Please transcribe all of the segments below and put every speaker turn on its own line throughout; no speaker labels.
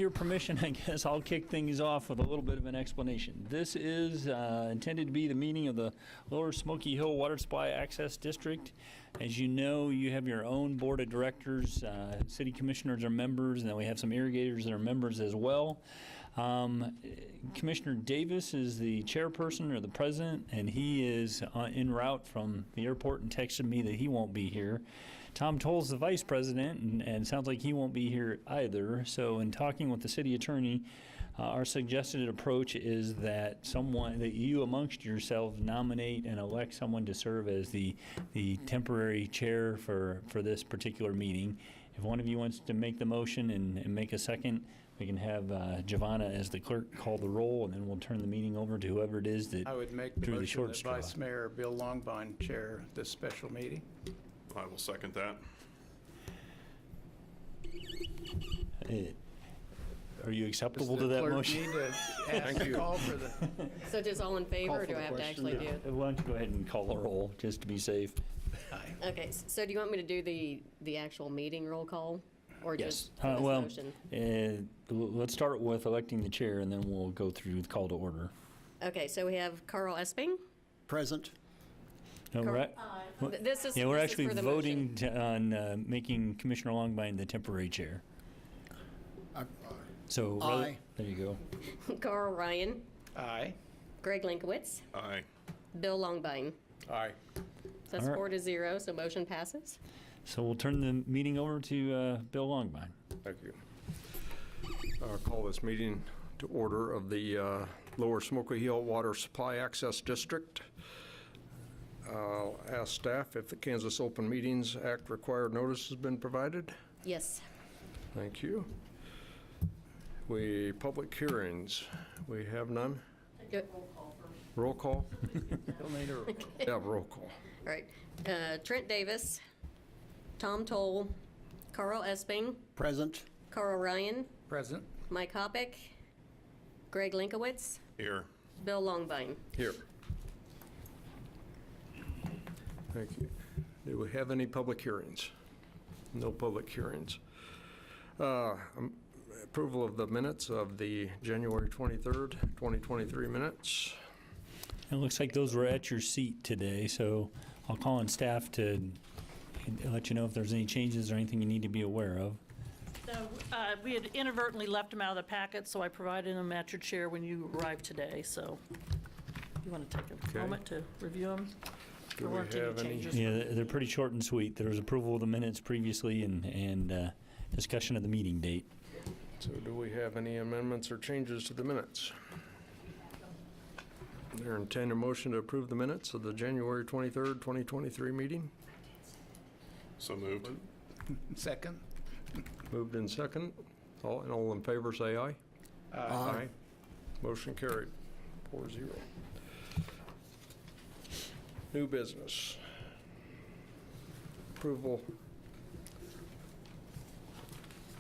Your permission, I guess I'll kick things off with a little bit of an explanation. This is intended to be the meeting of the Lower Smoky Hill Water Supply Access District. As you know, you have your own board of directors, city commissioners are members, and then we have some irrigators that are members as well. Commissioner Davis is the chairperson or the president, and he is en route from the airport and texted me that he won't be here. Tom Toll's the vice president, and sounds like he won't be here either. So in talking with the city attorney, our suggested approach is that you amongst yourselves nominate and elect someone to serve as the temporary chair for this particular meeting. If one of you wants to make the motion and make a second, we can have Giovanna as the clerk call the roll, and then we'll turn the meeting over to whoever it is that
I would make the
drew the
motion
short
that
straw.
Vice Mayor Bill Longbine chair this special meeting.
I will second that.
Are you acceptable
Does
to
the
that
clerk
motion?
need to ask the call for the
So just all in favor, or do I have to actually do it?
Why don't you go ahead and call the roll, just to be safe?
aye.
Okay, so do you want me to do the actual meeting roll call? Or
Yes.
just for this
Well,
motion?
let's start with electing the chair, and then we'll go through the call to order.
Okay, so we have Carl Esping.
Present.
No, right?
This is
Yeah, we're
this is
actually
for the
voting on making Commissioner Longbine the temporary chair. So,
Aye.
there you go.
motion. Carl Ryan,
Aye.
Greg Linkowitz,
Aye.
Bill Longbine.
Aye.
So that's
All right.
4-0, so motion passes.
So we'll turn the meeting over to Bill Longbine.
Thank you. I'll call this meeting to order of the Lower Smoky Hill Water Supply Access District. I'll ask staff if the Kansas Open Meetings Act required notice has been provided.
Yes.
Thank you. Public hearings, we have none. Roll call?
You'll need a roll.
Yeah, roll call.
All right. Trent Davis, Tom Toll, Carl Esping,
Present.
Carl Ryan,
Present.
Mike Hoppick, Greg Linkowitz,
Here.
Bill Longbine.
Here. Thank you. Do we have any public hearings? No public hearings. Approval of the minutes of the January 23rd, 2023 minutes.
It looks like those were at your seat today, so I'll call on staff to let you know if there's any changes or anything you need to be aware of.
So, we had inadvertently left them out of the packet, so I provided them at your chair when you arrived today, so you want to take a moment to review them?
Do
There
we
weren't any
have any?
changes.
Yeah, they're pretty short and sweet. There was approval of the minutes previously and discussion of the meeting date.
So do we have any amendments or changes to the minutes? There intend a motion to approve the minutes of the January 23rd, 2023 meeting.
So moved.
Second.
Moved in second. All in favor say aye.
Aye.
Motion carried, 4-0. New business. Approval.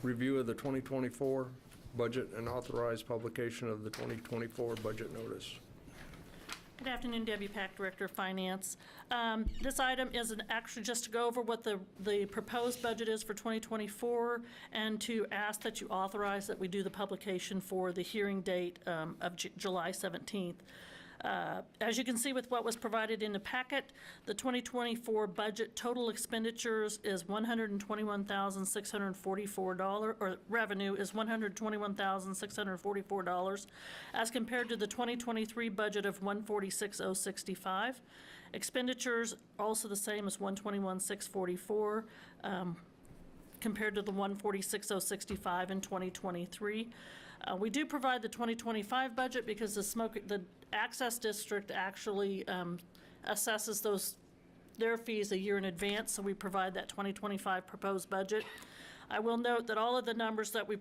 Review of the 2024 budget and authorized publication of the 2024 budget notice.
Good afternoon, Debbie Pack, Director of Finance. This item is actually just to go over what the proposed budget is for 2024 and to ask that you authorize that we do the publication for the hearing date of July 17th. As you can see with what was provided in the packet, the 2024 budget total expenditures is $121,644, or revenue is $121,644, as compared to the 2023 budget of $146,065. Expenditures also the same as $121,644. Compared to the $146,065 in 2023. We do provide the 2025 budget because the Access District actually assesses their fees a year in advance, so we provide that 2025 proposed budget. I will note that all of the numbers that we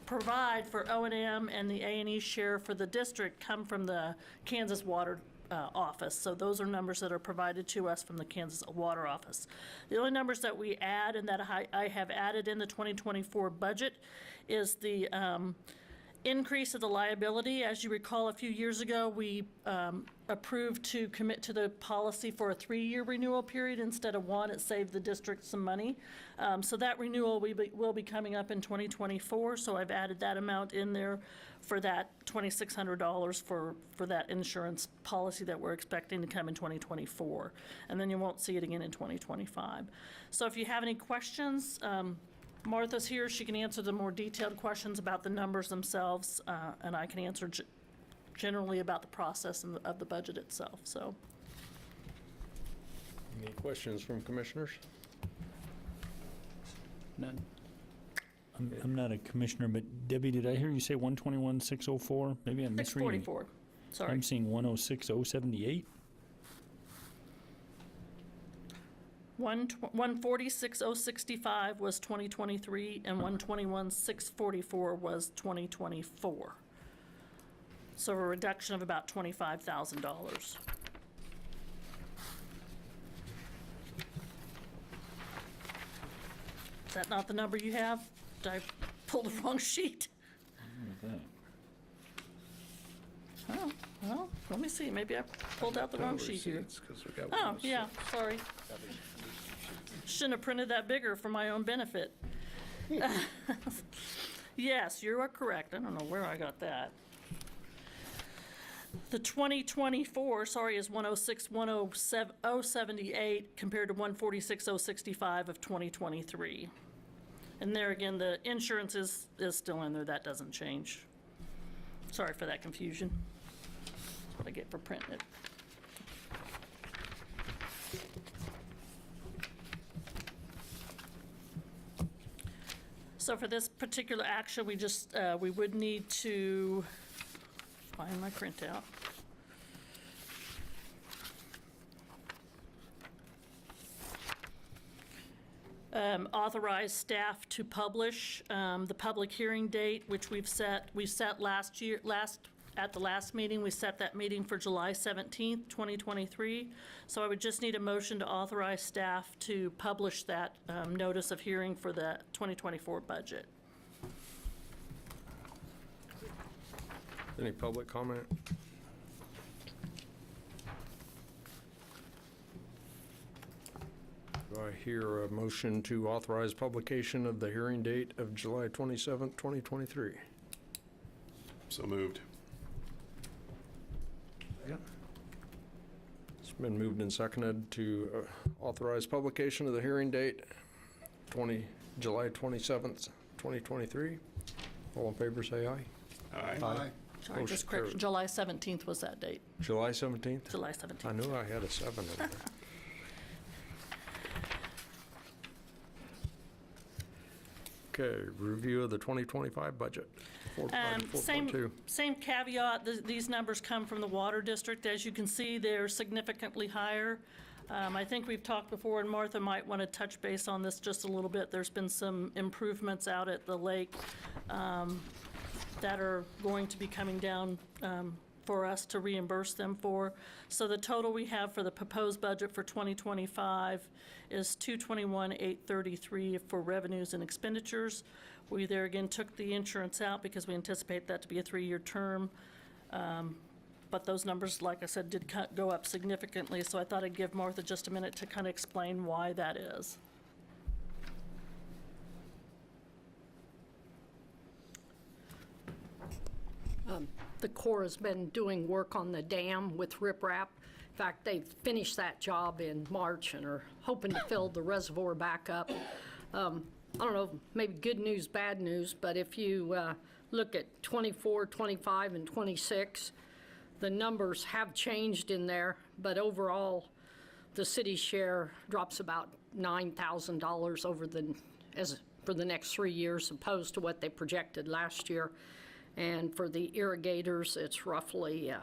provide for O&M and the A&E share for the district come from the Kansas Water Office. So those are numbers that are provided to us from the Kansas Water Office. The only numbers that we add and that I have added in the 2024 budget is the increase of the liability. As you recall, a few years ago, we approved to commit to the policy for a 3-year renewal period instead of 1. It saved the district some money. So that renewal will be coming up in 2024, so I've added that amount in there for that $2,600 for that insurance policy that we're expecting to come in 2024. And then you won't see it again in 2025. So if you have any questions, Martha's here. She can answer the more detailed questions about the numbers themselves, and I can answer generally about the process of the budget itself. So,
Any questions from commissioners?
None.
I'm not a commissioner, but Debbie, did I hear you say 121,604? Maybe I'm misreading.
644. Sorry.
I'm seeing 106,078.
146,065 was 2023, and 121,644 was 2024. So a reduction of about $25,000. Is that not the number you have? Did I pull the wrong sheet? Oh, well, let me see. Maybe I pulled out the wrong sheet here.
Because we got
Oh,
106.
yeah, sorry. Shouldn't have printed that bigger for my own benefit. Yes, you are correct. I don't know where I got that. The 2024, sorry, is 106,078 compared to 146,065 of 2023. And there again, the insurance is still in there. That doesn't change. Sorry for that confusion. That's what I get for printing it. So for this particular action, we just, we would need to find my printout. Authorize staff to publish the public hearing date, which we set at the last meeting, we set that meeting for July 17th, 2023. So I would just need a motion to authorize staff to publish that notice of hearing for the 2024 budget.
Any public comment? Do I hear a motion to authorize publication of the hearing date of July 27th, 2023?
So moved.
Yeah.
It's been moved and seconded to authorize publication of the hearing date, July 27th, 2023. All in favor, say aye.
Aye.
Aye.
Sorry, just
Motion
correct,
carried.
July 17th was that date,
July 17th?
July 17th.
I knew I had a 7 in there. Okay, review of the 2025 budget. Item 4.2.
Same caveat, these numbers come from the water district. As you can see, they're significantly higher. I think we've talked before, and Martha might want to touch base on this just a little bit. There's been some improvements out at the lake that are going to be coming down for us to reimburse them for. So the total we have for the proposed budget for 2025 is $221,833 for revenues and expenditures. We there again took the insurance out because we anticipate that to be a 3-year term. But those numbers, like I said, did go up significantly, so I thought I'd give Martha just a minute to kind of explain why that is.
The Corps has been doing work on the dam with riprap. In fact, they finished that job in March and are hoping to fill the reservoir back up. I don't know, maybe good news, bad news, but if you look at 24, 25, and 26, the numbers have changed in there, but overall, the city's share drops about $9,000 for the next 3 years, opposed to what they projected last year. And for the irrigators, it's roughly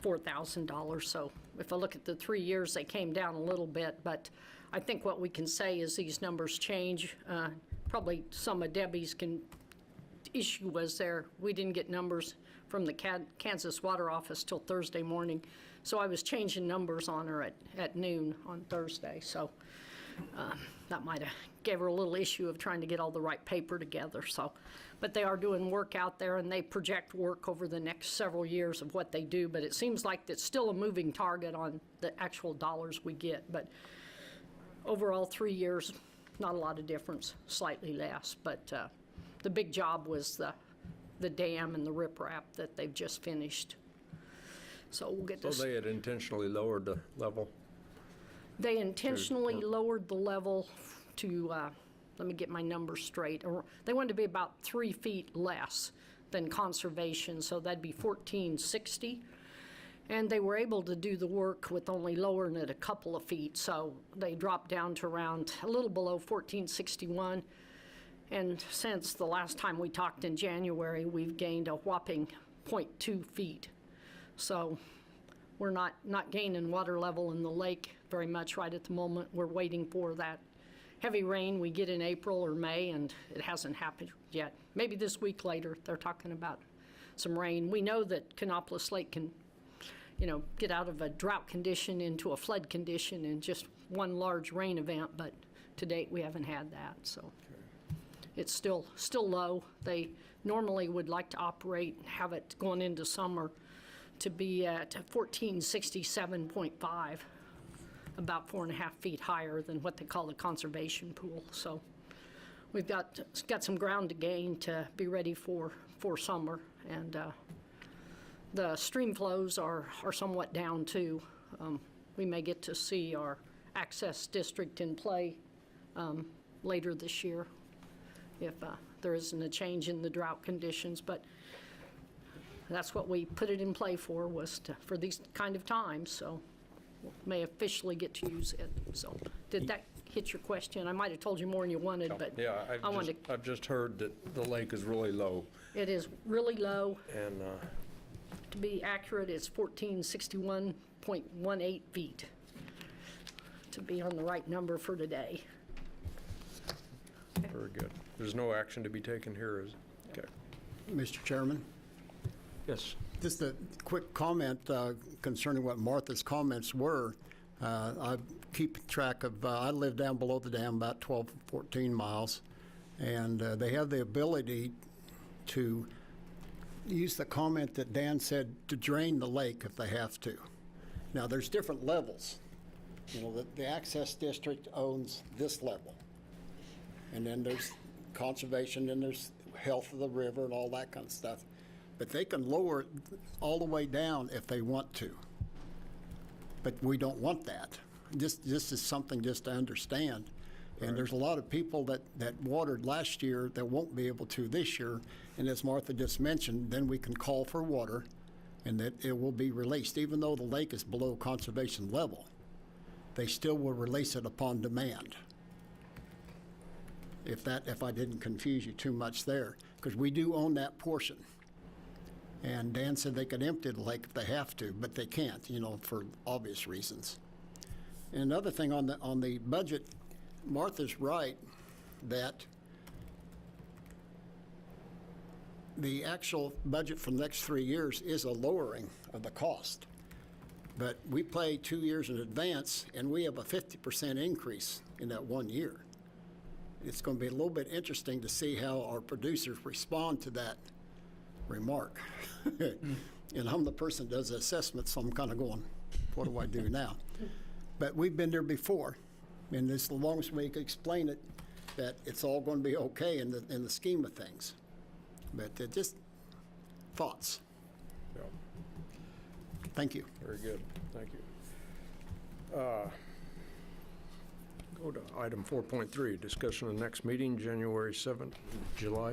$4,000. So if I look at the 3 years, they came down a little bit, but I think what we can say is these numbers change. Probably some of Debbie's issue was we didn't get numbers from the Kansas Water Office till Thursday morning. So I was changing numbers on her at noon on Thursday. So That might have gave her a little issue of trying to get all the right paper together, so. But they are doing work out there, and they project work over the next several years of what they do, but it seems like it's still a moving target on the actual dollars we get, but overall, 3 years, not a lot of difference, slightly less, but the big job was the dam and the riprap that they've just finished. So we'll get
So
this.
they had intentionally lowered the level?
They intentionally lowered the level to, let me get my numbers straight. They wanted to be about 3 feet less than conservation, so that'd be 1460. And they were able to do the work with only lowering it a couple of feet, so they dropped down to around a little below 1461. And since the last time we talked in January, we've gained a whopping 0.2 feet. So we're not gaining water level in the lake very much right at the moment. We're waiting for that heavy rain we get in April or May, and it hasn't happened yet. Maybe this week later, they're talking about some rain. We know that Canopolis Lake can, get out of a drought condition into a flood condition in just one large rain event, but to date, we haven't had that, so. It's still low. They normally would like to operate, have it going into summer to be at 1467.5, about 4.5 feet higher than what they call the conservation pool. So we've got some ground to gain to be ready for summer, and the stream flows are somewhat down too. We may get to see our access district in play later this year if there isn't a change in the drought conditions, but that's what we put it in play for, was for these kind of times, so we may officially get to use it. So did that hit your question? I might have told you more than you wanted, but
Yeah,
I wanted
I've just heard that the lake is really low,
it is really low.
and
To be accurate, it's 1461.18 feet, to be on the right number for today.
very good. There's no action to be taken here, is it? Okay.
Mr. Chairman,
Yes.
just a quick comment concerning what Martha's comments were. I keep track of, I live down below the dam about 12, 14 miles, and they have the ability to use the comment that Dan said, to drain the lake if they have to. Now, there's different levels. The access district owns this level. And then there's conservation, and there's health of the river and all that kind of stuff. But they can lower it all the way down if they want to. But we don't want that. This is something just to understand. And there's a lot of people that watered last year that won't be able to this year. And as Martha just mentioned, then we can call for water and that it will be released. Even though the lake is below conservation level, they still will release it upon demand. If I didn't confuse you too much there, because we do own that portion. And Dan said they could empty the lake if they have to, but they can't, for obvious reasons. And another thing on the budget, Martha's right that the actual budget for the next 3 years is a lowering of the cost. But we pay 2 years in advance, and we have a 50% increase in that 1 year. It's going to be a little bit interesting to see how our producers respond to that remark. And I'm the person that does the assessment, so I'm kind of going, what do I do now? But we've been there before, and as long as we can explain it, that it's all going to be okay in the scheme of things. But just thoughts.
Yeah.
Thank you.
Very good, thank you. Go to item 4.3, discussion of next meeting, July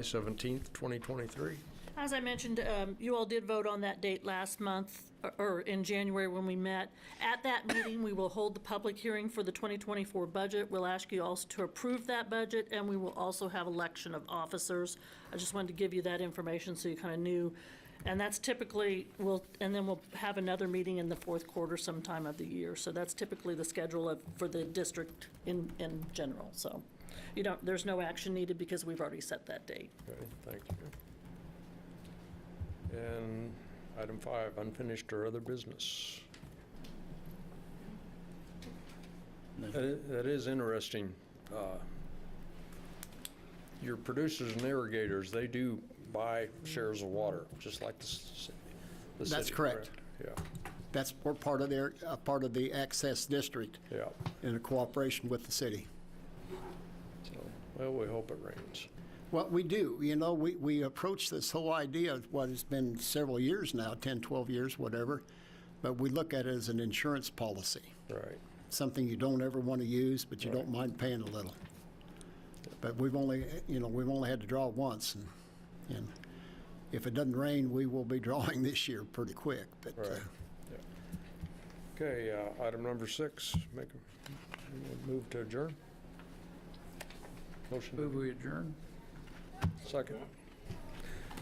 17th, 2023.
As I mentioned, you all did vote on that date last month, or in January when we met. At that meeting, we will hold the public hearing for the 2024 budget. We'll ask you also to approve that budget, and we will also have election of officers. I just wanted to give you that information so you kind of knew. And that's typically, and then we'll have another meeting in the fourth quarter sometime of the year. So that's typically the schedule for the district in general. So there's no action needed because we've already set that date.
Okay, thank you. And item 5, unfinished or other business. That is interesting. Your producers and irrigators, they do buy shares of water, just like the
That's
city,
correct.
Yeah,
We're part of part of the access district
yeah.
in cooperation with the city.
So, well, we hope it rains.
Well, we do. We approach this whole idea, what has been several years now, 10, 12 years, whatever, but we look at it as an insurance policy,
Right.
something you don't ever want to use, but you
Right.
don't mind paying a little. But we've only had to draw once, and if it doesn't rain, we will be drawing this year pretty quick. But
Right. Yeah. Okay, item number 6, move to adjourn. Motion.
Move we adjourn?
Second.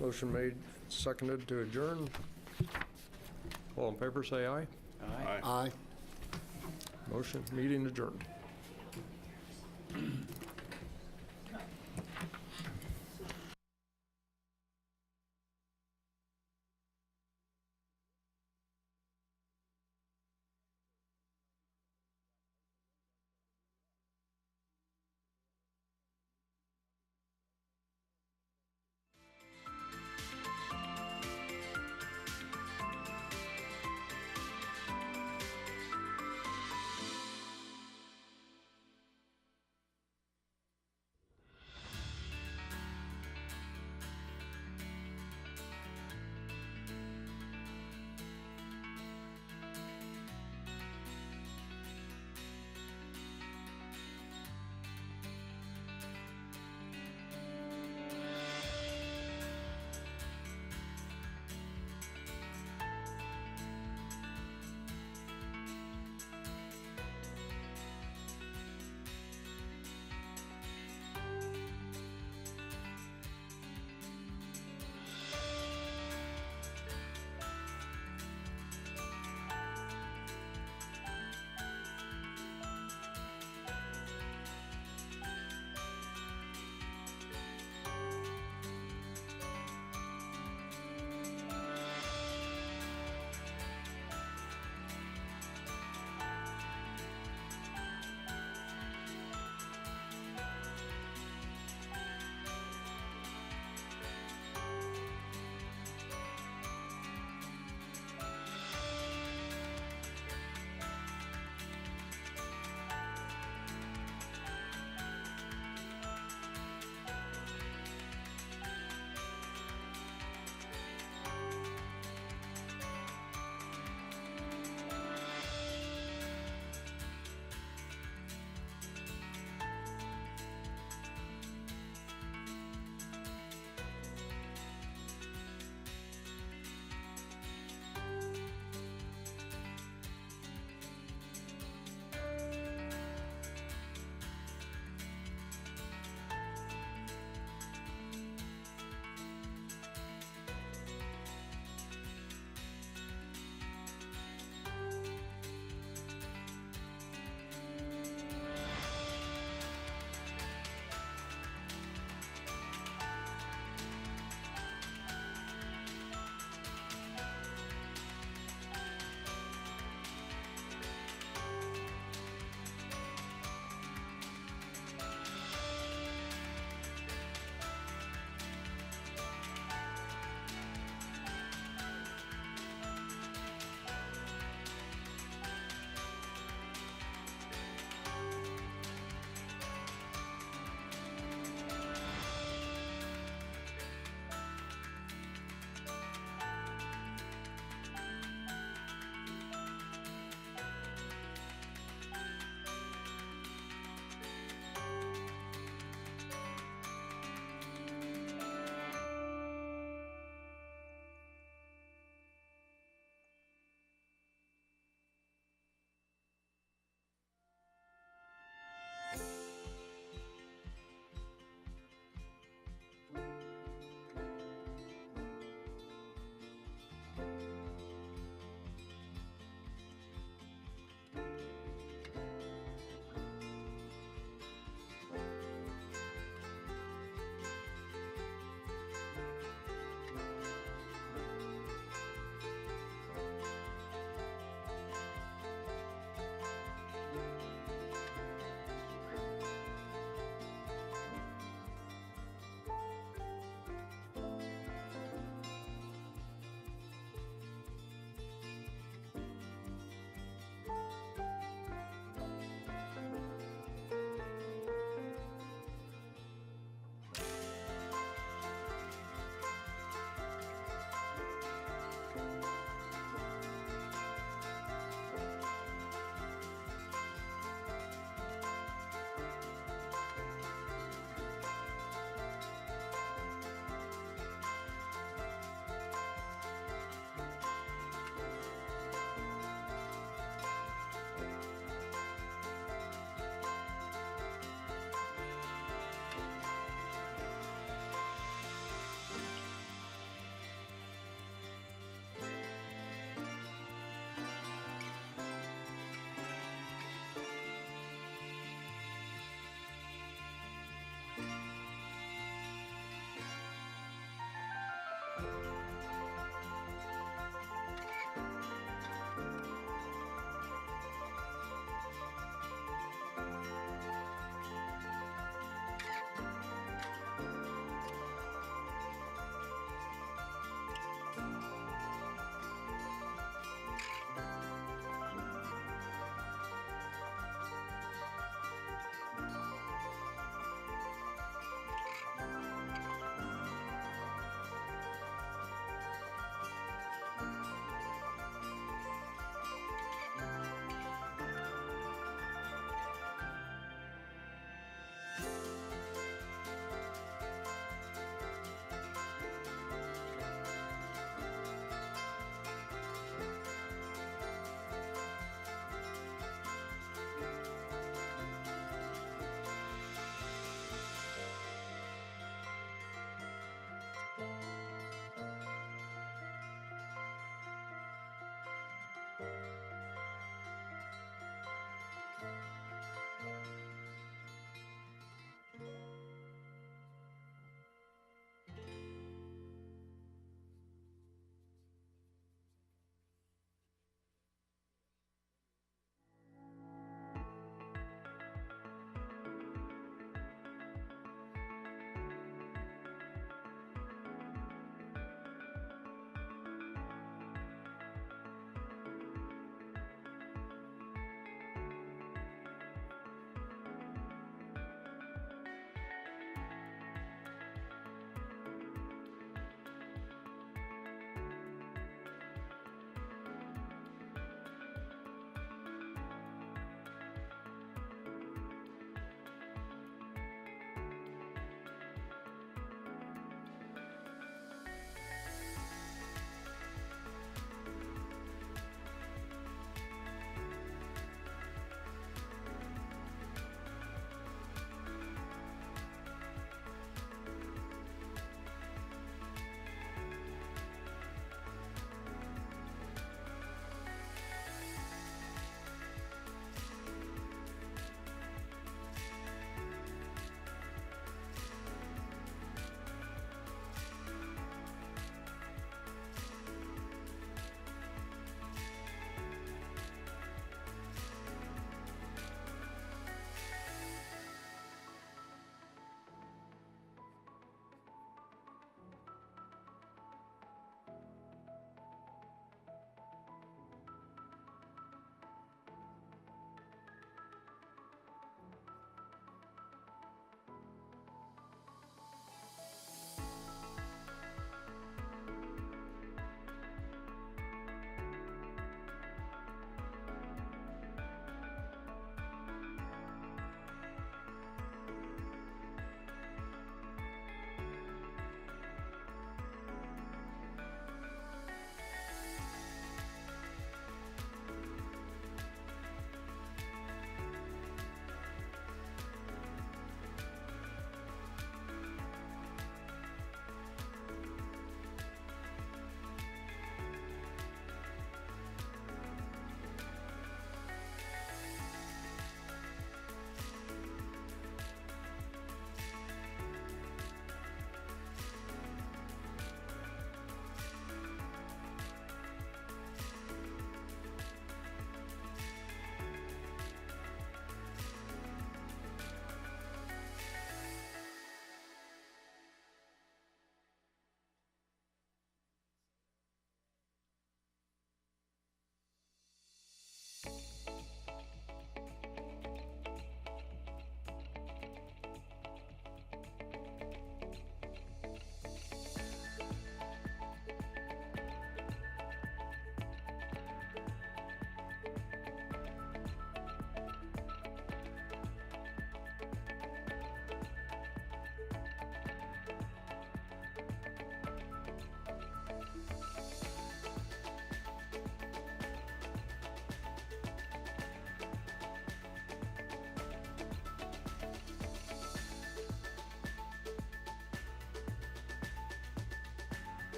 Motion made, seconded to adjourn. All in favor, say aye.
Aye.
aye.
Meeting adjourned.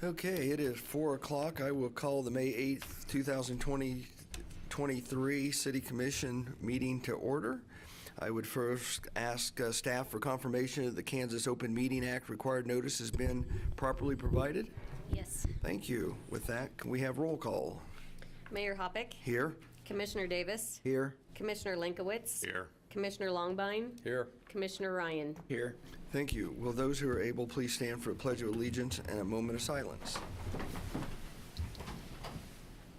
Okay, it is 4 o'clock. I will call the May 8th, 2023 City Commission meeting to order. I would first ask staff for confirmation that the Kansas Open Meeting Act required notice has been properly provided.
Yes.
Thank you. With that, can we have roll call?
Mayor Hoppick,
Here?
Commissioner Davis,
Here.
Commissioner Linkowitz,
Here.
Commissioner Longbine,
Here.
Commissioner Ryan.
Here.
Thank you. Will those who are able please stand for a pledge of allegiance and a moment of silence?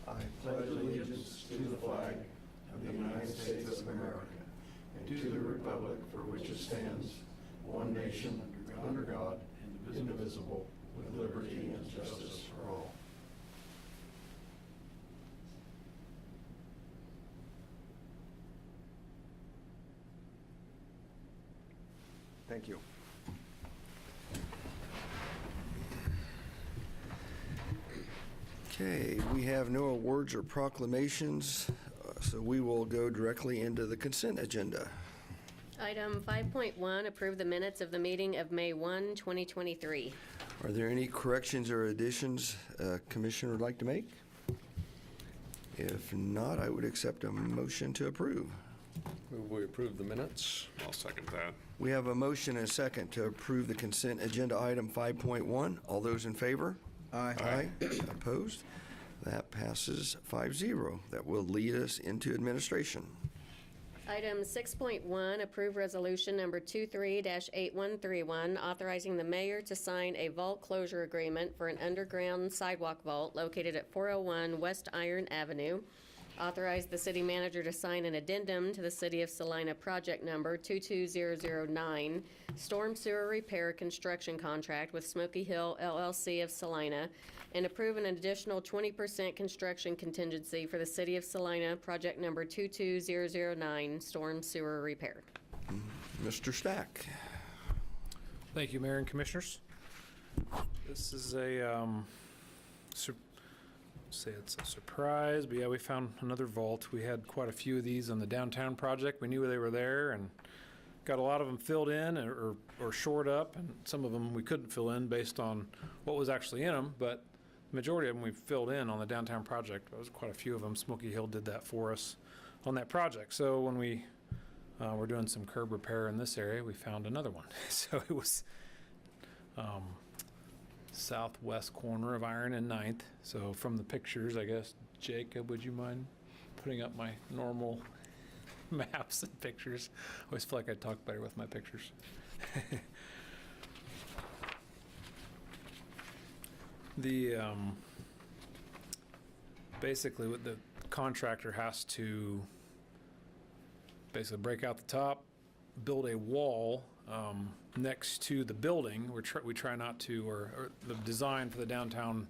I pledge allegiance to the flag of the United States of America and to the republic for which it stands, one nation, under God, indivisible, with liberty and justice for all. Thank you. Okay, we have no awards or proclamations, so we will go directly into the consent agenda.
Item 5.1, approve the minutes of the meeting of May 1, 2023.
Are there any corrections or additions Commissioner would like to make? If not, I would accept a motion to approve.
Move we approve the minutes.
I'll second that.
We have a motion and a second to approve the consent agenda item 5.1. All those in favor? Aye. Aye. Opposed? That passes 5-0. That will lead us into administration.
Item 6.1, approve resolution number 23-8131, authorizing the mayor to sign a vault closure agreement for an underground sidewalk vault located at 401 West Iron Avenue. Authorize the city manager to sign an addendum to the City of Salina project number 22009, storm sewer repair construction contract with Smoky Hill LLC of Salina, and approve an additional 20% construction contingency for the City of Salina project number 22009, storm sewer repair.
Mr. Stack.
Thank you, Mayor and Commissioners. This is a, say it's a surprise, but yeah, we found another vault. We had quite a few of these on the downtown project. We knew they were there and got a lot of them filled in or shored up, and some of them we couldn't fill in based on what was actually in them, but the majority of them we filled in on the downtown project. There was quite a few of them. Smoky Hill did that for us on that project. So when we were doing some curb repair in this area, we found another one. So it was southwest corner of Iron and 9th. So from the pictures, I guess, Jacob, would you mind putting up my normal maps and pictures? I always feel like I talk better with my pictures. The basically what the contractor has to basically break out the top, build a wall next to the building. We try not to, or the design for the downtown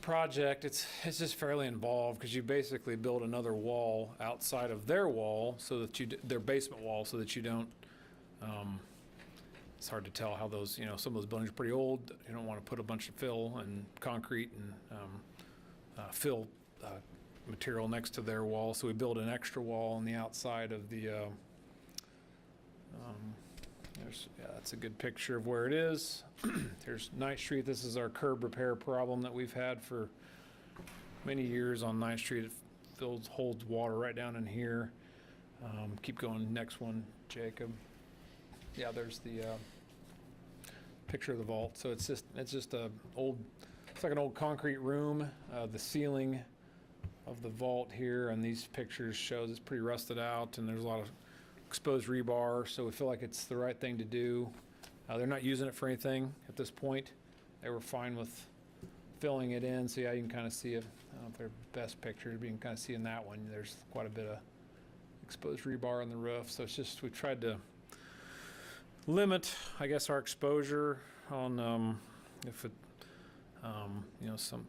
project, it's just fairly involved because you basically build another wall outside of their wall, so that their basement wall, so that you don't. It's hard to tell how those, some of those buildings are pretty old. You don't want to put a bunch of fill and concrete and fill material next to their wall, so we build an extra wall on the outside of the. That's a good picture of where it is. There's 9th Street. This is our curb repair problem that we've had for many years on 9th Street. It holds water right down in here. Keep going. Next one, Jacob. Yeah, there's the picture of the vault. So it's just a old. It's like an old concrete room. The ceiling of the vault here and these pictures shows it's pretty rusted out, and there's a lot of exposed rebar, so we feel like it's the right thing to do. They're not using it for anything at this point. They were fine with filling it in. So yeah, you can kind of see it. I don't know if they're best pictures, but you can kind of see in that one, there's quite a bit of exposed rebar on the roof. So it's just, we tried to limit, I guess, our exposure on if it, some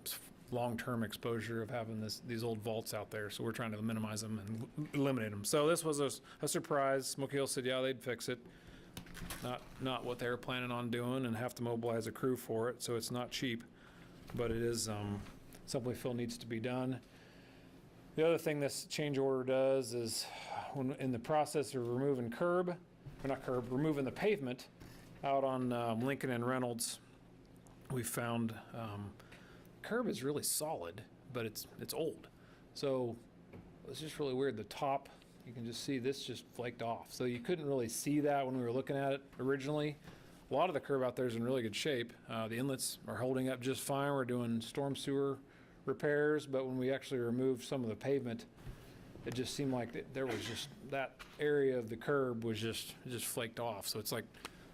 long-term exposure of having these old vaults out there. So we're trying to minimize them and eliminate them. So this was a surprise. Smoky Hill said, yeah, they'd fix it. Not what they were planning on doing, and have to mobilize a crew for it. So it's not cheap, but it is something we feel needs to be done. The other thing this change order does is, when in the process of removing removing the pavement out on Lincoln and Reynolds, we found curb is really solid, but it's old. So it's just really weird. The top, you can just see this just flaked off. So you couldn't really see that when we were looking at it originally. A lot of the curb out there is in really good shape. The inlets are holding up just fine. We're doing storm sewer repairs, but when we actually removed some of the pavement, it just seemed like there was just that area of the curb was just flaked off. So it's like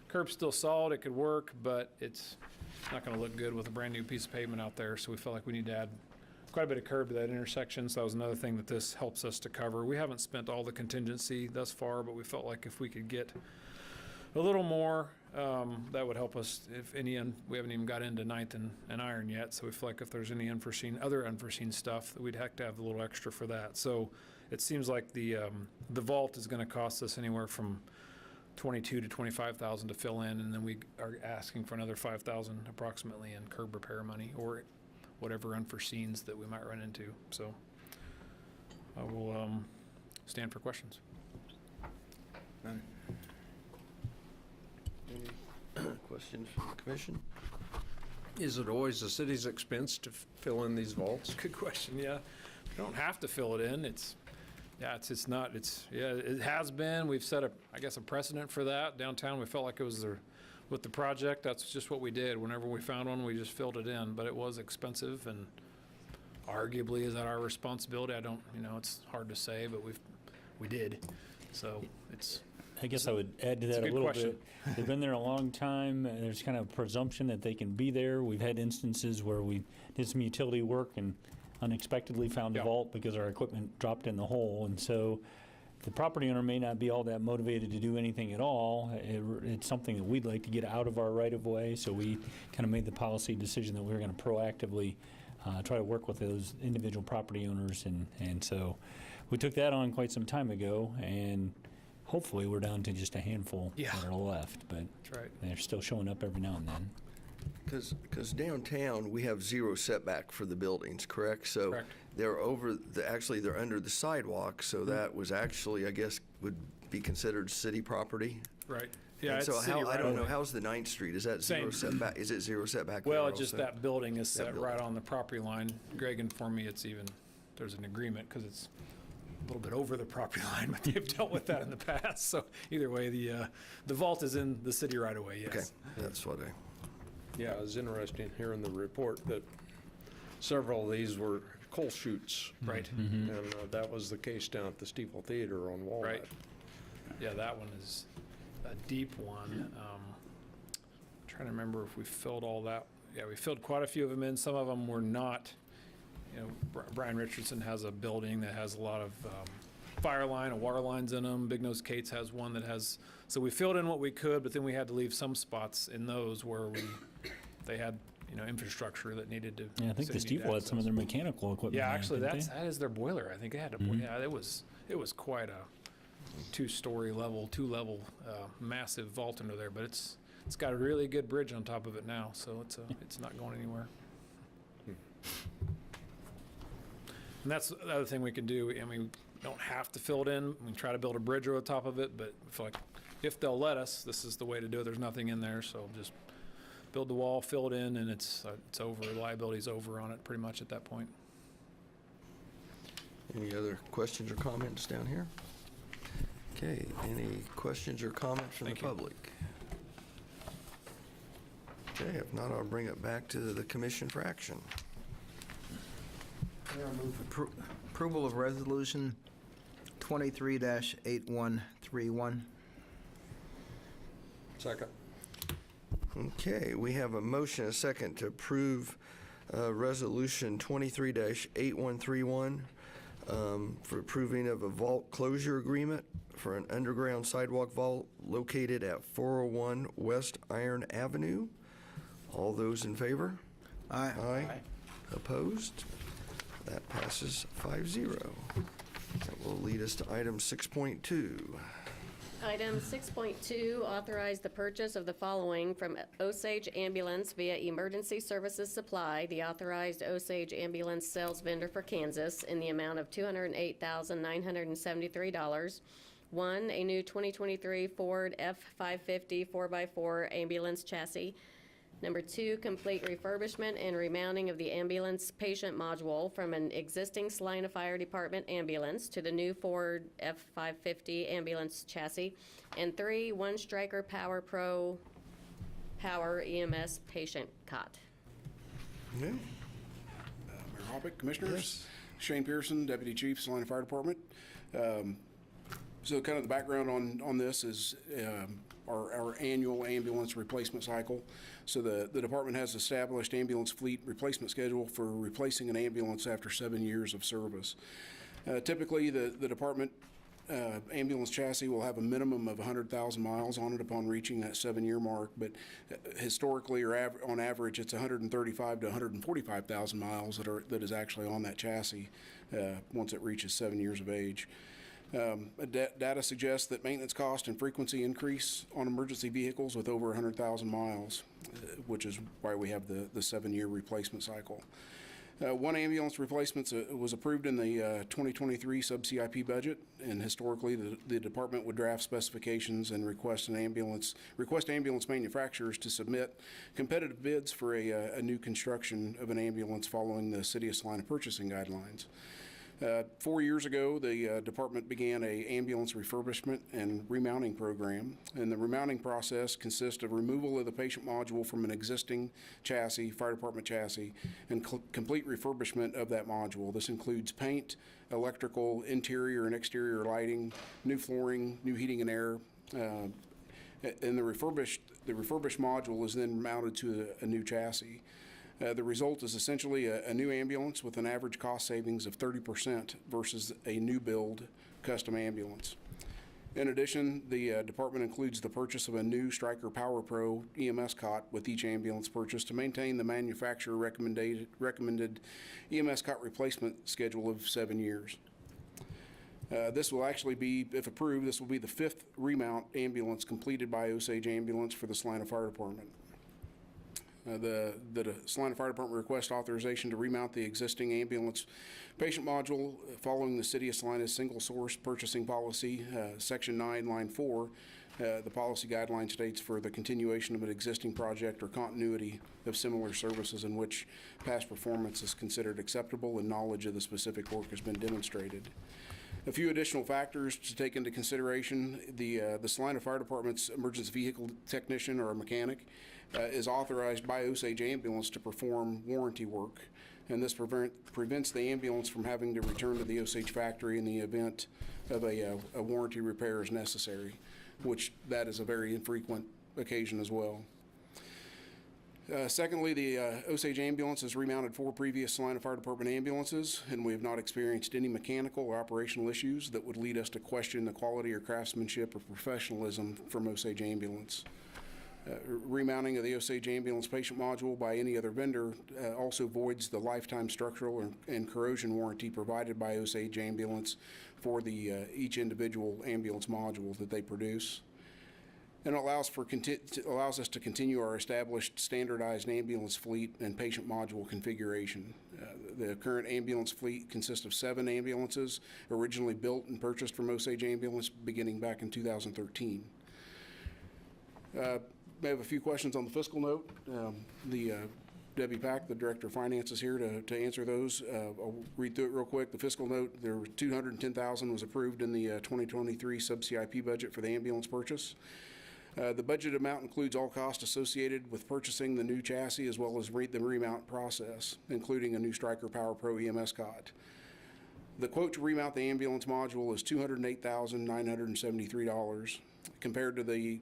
curb's still solid, it could work, but it's not going to look good with a brand new piece of pavement out there. So we felt like we need to add quite a bit of curb to that intersection. So that was another thing that this helps us to cover. We haven't spent all the contingency thus far, but we felt like if we could get a little more, that would help us. If any, we haven't even got into 9th and Iron yet, so we feel like if there's any other unforeseen stuff, that we'd have to have a little extra for that. So it seems like the vault is going to cost us anywhere from $22,000 to $25,000 to fill in, and then we are asking for another $5,000 approximately in curb repair money or whatever unforeseens that we might run into. So I will stand for questions.
None. Any questions from the commission?
Is it always the city's expense to fill in these vaults?
Good question. Yeah, we don't have to fill it in. It has been. We've set a precedent for that downtown. We felt like it was with the project. That's just what we did. Whenever we found one, we just filled it in. But it was expensive, and arguably, is that our responsibility? I don't. It's hard to say, but we did. So it's.
I guess I would add to that a
good
little
question.
bit. They've been there a long time, and there's kind of a presumption that they can be there. We've had instances where we did some utility work and unexpectedly found a vault because our equipment dropped in the hole. And so the property owner may not be all that motivated to do anything at all. It's something that we'd like to get out of our right-of-way, so we kind of made the policy decision that we were going to proactively try to work with those individual property owners. And so we took that on quite some time ago, and hopefully we're down to just a handful that are left, but
That's right.
they're still showing up every now and then.
Because downtown, we have zero setback for the buildings, correct? So
Correct.
they're they're under the sidewalk, so that was actually, I guess, would be considered city property.
Right. Yeah.
And
It's
so
city
I don't know,
right-of-way.
how's the 9th Street? Is that
Same.
zero setback? Is it zero setback?
Well,
there
just
also?
that building is set
building.
right on the property line. Greg informed me there's an agreement because it's a little bit over the property line, but they've dealt with that in the past. So either way, the vault is in the city right away. Yes.
Okay, that's what I.
Yeah, it was interesting hearing the report that several of these were coal chutes.
Right.
And that was the case down at the Steeple Theater on Walnut.
Right. Yeah, that one is a deep one. Trying to remember if we filled all that. Yeah, we filled quite a few of them in. Some of them were not. Brian Richardson has a building that has a lot of fire line and water lines in them. Big Nose Kate's has one that has. So we filled in what we could, but then we had to leave some spots in those where they had infrastructure that needed to.
Yeah, I think the
city needed
Steeple had some of
access.
their mechanical equipment.
Yeah,
there,
actually,
didn't
that is their boiler. I think they had a yeah. It was quite a two-level massive vault under there, but it's got a really good bridge on top of it now, so it's not going anywhere. And that's the other thing we can do. I mean, we don't have to fill it in. We can try to build a bridge over the top of it, but I feel like if they'll let us, this is the way to do it. There's nothing in there, so just build the wall, fill it in, and it's over. Liability's over on it pretty much at that point.
Any other questions or comments down here? Okay, any questions or comments from the
Thank you.
public? Okay, if not, I'll bring it back to the commission for action.
Mayor, I move approval of resolution 23-8131.
Second.
Okay, we have a motion, a second, to approve Resolution 23-8131 for approving of a vault closure agreement for an underground sidewalk vault located at 401 West Iron Avenue. All those in favor?
Aye.
Aye. Opposed? That passes 5-0. That will lead us to item 6.2.
Item 6.2, authorize the purchase of the following from Osage Ambulance via Emergency Services Supply, the authorized Osage Ambulance sales vendor for Kansas, in the amount of $208,973. One, a new 2023 Ford F-550 4x4 ambulance chassis. Number 2, complete refurbishment and remounting of the ambulance patient module from an existing Salina Fire Department ambulance to the new Ford F-550 ambulance chassis. And 3, one Stryker Power Pro Power EMS patient cot.
Mayor Hoppick, Commissioners. Shane Pearson, Deputy Chief, Salina Fire Department. So kind of the background on this is our annual ambulance replacement cycle. So the department has established ambulance fleet replacement schedule for replacing an ambulance after 7 years of service. Typically, the department ambulance chassis will have a minimum of 100,000 miles on it upon reaching that 7-year mark, but historically or on average, it's 135 to 145,000 miles that is actually on that chassis once it reaches 7 years of age. Data suggests that maintenance cost and frequency increase on emergency vehicles with over 100,000 miles, which is why we have the 7-year replacement cycle. One ambulance replacement was approved in the 2023 sub-CIP budget, and historically the department would draft specifications and request ambulance manufacturers to submit competitive bids for a new construction of an ambulance following the City of Salina purchasing guidelines. 4 years ago, the department began a ambulance refurbishment and remounting program, and the remounting process consists of removal of the patient module from an existing chassis, fire department chassis, and complete refurbishment of that module. This includes paint, electrical, interior and exterior lighting, new flooring, new heating and air, and the refurbished module is then mounted to a new chassis. The result is essentially a new ambulance with an average cost savings of 30% versus a new build custom ambulance. In addition, the department includes the purchase of a new Stryker Power Pro EMS cot with each ambulance purchase to maintain the manufacturer recommended EMS cot replacement schedule of 7 years. This will actually be, if approved, this will be the 5th remount ambulance completed by Osage Ambulance for the Salina Fire Department. The Salina Fire Department requests authorization to remount the existing ambulance patient module following the City of Salina's single source purchasing policy, Section 9, Line 4. The policy guideline states for the continuation of an existing project or continuity of similar services in which past performance is considered acceptable and knowledge of the specific work has been demonstrated. A few additional factors to take into consideration: the Salina Fire Department's emergency vehicle technician or a mechanic is authorized by Osage Ambulance to perform warranty work, and this prevents the ambulance from having to return to the Osage factory in the event of a warranty repair is necessary, which that is a very infrequent occasion as well. Secondly, the Osage Ambulance has remounted 4 previous Salina Fire Department ambulances, and we have not experienced any mechanical or operational issues that would lead us to question the quality or craftsmanship or professionalism from Osage Ambulance. Remounting of the Osage Ambulance patient module by any other vendor also voids the lifetime structural and corrosion warranty provided by Osage Ambulance for each individual ambulance module that they produce. And it allows us to continue our established standardized ambulance fleet and patient module configuration. The current ambulance fleet consists of 7 ambulances originally built and purchased from Osage Ambulance beginning back in 2013. I have a few questions on the fiscal note. Debbie Pack, the Director of Finance, is here to answer those. I'll read through it real quick. The fiscal note, there were $210,000 was approved in the 2023 sub-CIP budget for the ambulance purchase. The budget amount includes all costs associated with purchasing the new chassis as well as the remount process, including a new Stryker Power Pro EMS cot. The quote to remount the ambulance module is $208,973 compared to the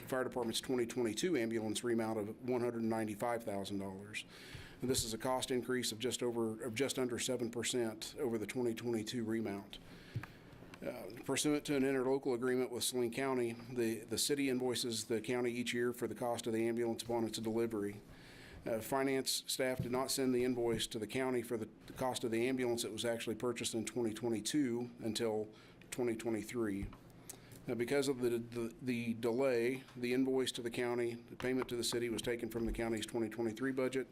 Fire Department's 2022 ambulance remount of $195,000. This is a cost increase of just under 7% over the 2022 remount. Pursuant to an interlocal agreement with Salina County, the city invoices the county each year for the cost of the ambulance upon its delivery. Finance staff did not send the invoice to the county for the cost of the ambulance that was actually purchased in 2022 until 2023. Because of the delay, the invoice to the county, the payment to the city was taken from the county's 2023 budget,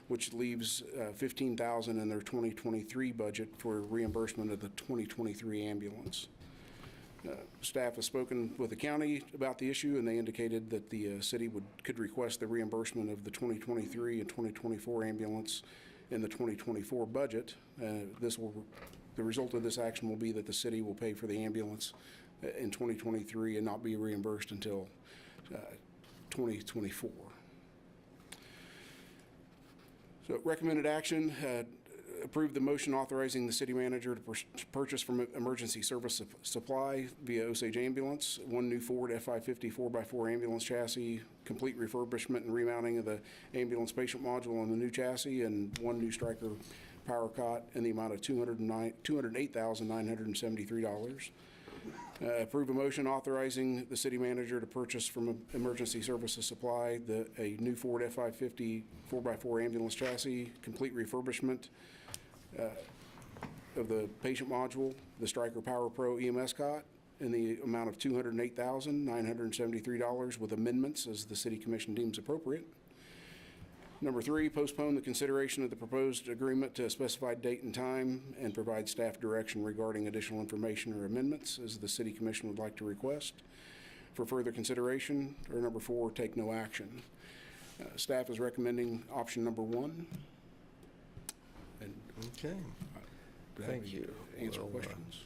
which leaves $15,000 in their 2023 budget for reimbursement of the 2023 ambulance. Staff has spoken with the county about the issue, and they indicated that the city could request the reimbursement of the 2023 and 2024 ambulance in the 2024 budget. The result of this action will be that the city will pay for the ambulance in 2023 and not be reimbursed until 2024. So recommended action, approve the motion authorizing the city manager to purchase from Emergency Service Supply via Osage Ambulance, one new Ford F-550 4x4 ambulance chassis, complete refurbishment and remounting of the ambulance patient module on the new chassis, and one new Stryker power cot in the amount of $208,973. Approve a motion authorizing the city manager to purchase from Emergency Services Supply a new Ford F-550 4x4 ambulance chassis, complete refurbishment of the patient module, the Stryker Power Pro EMS cot, in the amount of $208,973 with amendments as the City Commission deems appropriate. Number 3, postpone the consideration of the proposed agreement to a specified date and time and provide staff direction regarding additional information or amendments as the City Commission would like to request for further consideration. Or number 4, take no action. Staff is recommending option number 1. And
Okay. Thank you.
Answer
Well,
questions.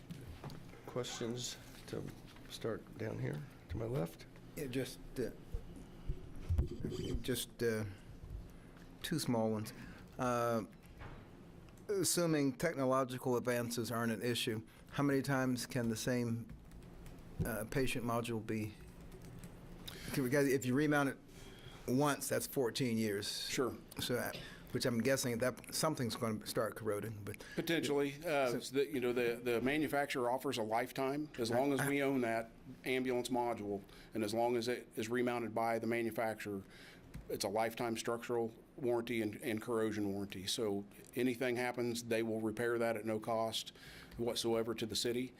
Questions to start down here to my left?
Yeah, just two small ones. Assuming technological advances aren't an issue, how many times can the same patient module be? Because if you remount it once, that's 14 years.
Sure.
So, which I'm guessing that something's going to start corroding. But
Potentially. The manufacturer offers a lifetime, as long as we own that ambulance module, and as long as it is remounted by the manufacturer, it's a lifetime structural warranty and corrosion warranty. So anything happens, they will repair that at no cost whatsoever to the city.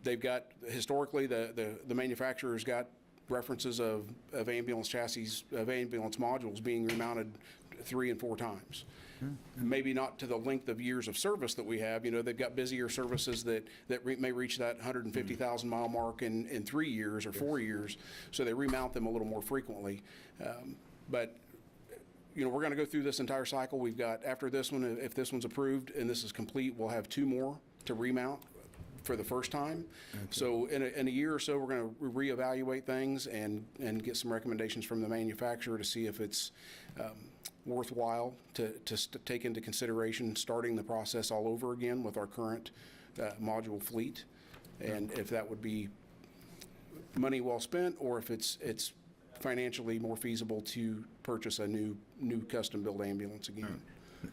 They've got, historically, the manufacturer's got references of ambulance chassis, of ambulance modules being remounted 3 and 4 times. Maybe not to the length of years of service that we have. They've got busier services that may reach that 150,000 mile mark in 3 years or 4 years, so they remount them a little more frequently. But we're going to go through this entire cycle. We've got, after this one, if this one's approved and this is complete, we'll have 2 more to remount for the first time. Okay. So in a year or so, we're going to reevaluate things and get some recommendations from the manufacturer to see if it's worthwhile to take into consideration starting the process all over again with our current module fleet, and if that would be money well spent, or if it's financially more feasible to purchase a new custom-built ambulance again.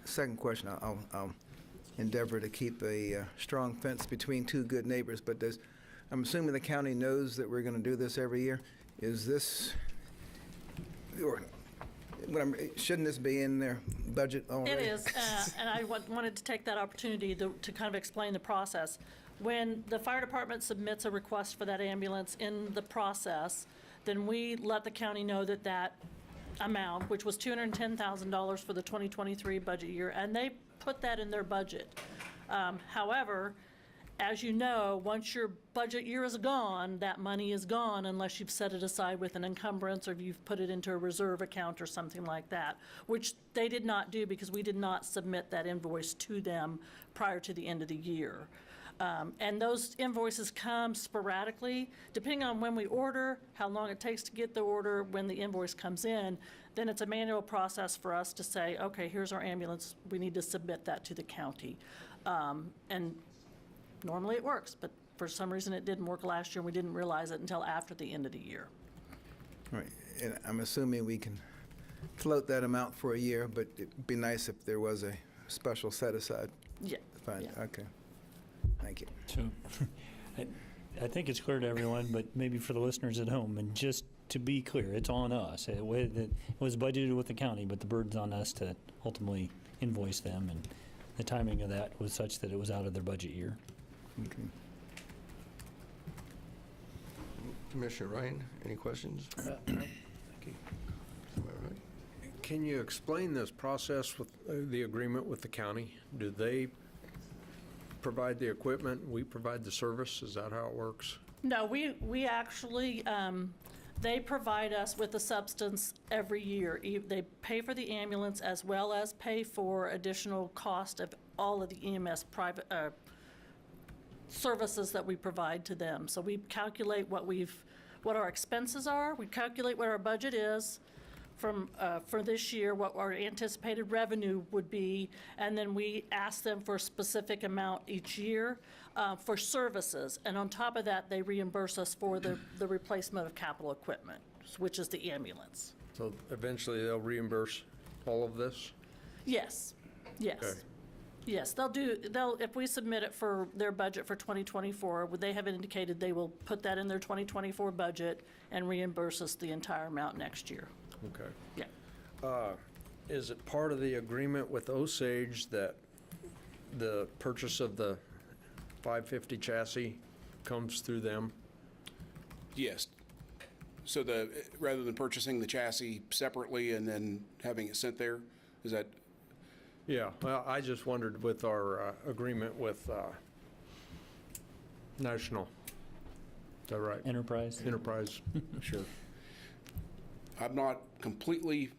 second question, I'll endeavor to keep a strong fence between two good neighbors, but I'm assuming the county knows that we're going to do this every year. Is this, or shouldn't this be in their budget already?
It is, and I wanted to take that opportunity to kind of explain the process. When the fire department submits a request for that ambulance in the process, then we let the county know that that amount, which was $210,000 for the 2023 budget year, and they put that in their budget. However, as you know, once your budget year is gone, that money is gone unless you've set it aside with an encumbrance or you've put it into a reserve account or something like that, which they did not do because we did not submit that invoice to them prior to the end of the year. And those invoices come sporadically, depending on when we order, how long it takes to get the order, when the invoice comes in, then it's a manual process for us to say, okay, here's our ambulance, we need to submit that to the county. And normally it works, but for some reason it didn't work last year, and we didn't realize it until after the end of the year.
Right, and I'm assuming we can float that amount for a year, but it'd be nice if there was a special set aside.
Yeah.
Fine,
Yeah.
okay. Thank you.
So I think it's clear to everyone, but maybe for the listeners at home, and just to be clear, it's on us. It was budgeted with the county, but the burden's on us to ultimately invoice them, and the timing of that was such that it was out of their budget year.
Okay.
Commissioner Ryan, any questions?
Thank you.
Am I right?
Can you explain this process with the agreement with the county? Do they provide the equipment, we provide the service? Is that how it works?
No, we actually, they provide us with a substance every year. They pay for the ambulance as well as pay for additional cost of all of the EMS private, services that we provide to them. So we calculate what our expenses are, we calculate what our budget is for this year, what our anticipated revenue would be, and then we ask them for a specific amount each year for services. And on top of that, they reimburse us for the replacement of capital equipment, which is the ambulance.
So eventually they'll reimburse all of this?
Yes, yes.
Okay.
Yes, if we submit it for their budget for 2024, they have indicated they will put that in their 2024 budget and reimburse us the entire amount next year.
Okay.
Yeah.
Is it part of the agreement with Osage that the purchase of the 550 chassis comes through them?
Yes. So rather than purchasing the chassis separately and then having it sent there, is that?
Yeah, well, I just wondered with our agreement with National. Is that right?
Enterprise.
Enterprise.
Sure. I'm not completely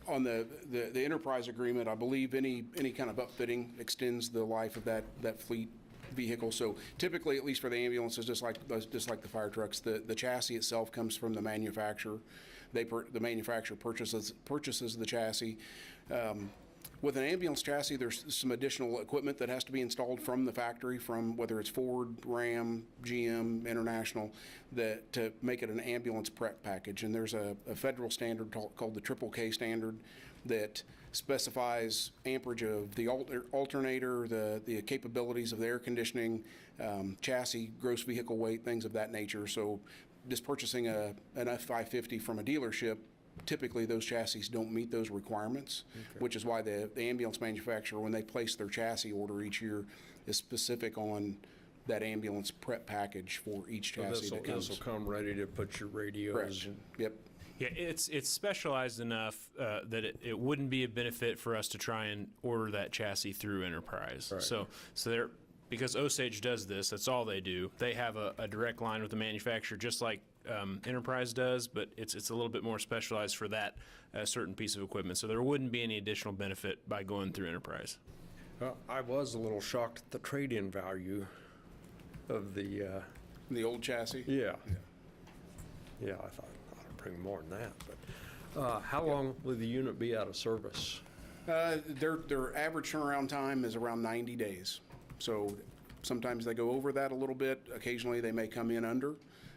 on the enterprise agreement. I believe any kind of upfitting extends the life of that fleet vehicle. So typically, at least for the ambulances, just like the fire trucks, the chassis itself comes from the manufacturer. The manufacturer purchases the chassis. With an ambulance chassis, there's some additional equipment that has to be installed from the factory, from whether it's Ford, Ram, GM, International, to make it an ambulance prep package. And there's a federal standard called the Triple K standard that specifies amperage of the alternator, the capabilities of the air conditioning, chassis, gross vehicle weight, things of that nature. So just purchasing an F550 from a dealership, typically those chassis don't meet those requirements, which is why the ambulance manufacturer, when they place their chassis order each year, is specific on that ambulance prep package for each chassis that comes.
This will come ready to put your radios.
Correct. Yep.
Yeah, it's specialized enough that it wouldn't be a benefit for us to try and order that chassis through Enterprise.
Right.
So they're, because Osage does this, that's all they do. They have a direct line with the manufacturer, just like Enterprise does, but it's a little bit more specialized for that certain piece of equipment. So there wouldn't be any additional benefit by going through Enterprise.
I was a little shocked at the trade-in value of the
old chassis.
Yeah, I thought I'd bring more than that. But how long will the unit be out of service?
Their average turnaround time is around 90 days. So sometimes they go over that a little bit. Occasionally they may come in under.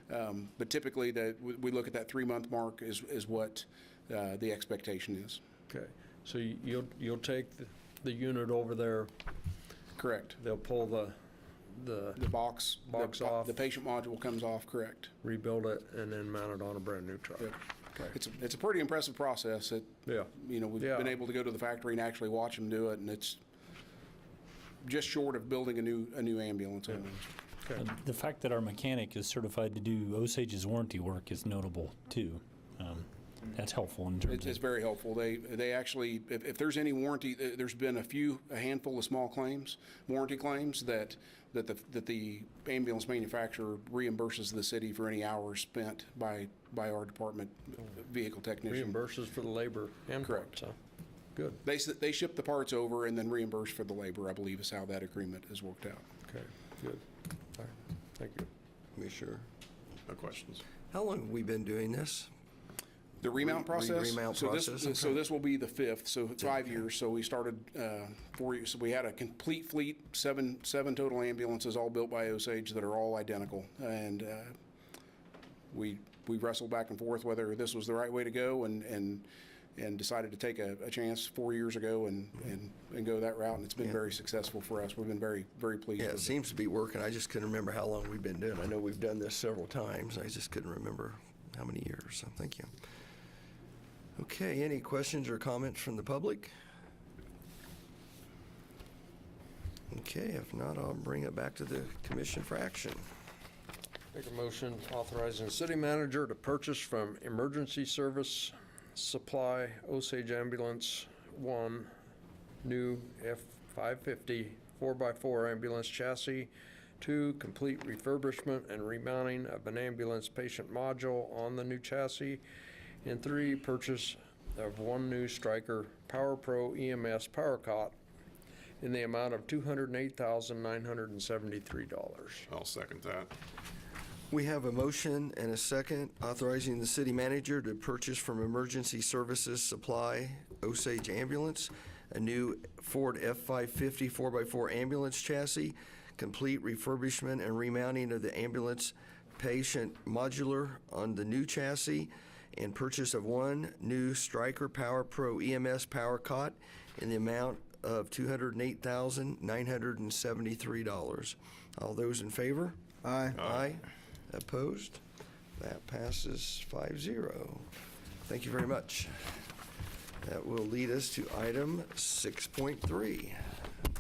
But typically we look at that 3-month mark is what the expectation is.
Okay, so you'll take the unit over there.
Correct.
They'll pull the
box off. The patient module comes off. Correct.
Rebuild it and then mount it on a brand new truck.
Yep.
Okay.
It's a pretty impressive process.
Yeah.
We've been able to go to the factory and actually watch them do it, and it's just short of building a new ambulance almost.
Okay.
The fact that our mechanic is certified to do Osage's warranty work is notable too. That's helpful in terms
It's very helpful. They actually, if there's any warranty, there's been a handful of small claims, warranty claims that the ambulance manufacturer reimburses the city for any hours spent by our department vehicle technician.
Reimburses for the labor and
Correct.
parts, huh? Good.
They ship the parts over and then reimburse for the labor, I believe is how that agreement is worked out.
Okay, good. All right, thank you.
Be sure. No questions.
How long have we been doing this?
The remount process?
Remount
So
process,
so this will be the 5th, so 5 years. So we started 4 years. So we had a complete fleet, seven total ambulances, all built by Osage, that are all identical. And we wrestled back and forth whether this was the right way to go, and decided to take a chance 4 years ago and go that route. And it's been very successful for us. We've been very, very pleased
Yeah,
with
it seems to be working. I just couldn't remember how long we've been doing it. I know we've done this several times. I just couldn't remember how many years. So thank you. Okay, any questions or comments from the public? Okay, if not, I'll bring it back to the commission for action.
Make a motion authorizing the city manager to purchase from Emergency Service Supply Osage Ambulance 1 new F550 4x4 ambulance chassis 2, complete refurbishment and remounting of an ambulance patient module on the new chassis. And 3, purchase of 1 new Stryker Power Pro EMS power cot in the amount of $208,973.
I'll second that.
We have a motion and a second authorizing the city manager to purchase from Emergency Services Supply Osage Ambulance a new Ford F-550 4x4 ambulance chassis, complete refurbishment and remounting of the ambulance patient modular on the new chassis, and purchase of 1 new Stryker Power Pro EMS power cot in the amount of $208,973. All those in favor?
Aye.
Aye. Opposed? That passes 5-0. Thank you very much. That will lead us to item 6.3.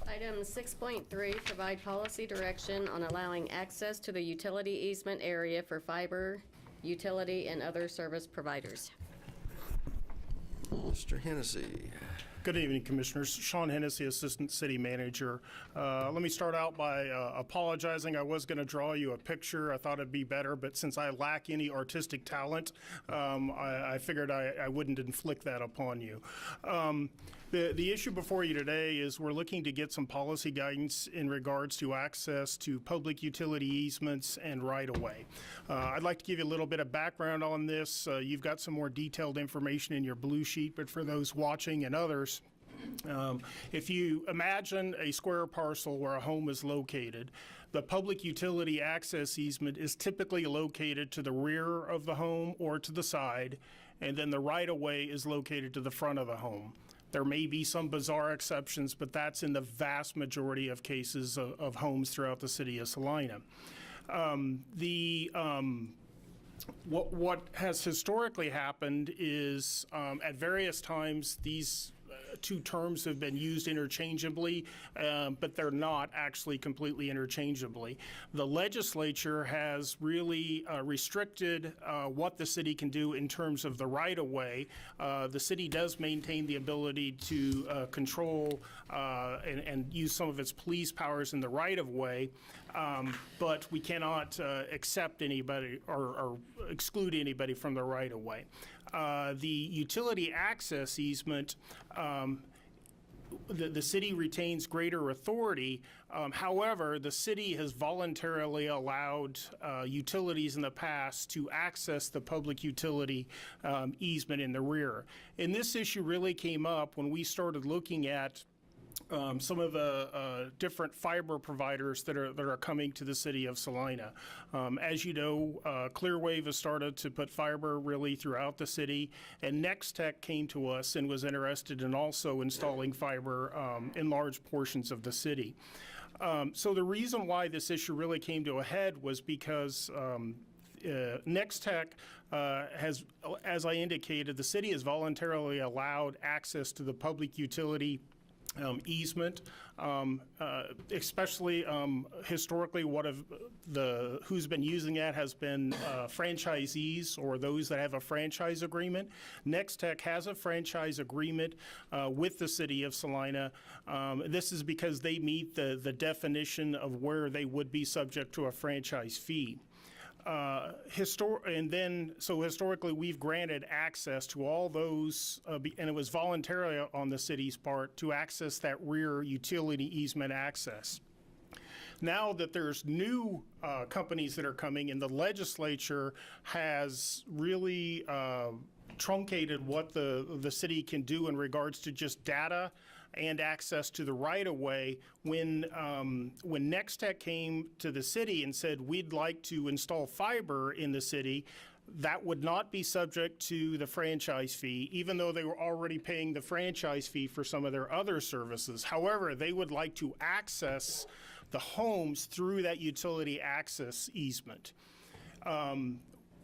Item 6.3, provide policy direction on allowing access to the utility easement area for fiber, utility, and other service providers.
Mr. Hennessy.
Good evening, Commissioners. Sean Hennessy, Assistant City Manager. Let me start out by apologizing. I was going to draw you a picture. I thought it'd be better, but since I lack any artistic talent, I figured I wouldn't inflict that upon you. The issue before you today is we're looking to get some policy guidance in regards to access to public utility easements and right-of-way. I'd like to give you a little bit of background on this. You've got some more detailed information in your blue sheet, but for those watching and others, if you imagine a square parcel where a home is located, the public utility access easement is typically located to the rear of the home or to the side, and then the right-of-way is located to the front of the home. There may be some bizarre exceptions, but that's in the vast majority of cases of homes throughout the city of Salina. What has historically happened is at various times these two terms have been used interchangeably, but they're not actually completely interchangeably. The legislature has really restricted what the city can do in terms of the right-of-way. The city does maintain the ability to control and use some of its police powers in the right-of-way, but we cannot accept anybody or exclude anybody from the right-of-way. The utility access easement, the city retains greater authority. However, the city has voluntarily allowed utilities in the past to access the public utility easement in the rear. And this issue really came up when we started looking at some of the different fiber providers that are coming to the city of Salina. As you know, Clearwave has started to put fiber really throughout the city, and Nex-Tech came to us and was interested in also installing fiber in large portions of the city. So the reason why this issue really came to a head was because Nex-Tech has, as I indicated, the city has voluntarily allowed access to the public utility easement, especially historically who's been using that has been franchisees or those that have a franchise agreement. Nex-Tech has a franchise agreement with the city of Salina. This is because they meet the definition of where they would be subject to a franchise fee. Historically, we've granted access to all those, and it was voluntarily on the city's part to access that rear utility easement access. Now that there's new companies that are coming, and the legislature has really truncated what the city can do in regards to just data and access to the right-of-way. When Nex-Tech came to the city and said, we'd like to install fiber in the city, that would not be subject to the franchise fee, even though they were already paying the franchise fee for some of their other services. However, they would like to access the homes through that utility access easement.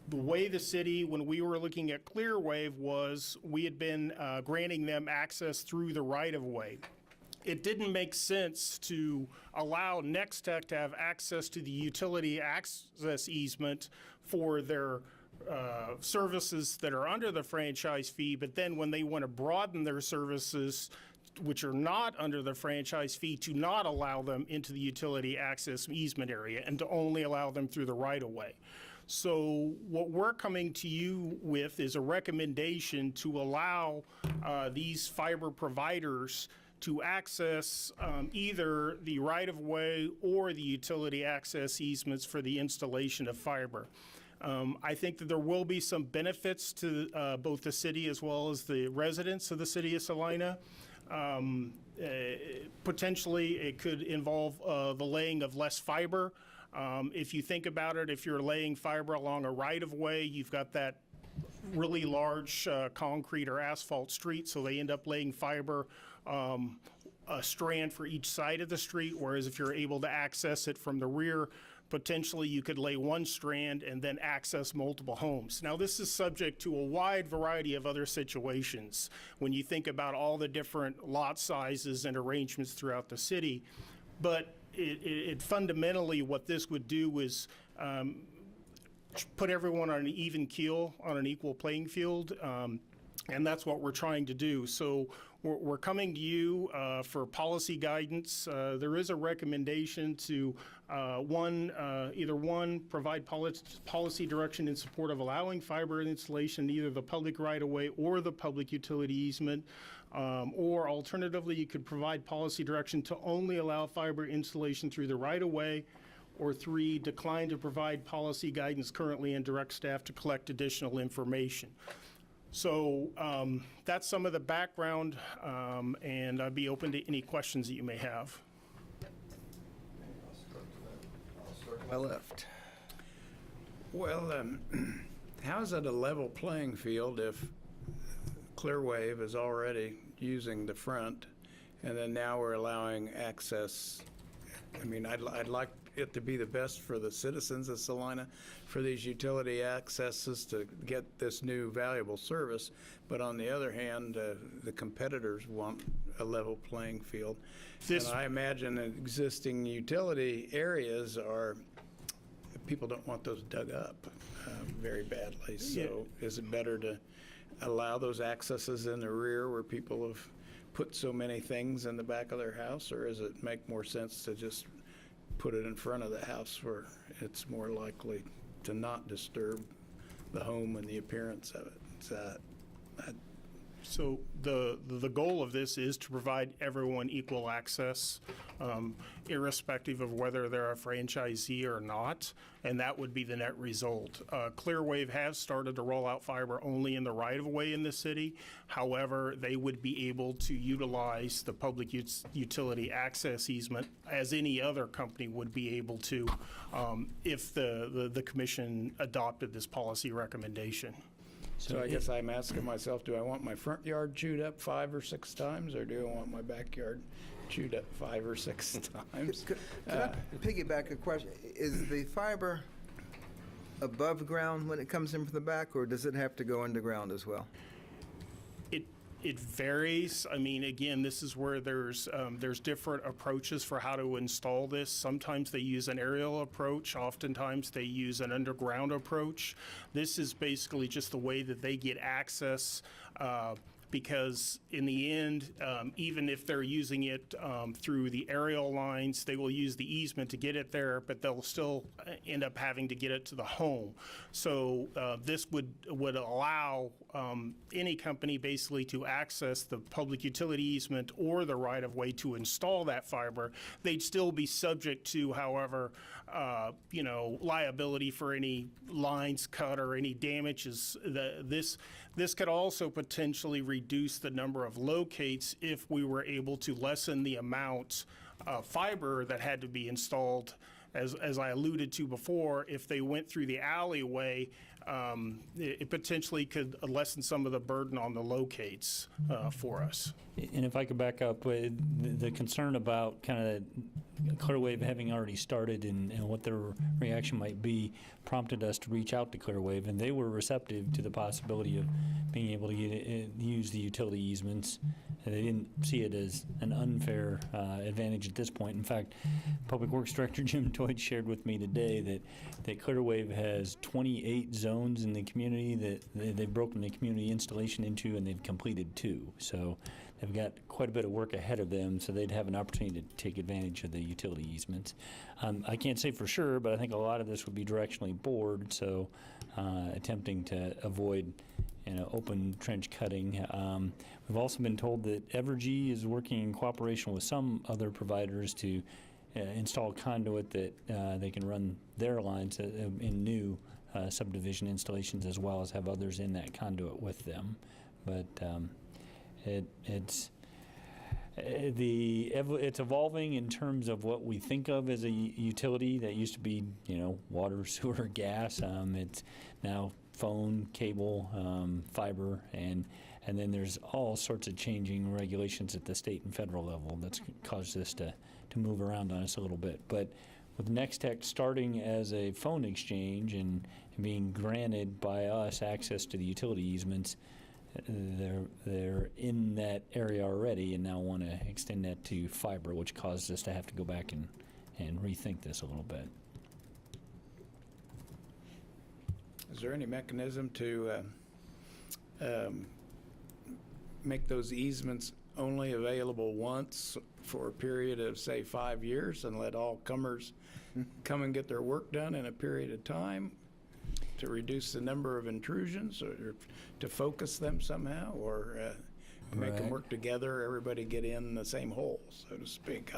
The way the city, when we were looking at Clearwave, was we had been granting them access through the right-of-way. It didn't make sense to allow Nex-Tech to have access to the utility access easement for their services that are under the franchise fee, but then when they want to broaden their services which are not under the franchise fee, to not allow them into the utility access easement area and to only allow them through the right-of-way. So what we're coming to you with is a recommendation to allow these fiber providers to access either the right-of-way or the utility access easements for the installation of fiber. I think that there will be some benefits to both the city as well as the residents of the city of Salina. Potentially, it could involve the laying of less fiber. If you think about it, if you're laying fiber along a right-of-way, you've got that really large concrete or asphalt street, so they end up laying fiber a strand for each side of the street, whereas if you're able to access it from the rear, potentially you could lay one strand and then access multiple homes. Now, this is subject to a wide variety of other situations when you think about all the different lot sizes and arrangements throughout the city. But it fundamentally, what this would do is put everyone on an even keel, on an equal playing field, and that's what we're trying to do. So we're coming to you for policy guidance. There is a recommendation to either provide policy direction in support of allowing fiber installation, either the public right-of-way or the public utility easement. Or alternatively, you could provide policy direction to only allow fiber installation through the right-of-way, or 3, decline to provide policy guidance currently and direct staff to collect additional information. So that's some of the background, and I'd be open to any questions that you may have.
My left.
Well, how is it a level playing field if Clearwave is already using the front, and then now we're allowing access? I mean, I'd like it to be the best for the citizens of Salina, for these utility accesses to get this new valuable service. But on the other hand, the competitors want a level playing field. And I imagine that existing utility areas people don't want those dug up very badly. So is it better to allow those accesses in the rear where people have put so many things in the back of their house, or does it make more sense to just put it in front of the house where it's more likely to not disturb the home and the appearance of it?
So the goal of this is to provide everyone equal access, irrespective of whether they're a franchisee or not, and that would be the net result. Clearwave has started to roll out fiber only in the right-of-way in the city. However, they would be able to utilize the public utility access easement as any other company would be able to if the commission adopted this policy recommendation.
So I guess I'm asking myself, do I want my front yard chewed up 5 or 6 times, or do I want my backyard chewed up 5 or 6 times?
Could I piggyback a question? Is the fiber above ground when it comes in from the back, or does it have to go underground as well?
It varies. I mean, again, this is where there's different approaches for how to install this. Sometimes they use an aerial approach. Oftentimes they use an underground approach. This is basically just the way that they get access, because in the end, even if they're using it through the aerial lines, they will use the easement to get it there, but they'll still end up having to get it to the home. So this would allow any company basically to access the public utility easement or the right-of-way to install that fiber. They'd still be subject to, however, liability for any lines cut or any damages. This could also potentially reduce the number of locates if we were able to lessen the amount of fiber that had to be installed. As I alluded to before, if they went through the alleyway, it potentially could lessen some of the burden on the locates for us.
And if I could back up, the concern about kind of Clearwave having already started and what their reaction might be prompted us to reach out to Clearwave, and they were receptive to the possibility of being able to use the utility easements. And they didn't see it as an unfair advantage at this point. In fact, Public Works Director Jim Toyd shared with me today that Clearwave has 28 zones in the community that they've broken the community installation into, and they've completed 2. So they've got quite a bit of work ahead of them, so they'd have an opportunity to take advantage of the utility easements. I can't say for sure, but I think a lot of this would be directionally bored, so attempting to avoid open trench cutting. We've also been told that Evergy is working in cooperation with some other providers to install conduit that they can run their lines in new subdivision installations, as well as have others in that conduit with them. But it's evolving in terms of what we think of as a utility that used to be, water, sewer, gas. It's now phone, cable, fiber, and then there's all sorts of changing regulations at the state and federal level that's caused this to move around on us a little bit. But with Nex-Tech starting as a phone exchange and being granted by us access to the utility easements, they're in that area already and now want to extend that to fiber, which caused us to have to go back and rethink this a little bit.
Is there any mechanism to make those easements only available once for a period of, say, 5 years, and let all comers come and get their work done in a period of time to reduce the number of intrusions, or to focus them somehow, or make them work together, everybody get in the same hole, so to speak?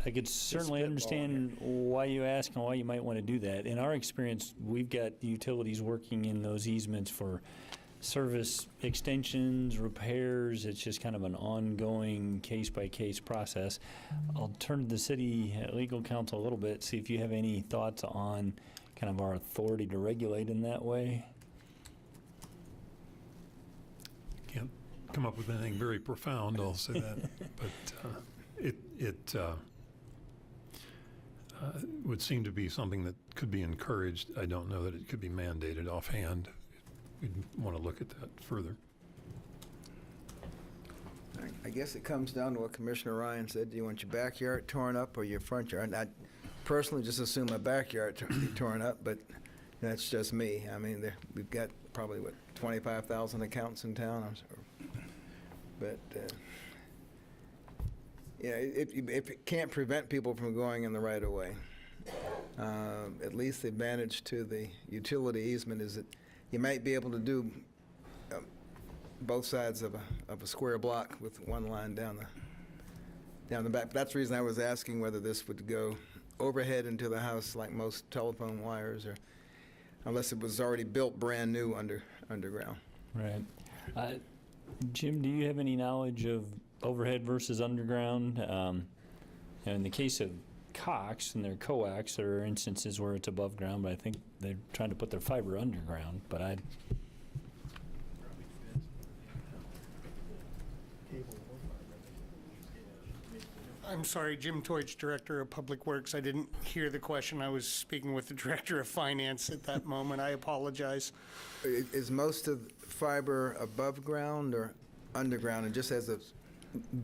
I could certainly understand why you ask and why you might want to do that. In our experience, we've got utilities working in those easements for service extensions, repairs. It's just kind of an ongoing case-by-case process. I'll turn to the city legal counsel a little bit, see if you have any thoughts on kind of our authority to regulate in that way.
Can't come up with anything very profound, I'll say that. But it would seem to be something that could be encouraged. I don't know that it could be mandated offhand. We'd want to look at that further.
I guess it comes down to what Commissioner Ryan said. Do you want your backyard torn up or your front yard? And I personally just assume my backyard to be torn up, but that's just me. I mean, we've got probably, 25,000 accounts in town? But, if it can't prevent people from going in the right of way, at least the advantage to the utility easement is that you might be able to do both sides of a square block with one line down the back. That's the reason I was asking whether this would go overhead into the house like most telephone wires, or unless it was already built brand new underground.
Right. Jim, do you have any knowledge of overhead versus underground? In the case of Cox and their coax, there are instances where it's above ground, but I think they're trying to put their fiber underground. But
I'm sorry, Jim Teutsch, Director of Public Works. I didn't hear the question. I was speaking with the Director of Finance at that moment. I apologize.
Is most of fiber above ground or underground? And just as a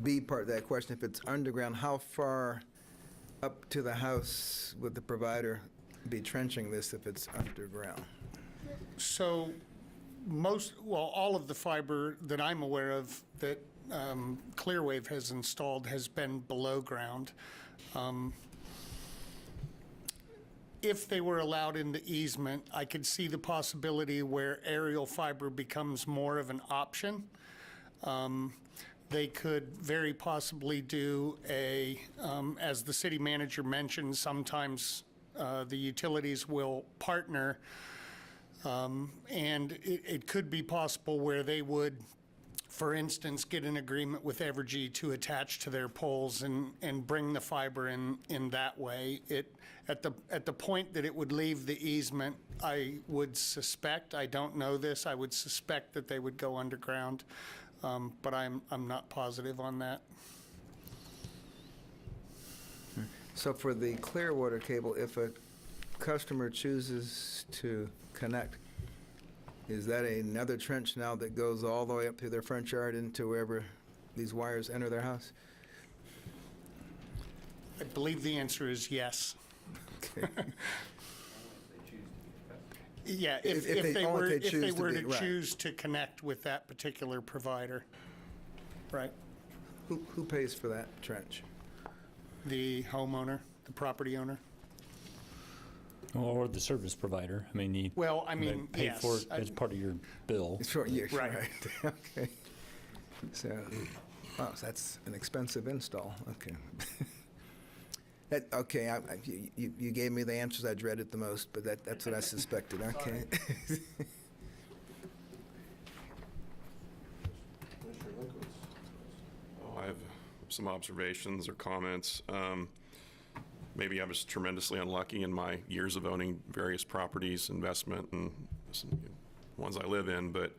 B part of that question, if it's underground, how far up to the house would the provider be trenching this if it's underground?
So all of the fiber that I'm aware of that Clearwave has installed has been below ground. If they were allowed in the easement, I could see the possibility where aerial fiber becomes more of an option. They could very possibly do as the city manager mentioned, sometimes the utilities will partner, and it could be possible where they would, for instance, get an agreement with Evergy to attach to their poles and bring the fiber in that way. At the point that it would leave the easement, I would suspect, I don't know this, I would suspect that they would go underground, but I'm not positive on that.
So for the Clearwater cable, if a customer chooses to connect, is that another trench now that goes all the way up through their front yard into wherever these wires enter their house?
I believe the answer is yes.
Okay.
Yeah, if they were to choose to connect with that particular provider. Right.
Who pays for that trench?
The homeowner, the property owner?
Or the service provider. I mean, you
Well, I mean,
pay
yes.
for it as part of your bill.
It's for, yeah,
Right.
right, okay. So, wow, so that's an expensive install, okay. Okay, you gave me the answers I dreaded the most, but that's what I suspected, okay.
I have some observations or comments. Maybe I was tremendously unlucky in my years of owning various properties, investment, and some ones I live in, but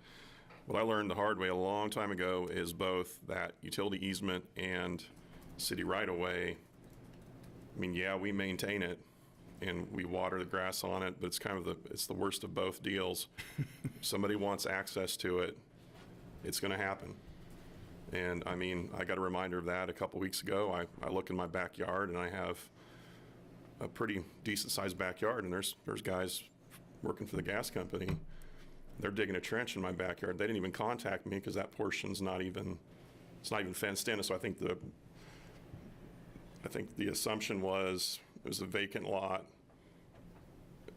what I learned the hard way a long time ago is both that utility easement and city right-of-way, I mean, yeah, we maintain it, and we water the grass on it, but it's kind of it's the worst of both deals. If somebody wants access to it, it's going to happen. And I mean, I got a reminder of that a couple weeks ago. I look in my backyard, and I have a pretty decent-sized backyard, and there's guys working for the gas company. They're digging a trench in my backyard. They didn't even contact me because that portion's not even fenced in. So I think the assumption was it was a vacant lot.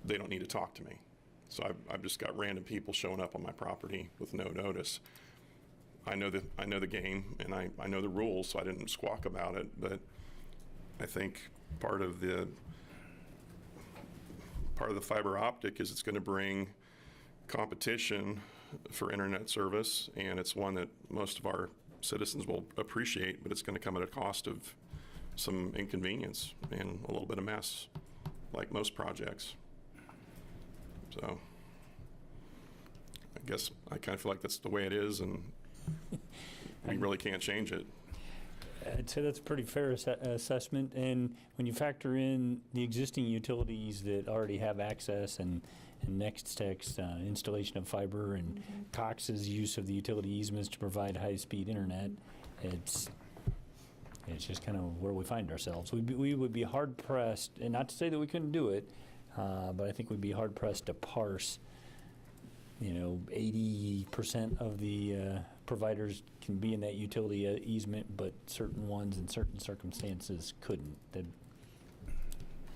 They don't need to talk to me. So I've just got random people showing up on my property with no notice. I know the game, and I know the rules, so I didn't squawk about it. But I think part of the fiber optic is it's going to bring competition for internet service, and it's one that most of our citizens will appreciate, but it's going to come at a cost of some inconvenience and a little bit of mess, like most projects. So I guess I kind of feel like that's the way it is, and we really can't change it.
I'd say that's a pretty fair assessment. And when you factor in the existing utilities that already have access and Nex-Tech's installation of fiber and Cox's use of the utility easements to provide high-speed internet, it's just kind of where we find ourselves. We would be hard-pressed, and not to say that we couldn't do it, but I think we'd be hard-pressed to parse, 80% of the providers can be in that utility easement, but certain ones in certain circumstances couldn't. That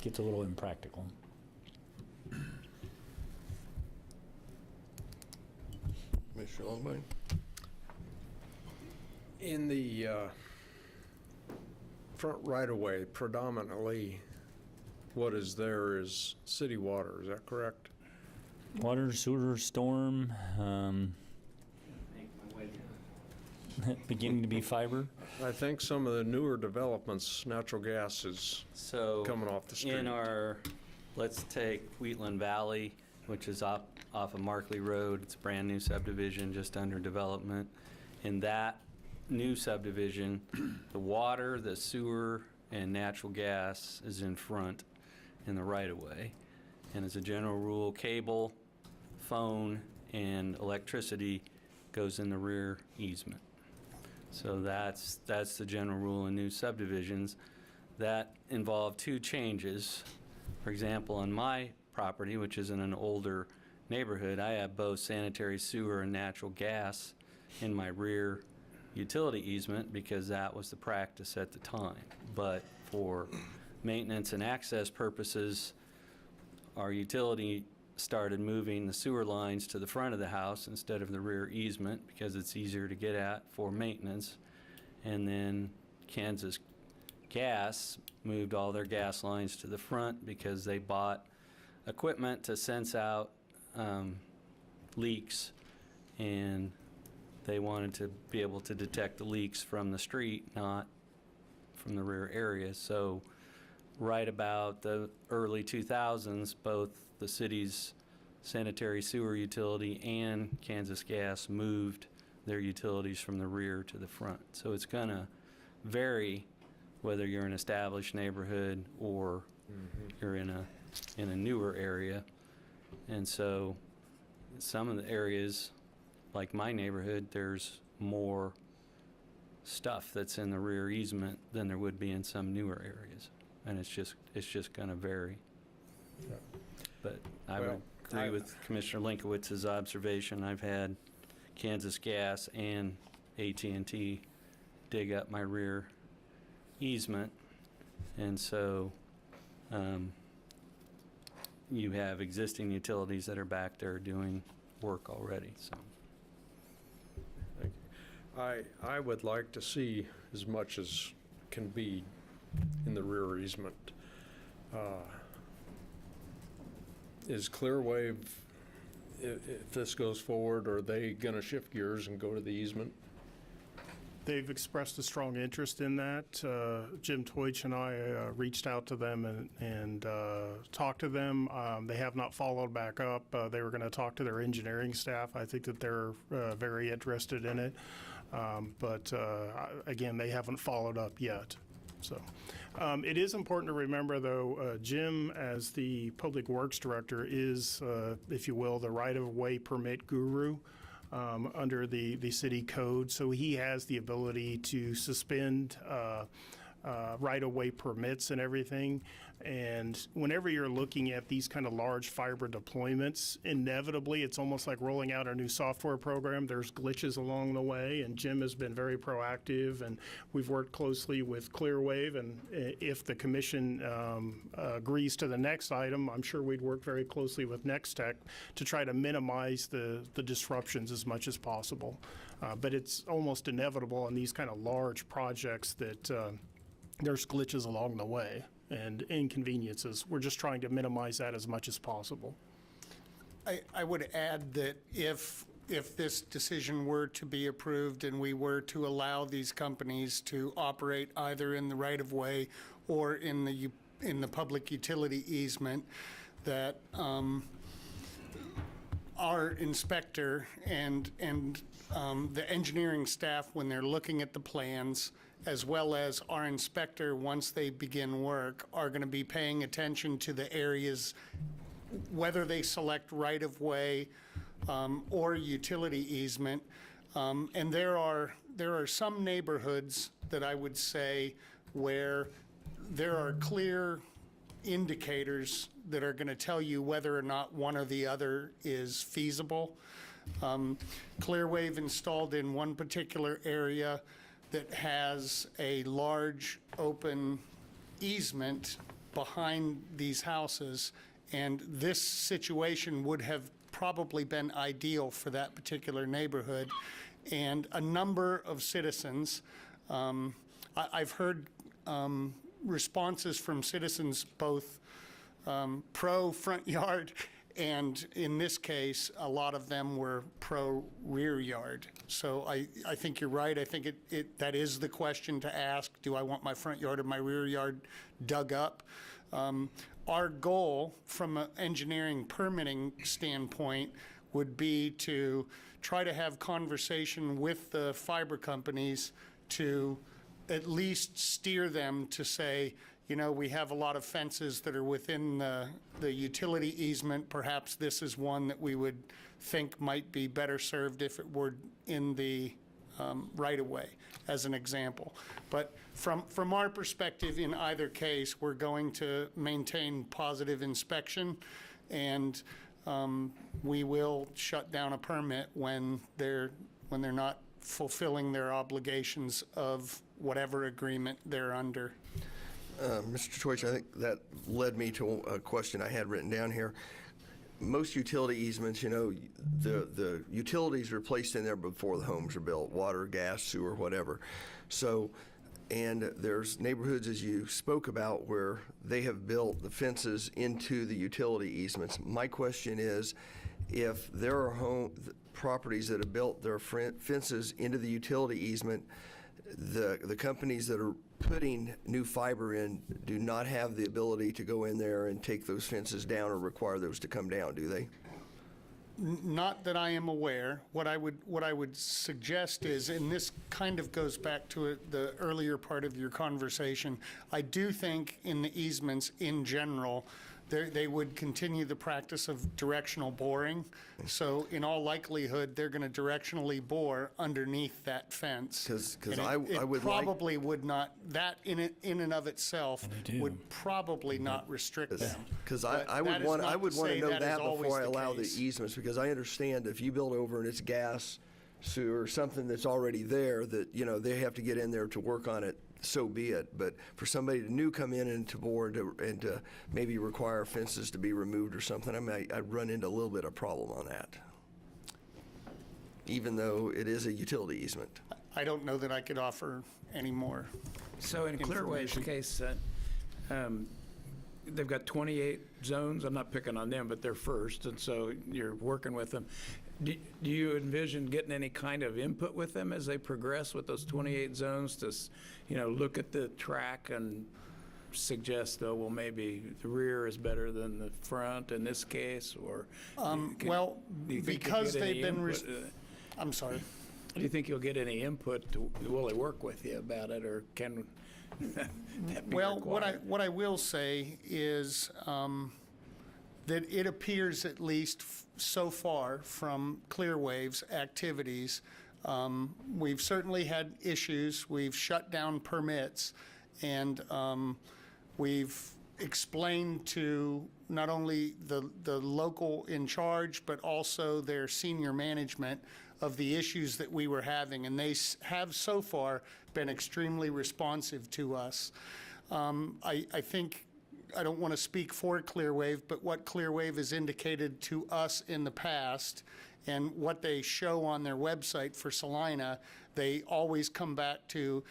gets a little impractical.
Commissioner Longbine?
In the front right-of-way, predominantly, what is there is city water, is that correct?
Water, sewer, storm, beginning to be fiber.
I think some of the newer developments, natural gas is coming off the street.
In our, let's take Wheatland Valley, which is off of Markley Road. It's a brand-new subdivision just under development. In that new subdivision, the water, the sewer, and natural gas is in front in the right-of-way. And as a general rule, cable, phone, and electricity goes in the rear easement. So that's the general rule in new subdivisions. That involved two changes. For example, on my property, which is in an older neighborhood, I have both sanitary sewer and natural gas in my rear utility easement because that was the practice at the time. But for maintenance and access purposes, our utility started moving the sewer lines to the front of the house instead of the rear easement because it's easier to get at for maintenance. And then Kansas Gas moved all their gas lines to the front because they bought equipment to sense out leaks, and they wanted to be able to detect the leaks from the street, not from the rear area. So right about the early 2000s, both the city's sanitary sewer utility and Kansas Gas moved their utilities from the rear to the front. So it's going to vary whether you're an established neighborhood or you're in a newer area. And so some of the areas, like my neighborhood, there's more stuff that's in the rear easement than there would be in some newer areas. And it's just going to vary. But I would agree with Commissioner Linkowitz's observation. I've had Kansas Gas and AT&T dig up my rear easement. And so you have existing utilities that are back there doing work already, so.
Thank you. I would like to see as much as can be in the rear easement. Is Clearwave, if this goes forward, are they going to shift gears and go to the easement?
They've expressed a strong interest in that. Jim Teutsch and I reached out to them and talked to them. They have not followed back up. They were going to talk to their engineering staff. I think that they're very interested in it. But again, they haven't followed up yet. So it is important to remember, though, Jim, as the Public Works Director, is, if you will, the right-of-way permit guru under the city code. So he has the ability to suspend right-of-way permits and everything. And whenever you're looking at these kind of large fiber deployments, inevitably it's almost like rolling out a new software program. There's glitches along the way, and Jim has been very proactive, and we've worked closely with Clearwave. And if the commission agrees to the next item, I'm sure we'd work very closely with Nex-Tech to try to minimize the disruptions as much as possible. But it's almost inevitable on these kind of large projects that there's glitches along the way and inconveniences. We're just trying to minimize that as much as possible.
I would add that if this decision were to be approved and we were to allow these companies to operate either in the right-of-way or in the public utility easement, that our inspector and the engineering staff, when they're looking at the plans, as well as our inspector, once they begin work, are going to be paying attention to the areas, whether they select right-of-way or utility easement. And there are some neighborhoods that I would say where there are clear indicators that are going to tell you whether or not one or the other is feasible. Clearwave installed in one particular area that has a large open easement behind these houses, and this situation would have probably been ideal for that particular neighborhood. And a number of citizens, I've heard responses from citizens both pro front yard, and in this case, a lot of them were pro rear yard. So I think you're right. I think that is the question to ask. Do I want my front yard or my rear yard dug up? Our goal from an engineering permitting standpoint would be to try to have conversation with the fiber companies to at least steer them to say, you know, we have a lot of fences that are within the utility easement. Perhaps this is one that we would think might be better served if it were in the right-of-way, as an example. But from our perspective, in either case, we're going to maintain positive inspection, and we will shut down a permit when they're not fulfilling their obligations of whatever agreement they're under.
Mr. Teutsch, I think that led me to a question I had written down here. Most utility easements, you know, the utilities are placed in there before the homes are built, water, gas, sewer, whatever. So, and there's neighborhoods, as you spoke about, where they have built the fences into the utility easements. My question is, if there are properties that have built their fences into the utility easement, the companies that are putting new fiber in do not have the ability to go in there and take those fences down or require those to come down, do they?
Not that I am aware. What I would suggest is, and this kind of goes back to the earlier part of your conversation, I do think in the easements in general, they would continue the practice of directional boring. So in all likelihood, they're going to directionally bore underneath that fence.
Because I would
probably would not, that in and of itself would probably not restrict them.
Because I would want to know that before I allow the easements, because I understand if you build over and it's gas sewer, something that's already there that, they have to get in there to work on it, so be it. But for somebody to new come in and to bore and to maybe require fences to be removed or something, I'd run into a little bit of problem on that, even though it is a utility easement.
I don't know that I could offer any more.
So in Clearwave's case, they've got 28 zones. I'm not picking on them, but they're first, and so you're working with them. Do you envision getting any kind of input with them as they progress with those 28 zones to, look at the track and suggest, oh, well, maybe the rear is better than the front in this case, or?
Well,
do you think
because
you'll get
they've
any
been,
input,
I'm sorry.
do you think you'll get any input? Will they work with you about it, or can that be
Well,
required?
what I will say is that it appears, at least so far from Clearwave's activities, we've certainly had issues. We've shut down permits, and we've explained to not only the local in charge, but also their senior management of the issues that we were having, and they have so far been extremely responsive to us. I think, I don't want to speak for Clearwave, but what Clearwave has indicated to us in the past and what they show on their website for Salina, they always come back to,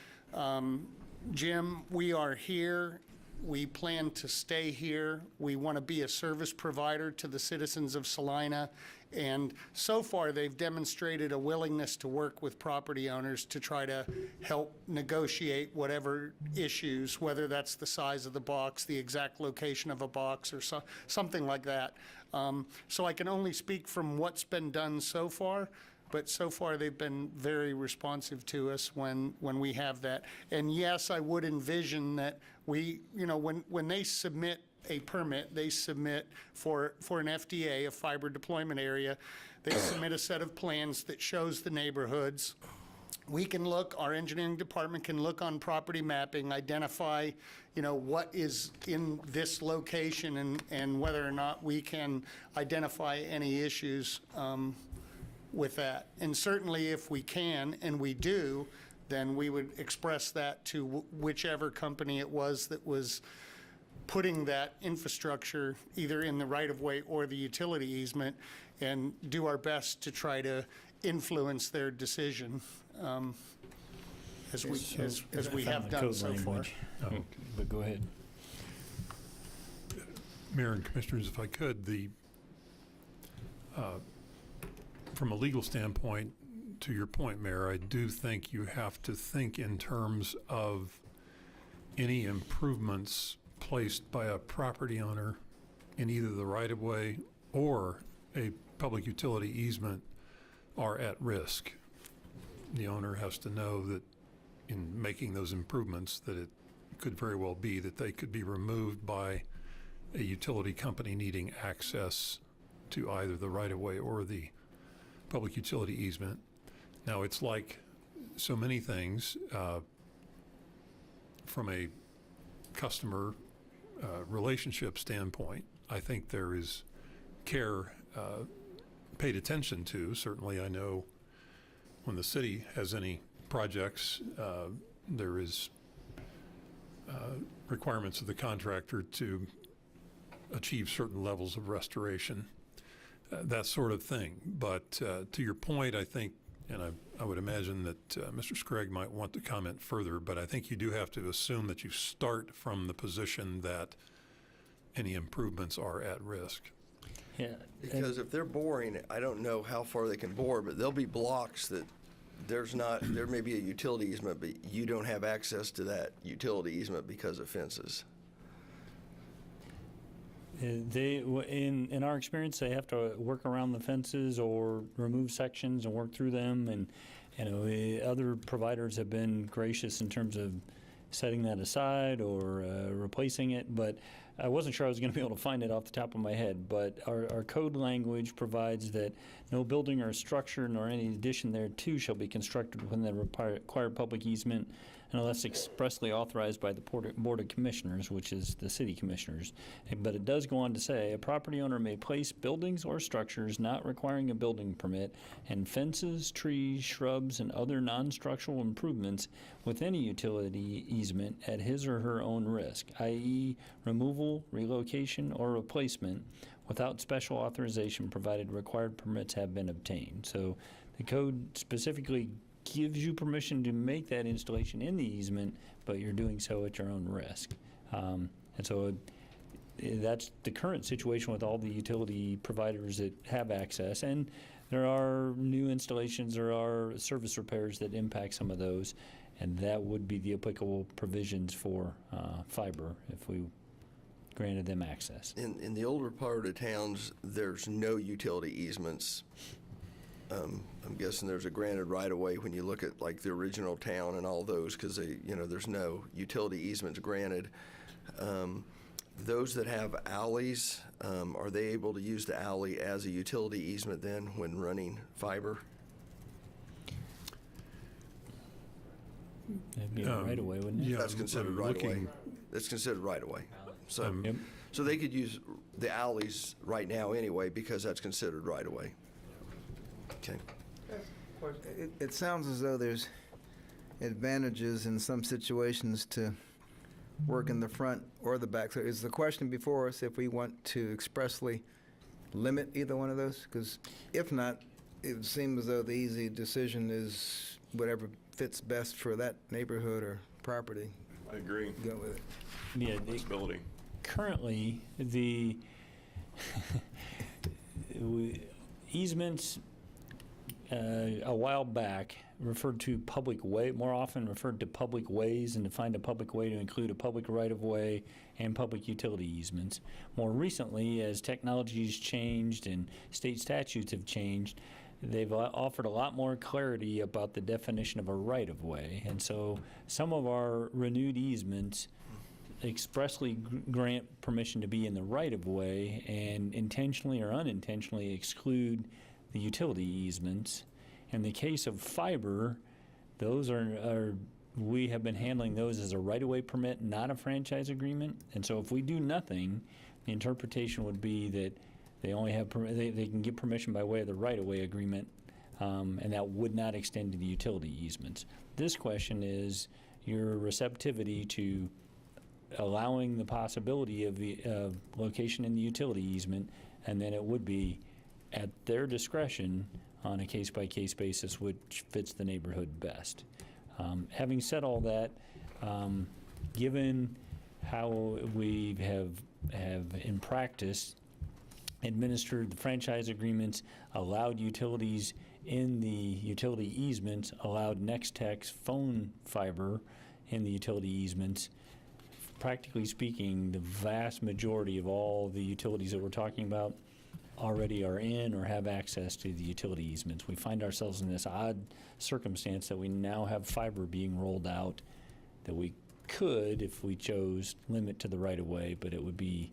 Jim, we are here. We plan to stay here. We want to be a service provider to the citizens of Salina. And so far, they've demonstrated a willingness to work with property owners to try to help negotiate whatever issues, whether that's the size of the box, the exact location of a box, or something like that. So I can only speak from what's been done so far, but so far they've been very responsive to us when we have that. And yes, I would envision that we, when they submit a permit, they submit for an FDA, a fiber deployment area, they submit a set of plans that shows the neighborhoods. We can look, our engineering department can look on property mapping, identify, what is in this location and whether or not we can identify any issues with that. And certainly if we can, and we do, then we would express that to whichever company it was that was putting that infrastructure either in the right-of-way or the utility easement, and do our best to try to influence their decision as we have done so far.
Oh, but go ahead.
Mayor and Commissioners, if I could, from a legal standpoint, to your point, Mayor, I do think you have to think in terms of any improvements placed by a property owner in either the right-of-way or a public utility easement are at risk. The owner has to know that in making those improvements that it could very well be that they could be removed by a utility company needing access to either the right-of-way or the public utility easement. Now, it's like so many things from a customer relationship standpoint. I think there is care paid attention to. Certainly, I know when the city has any projects, there is requirements of the contractor to achieve certain levels of restoration, that sort of thing. But to your point, I think, and I would imagine that Mr. Scragg might want to comment further, but I think you do have to assume that you start from the position that any improvements are at risk.
Yeah.
Because if they're boring, I don't know how far they can bore, but there'll be blocks that there may be a utility easement, but you don't have access to that utility easement because of fences.
In our experience, they have to work around the fences or remove sections and work through them. And other providers have been gracious in terms of setting that aside or replacing it. But I wasn't sure I was going to be able to find it off the top of my head. But our code language provides that no building or structure nor any addition thereto shall be constructed within the required public easement unless expressly authorized by the Board of Commissioners, which is the city commissioners. But it does go on to say, a property owner may place buildings or structures not requiring a building permit and fences, trees, shrubs, and other non-structural improvements within a utility easement at his or her own risk, i.e. removal, relocation, or replacement without special authorization provided required permits have been obtained. So the code specifically gives you permission to make that installation in the easement, but you're doing so at your own risk. And so that's the current situation with all the utility providers that have access. And there are new installations, there are service repairs that impact some of those, and that would be the applicable provisions for fiber if we granted them access.
In the older part of towns, there's no utility easements. I'm guessing there's a granted right-of-way when you look at like the original town and all those, because there's no utility easements granted. Those that have alleys, are they able to use the alley as a utility easement then when running fiber?
That'd be a right-of-way, wouldn't it?
Yeah,
That's considered
I'm
right-of-way.
looking-
That's considered right-of-way. So,
Yep.
so they could use the alleys right now anyway because that's considered right-of-way. Okay.
It sounds as though there's advantages in some situations to work in the front or the back. So is the question before us if we want to expressly limit either one of those? Because if not, it would seem as though the easy decision is whatever fits best for that neighborhood or property.
I agree.
Go with it.
Yeah,
Flexibility.
currently, the easements a while back referred to public way, more often referred to public ways, and defined a public way to include a public right-of-way and public utility easements. More recently, as technology's changed and state statutes have changed, they've offered a lot more clarity about the definition of a right-of-way. And so some of our renewed easements expressly grant permission to be in the right-of-way and intentionally or unintentionally exclude the utility easements. In the case of fiber, those we have been handling those as a right-of-way permit, not a franchise agreement. And so if we do nothing, the interpretation would be that they only have they can get permission by way of the right-of-way agreement, and that would not extend to the utility easements. This question is your receptivity to allowing the possibility of the location in the utility easement, and then it would be at their discretion on a case-by-case basis which fits the neighborhood best. Having said all that, given how we have in practice administered the franchise agreements, allowed utilities in the utility easements, allowed Nex-Tech's phone fiber in the utility easements, practically speaking, the vast majority of all the utilities that we're talking about already are in or have access to the utility easements. We find ourselves in this odd circumstance that we now have fiber being rolled out that we could, if we chose, limit to the right-of-way, but it would be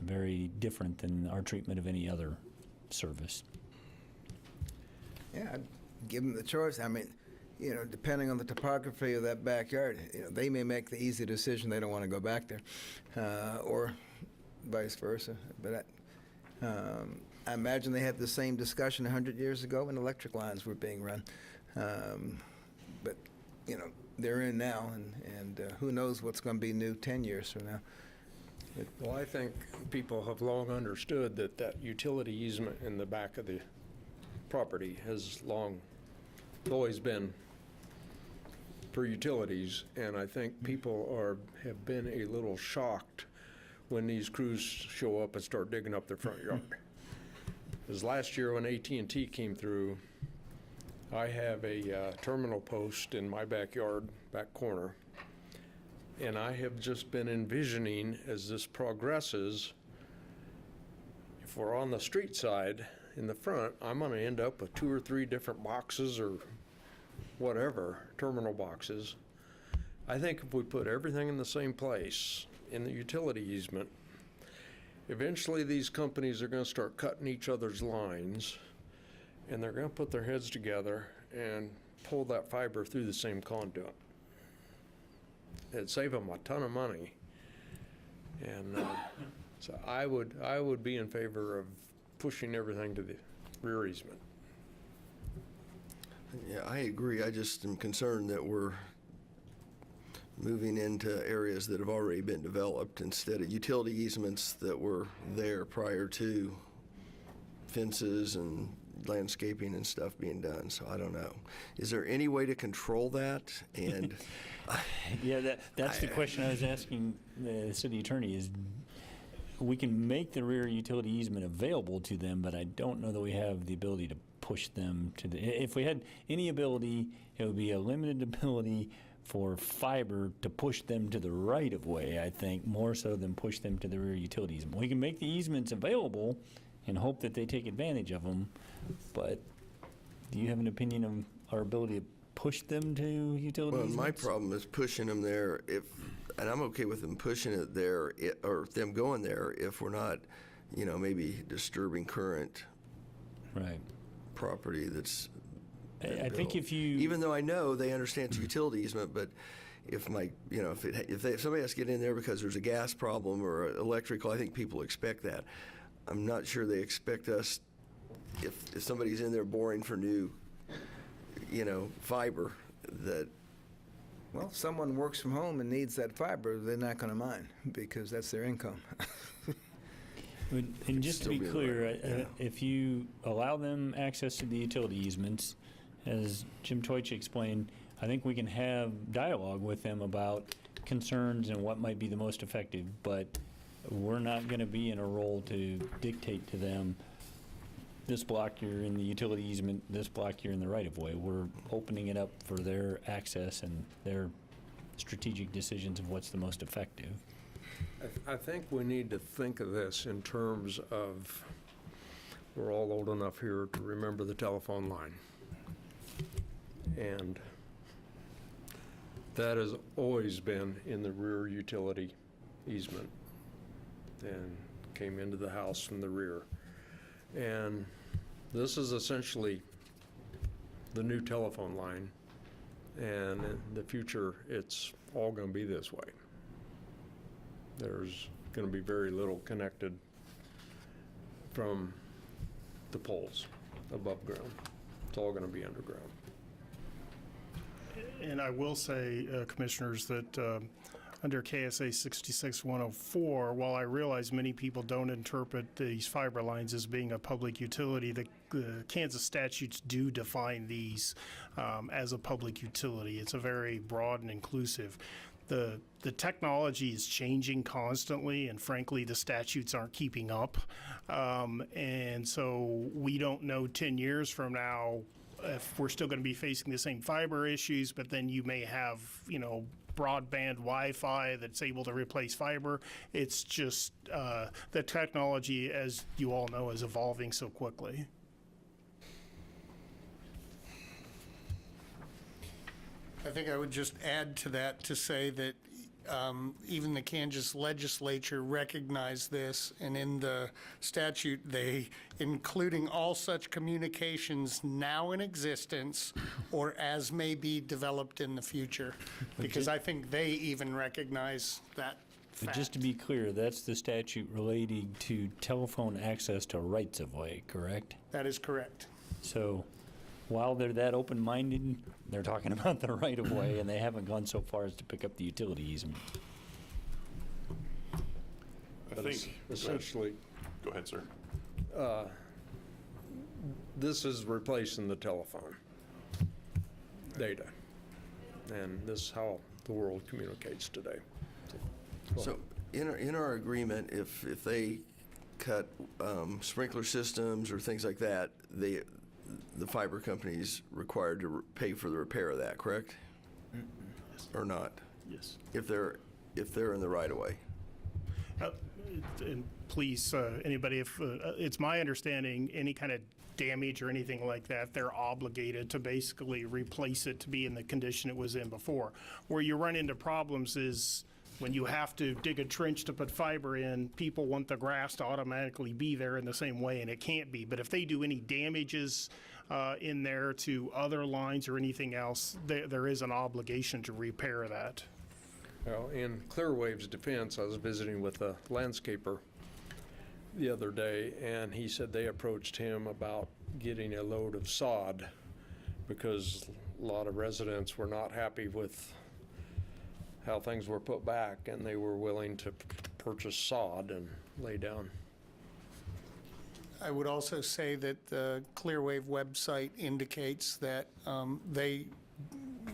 very different than our treatment of any other service.
Yeah, I'd give them the choice. I mean, depending on the topography of that backyard, they may make the easy decision they don't want to go back there, or vice versa. But I imagine they had the same discussion 100 years ago when electric lines were being run. But, they're in now, and who knows what's going to be new 10 years from now.
Well, I think people have long understood that utility easement in the back of the property has always been for utilities, and I think people have been a little shocked when these crews show up and start digging up their front yard. Because last year when AT&T came through, I have a terminal post in my backyard, back corner, and I have just been envisioning as this progresses, if we're on the street side in the front, I'm going to end up with 2 or 3 different boxes or whatever, terminal boxes. I think if we put everything in the same place in the utility easement, eventually these companies are going to start cutting each other's lines, and they're going to put their heads together and pull that fiber through the same conduit. it'd save them a ton of money. And so I would be in favor of pushing everything to the rear easement.
Yeah, I agree. I just am concerned that we're moving into areas that have already been developed instead of utility easements that were there prior to fences and landscaping and stuff being done. So I don't know. Is there any way to control that? And
Yeah, that's the question I was asking the city attorney is, we can make the rear utility easement available to them, but I don't know that we have the ability to push them to the, if we had any ability, it would be a limited ability for fiber to push them to the right of way, I think, more so than push them to the rear utility easement. We can make the easements available and hope that they take advantage of them, but do you have an opinion of our ability to push them to utility
well,
easements?
my problem is pushing them there and I'm okay with them pushing it there or them going there if we're not, maybe disturbing current property that's
I think if you,
even though I know they understand it's utility easement, but if if somebody has to get in there because there's a gas problem or electrical, I think people expect that. I'm not sure they expect us, if somebody's in there boring for new, fiber, that.
Well, if someone works from home and needs that fiber, they're not going to mind because that's their income.
and just to be clear, if you allow them access to the utility easements, as Jim Teutsch explained, I think we can have dialogue with them about concerns and what might be the most effective, but we're not going to be in a role to dictate to them, this block you're in the utility easement, this block you're in the right-of-way. We're opening it up for their access and their strategic decisions of what's the most effective.
I think we need to think of this in terms of, we're all old enough here to remember the telephone line. And that has always been in the rear utility easement and came into the house from the rear. And this is essentially the new telephone line. And in the future, it's all going to be this way. There's going to be very little connected from the poles above ground. It's all going to be underground.
And I will say, Commissioners, that under KSA 66104, while I realize many people don't interpret these fiber lines as being a public utility, the Kansas statutes do define these as a public utility. It's a very broad and inclusive. The technology is changing constantly, and frankly, the statutes aren't keeping up. And so we don't know 10 years from now if we're still going to be facing the same fiber issues, but then you may have, broadband Wi-Fi that's able to replace fiber. It's just the technology, as you all know, is evolving so quickly.
I think I would just add to that to say that even the Kansas legislature recognized this, and in the statute, they, including all such communications now in existence or as may be developed in the future, because I think they even recognize that fact.
But just to be clear, that's the statute relating to telephone access to rights of way, correct?
That is correct.
So while they're that open-minded, they're talking about the right-of-way, and they haven't gone so far as to pick up the utility easement.
I think,
essentially,
go ahead, sir.
This is replacing the telephone data. And this is how the world communicates today.
So in our agreement, if they cut sprinkler systems or things like that, the fiber company's required to pay for the repair of that, correct? Or not?
Yes.
If they're in the right of way.
And please, anybody, if it's my understanding, any kind of damage or anything like that, they're obligated to basically replace it to be in the condition it was in before. Where you run into problems is when you have to dig a trench to put fiber in, people want the grass to automatically be there in the same way, and it can't be. But if they do any damages in there to other lines or anything else, there is an obligation to repair that.
Well, in Clearwave's defense, I was visiting with a landscaper the other day, and he said they approached him about getting a load of sod because a lot of residents were not happy with how things were put back, and they were willing to purchase sod and lay down.
I would also say that the Clearwave website indicates that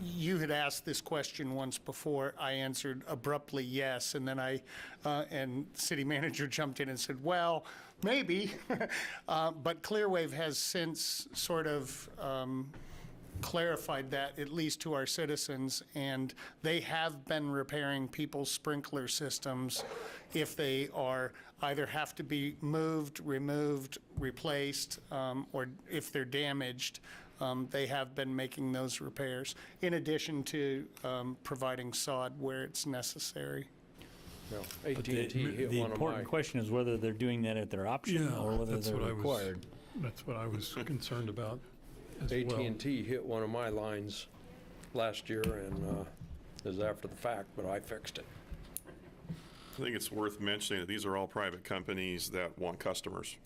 you had asked this question once before. I answered abruptly yes, and then and city manager jumped in and said, well, maybe. But Clearwave has since sort of clarified that, at least to our citizens, and they have been repairing people's sprinkler systems if they are either have to be moved, removed, replaced, or if they're damaged. They have been making those repairs, in addition to providing sod where it's necessary.
Well,
But
AT&T hit
the
one of
important
my,
question is whether they're doing that at their option or whether
that's
they're
what I was-
required.
That's what I was concerned about as well.
AT&T hit one of my lines last year, and it was after the fact, but I fixed it.
I think it's worth mentioning that these are all private companies that want customers.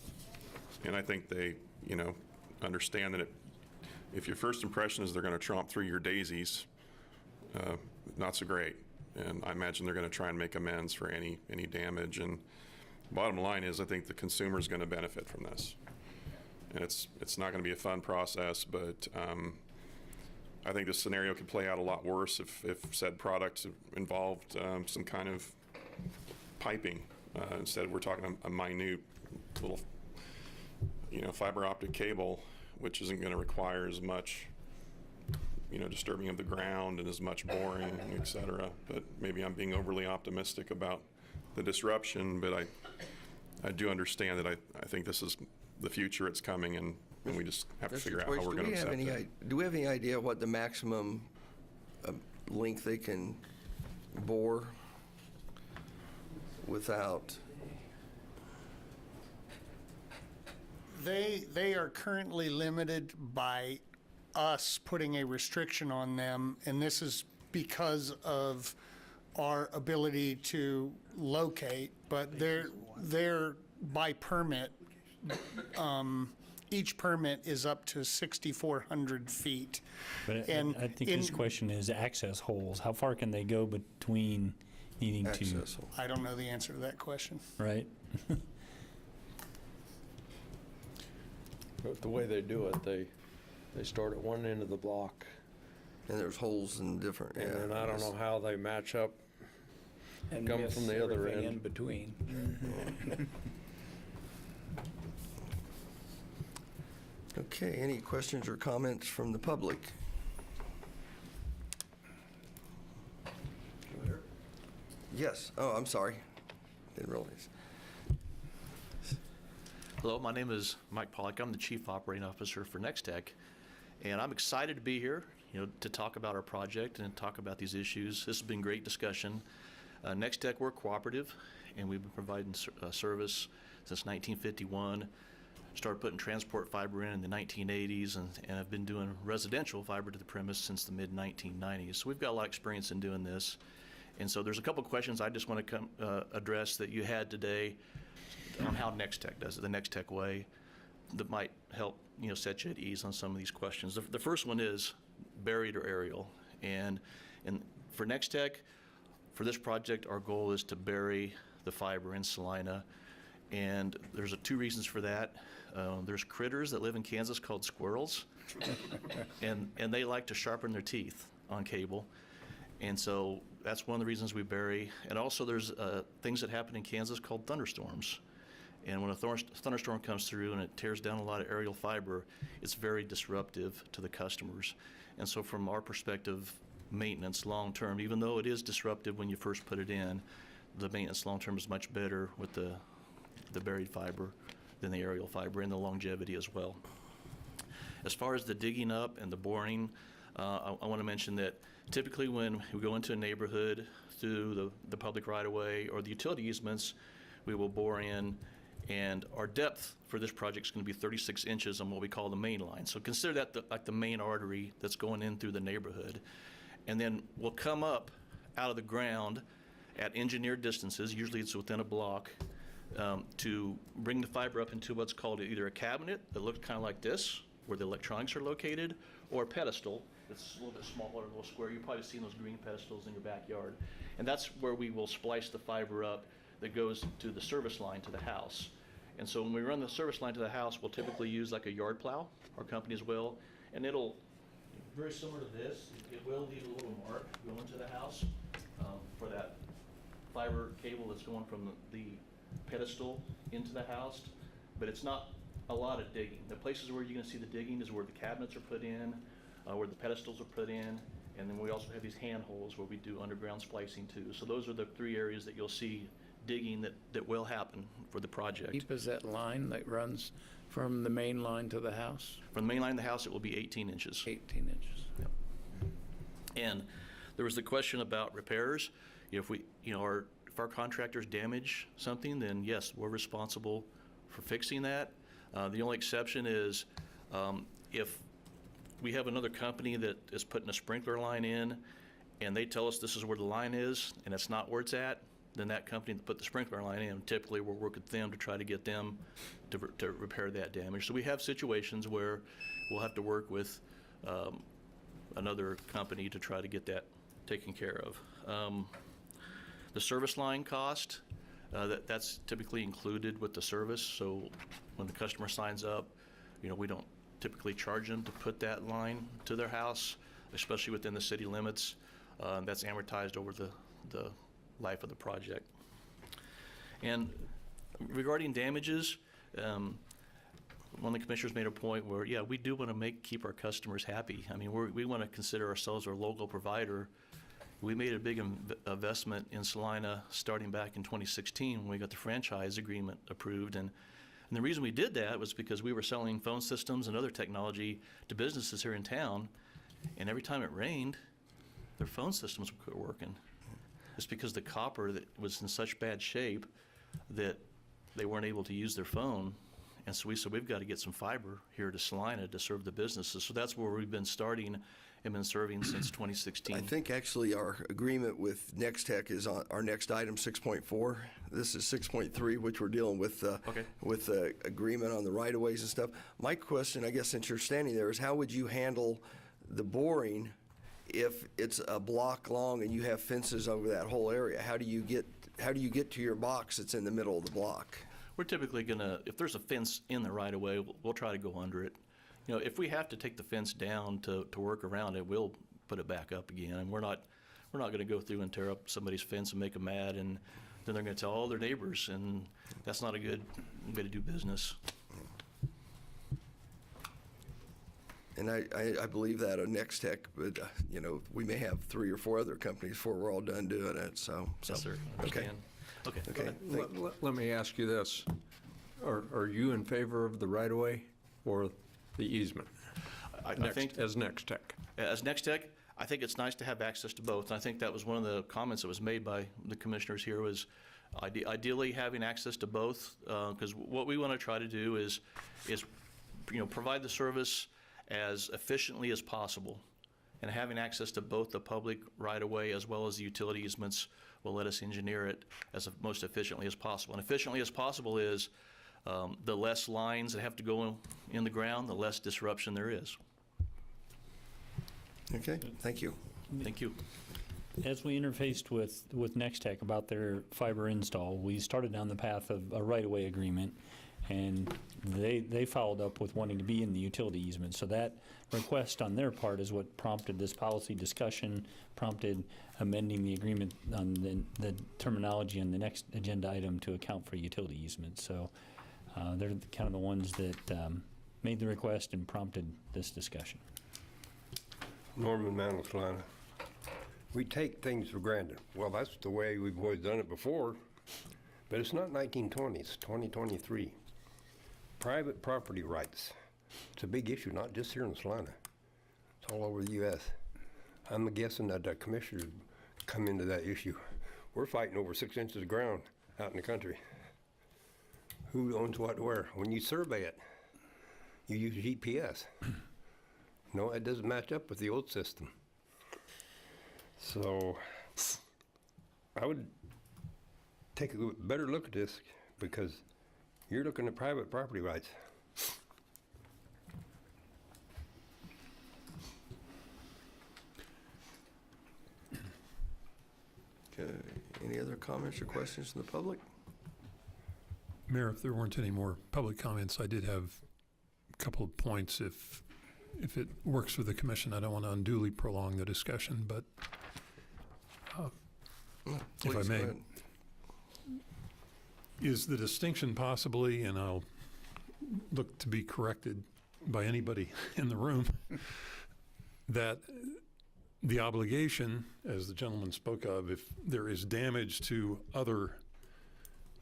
And I think they, understand that if your first impression is they're going to tromp through your daisies, not so great. And I imagine they're going to try and make amends for any damage. And bottom line is, I think the consumer is going to benefit from this. And it's not going to be a fun process, but I think this scenario could play out a lot worse if said products involved some kind of piping. Instead, we're talking a minute little, fiber optic cable, which isn't going to require as much, disturbing of the ground and as much boring, et cetera. But maybe I'm being overly optimistic about the disruption, but I do understand that I think this is the future. It's coming, and we just have to figure out how we're going to accept it.
Do we have any idea what the maximum length they can bore without?
They are currently limited by us putting a restriction on them, and this is because of our ability to locate, but they're by permit. Each permit is up to 6,400 feet.
But
And
I think his question is access holes. How far can they go between needing
Access.
I don't know the answer to that question.
right?
But the way they do it, they start at one end of the block,
And there's holes in different.
and then I don't know how they match up.
And
Come
miss
from the other
everything
end.
in between.
Okay, any questions or comments from the public? Yes. Oh, I'm sorry. Didn't realize.
Hello, my name is Mike Pollock. I'm the Chief Operating Officer for Nex-Tech, and I'm excited to be here, to talk about our project and talk about these issues. This has been great discussion. Nex-Tech, we're cooperative, and we've been providing service since 1951. Started putting transport fiber in the 1980s, and have been doing residential fiber to the premise since the mid-1990s. So we've got a lot of experience in doing this. And so there's a couple questions I just want to address that you had today on how Nex-Tech does it, the Nex-Tech way, that might help set you at ease on some of these questions. The first one is buried or aerial, and for Nex-Tech, for this project, our goal is to bury the fiber in Salina, and there's two reasons for that. There's critters that live in Kansas called squirrels, and they like to sharpen their teeth on cable. And so that's one of the reasons we bury. And also there's things that happen in Kansas called thunderstorms. And when a thunderstorm comes through and it tears down a lot of aerial fiber, it's very disruptive to the customers. And so from our perspective, maintenance long-term, even though it is disruptive when you first put it in, the maintenance long-term is much better with the buried fiber than the aerial fiber, and the longevity as well. As far as the digging up and the boring, I want to mention that typically when we go into a neighborhood through the public right-of-way or the utility easements, we will bore in, and our depth for this project is going to be 36 inches on what we call the main line. So consider that like the main artery that's going in through the neighborhood. And then we'll come up out of the ground at engineered distances, usually it's within a block, to bring the fiber up into what's called either a cabinet that looks kind of like this, where the electronics are located, or a pedestal that's a little bit smaller, a little square. You've probably seen those green pedestals in your backyard. And that's where we will splice the fiber up that goes to the service line to the house. And so when we run the service line to the house, we'll typically use like a yard plow, our companies will, and it'll, very similar to this, it will leave a little mark going to the house for that fiber cable that's going from the pedestal into the house, but it's not a lot of digging. The places where you're going to see the digging is where the cabinets are put in, where the pedestals are put in, and then we also have these handholds where we do underground splicing too. So those are the 3 areas that you'll see digging that will happen for the project.
Deep is that line that runs from the main line to the house?
From the main line to the house, it will be 18 inches.
18 inches.
Yep. And there was the question about repairs. If we, if our contractors damage something, then yes, we're responsible for fixing that. The only exception is if we have another company that is putting a sprinkler line in and they tell us this is where the line is and it's not where it's at, then that company that put the sprinkler line in, typically we'll work with them to try to get them to repair that damage. So we have situations where we'll have to work with another company to try to get that taken care of. The service line cost, that's typically included with the service. So when the customer signs up, we don't typically charge them to put that line to their house, especially within the city limits. That's amortized over the life of the project. And regarding damages, one of the commissioners made a point where, yeah, we do want to keep our customers happy. I mean, we want to consider ourselves a local provider. We made a big investment in Salina starting back in 2016 when we got the franchise agreement approved. And the reason we did that was because we were selling phone systems and other technology to businesses here in town. And every time it rained, their phone systems would quit working. It's because the copper that was in such bad shape that they weren't able to use their phone. And so we said, we've got to get some fiber here to Salina to serve the businesses. So that's where we've been starting and been serving since 2016.
I think actually our agreement with Nex-Tech is on our next item, 6.4. This is 6.3, which we're dealing with with the agreement on the right-of-ways and stuff. My question, I guess, since you're standing there, is how would you handle the boring if it's a block long and you have fences over that whole area? How do you get to your box that's in the middle of the block?
We're typically gonna, if there's a fence in the right of way, we'll try to go under it. If we have to take the fence down to work around it, we'll put it back up again. And we're not gonna go through and tear up somebody's fence and make them mad, and then they're gonna tell all their neighbors, and that's not a good way to do business.
And I believe that of Nex-Tech, but we may have 3 or 4 other companies before we're all done doing it. So
Yes, sir.
Okay.
Understand.
Okay.
Let me ask you this. Are you in favor of the right-of-way or the easement?
I think
as Nex-Tech.
As Nex-Tech, I think it's nice to have access to both. And I think that was one of the comments that was made by the commissioners here was ideally having access to both, because what we want to try to do is provide the service as efficiently as possible. And having access to both the public right-of-way as well as the utility easements will let us engineer it as most efficiently as possible. And efficiently as possible is the less lines that have to go in the ground, the less disruption there is.
Okay, thank you.
Thank you.
As we interfaced with Nex-Tech about their fiber install, we started down the path of a right-of-way agreement, and they followed up with wanting to be in the utility easement. So that request on their part is what prompted this policy discussion, prompted amending the agreement on the terminology on the next agenda item to account for utility easement. So they're kind of the ones that made the request and prompted this discussion.
Norman Mandelstein. We take things for granted. Well, that's the way we've always done it before, but it's not 1920, it's 2023. Private property rights. It's a big issue, not just here in Salina. It's all over the U.S. I'm guessing that the commissioners come into that issue. We're fighting over 6 inches of ground out in the country. Who owns what where? When you survey it, you use GPS. No, it doesn't match up with the old system. So I would take a better look at this, because you're looking at private property rights.
Okay, any other comments or questions from the public?
Mayor, if there weren't any more public comments, I did have a couple of points. If it works for the commission, I don't want to unduly prolong the discussion, but if I
Please,
may,
go ahead.
is the distinction possibly, and I'll look to be corrected by anybody in the room, that the obligation, as the gentleman spoke of, if there is damage to other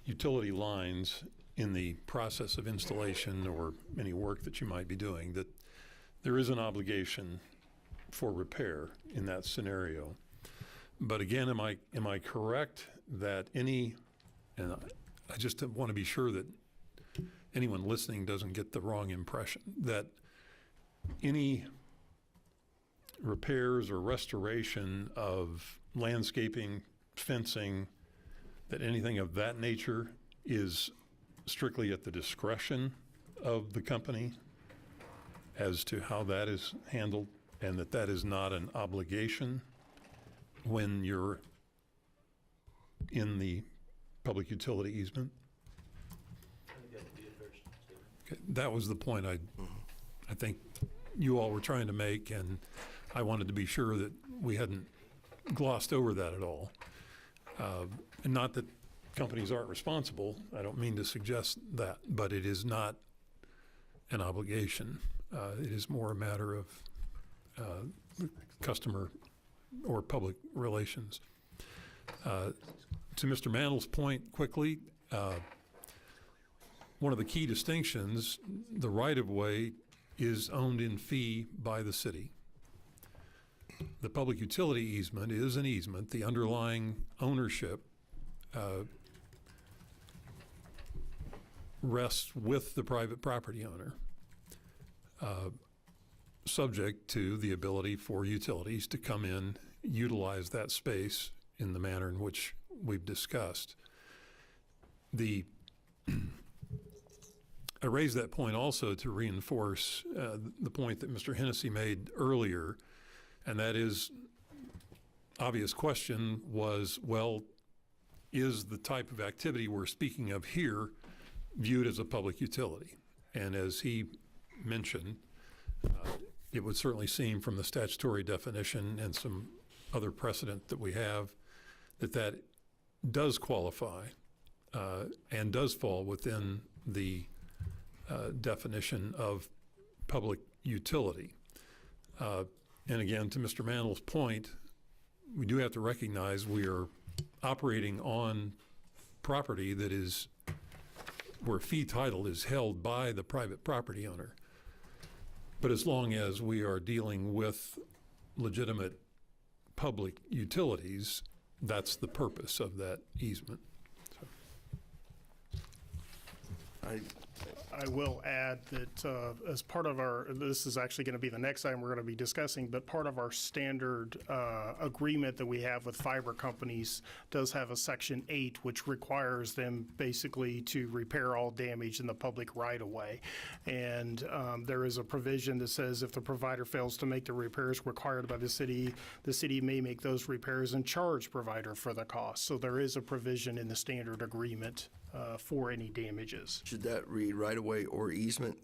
utility lines in the process of installation or any work that you might be doing, that there is an obligation for repair in that scenario. But again, am I correct that any, and I just want to be sure that anyone listening doesn't get the wrong impression, that any repairs or restoration of landscaping, fencing, that anything of that nature is strictly at the discretion of the company as to how that is handled, and that that is not an obligation when you're in the public utility easement? Okay, that was the point I think you all were trying to make, and I wanted to be sure that we hadn't glossed over that at all. And not that companies aren't responsible, I don't mean to suggest that, but it is not an obligation. It is more a matter of customer or public relations. To Mr. Mantle's point quickly, one of the key distinctions, the right-of-way is owned in fee by the city. The public utility easement is an easement. The underlying ownership rests with the private property owner, subject to the ability for utilities to come in, utilize that space in the manner in which we've discussed. I raise that point also to reinforce the point that Mr. Hennessy made earlier, and that is, obvious question was, well, is the type of activity we're speaking of here viewed as a public utility? And as he mentioned, it would certainly seem from the statutory definition and some other precedent that we have that that does qualify and does fall within the definition of public utility. And again, to Mr. Mantle's point, we do have to recognize we are operating on property that is where fee title is held by the private property owner. But as long as we are dealing with legitimate public utilities, that's the purpose of that easement.
I will add that as part of our, this is actually going to be the next item we're going to be discussing, but part of our standard agreement that we have with fiber companies does have a Section 8, which requires them basically to repair all damage in the public right-of-way. And there is a provision that says if the provider fails to make the repairs required by the city may make those repairs and charge provider for the cost. So there is a provision in the standard agreement for any damages.
Should that read right-of-way or easement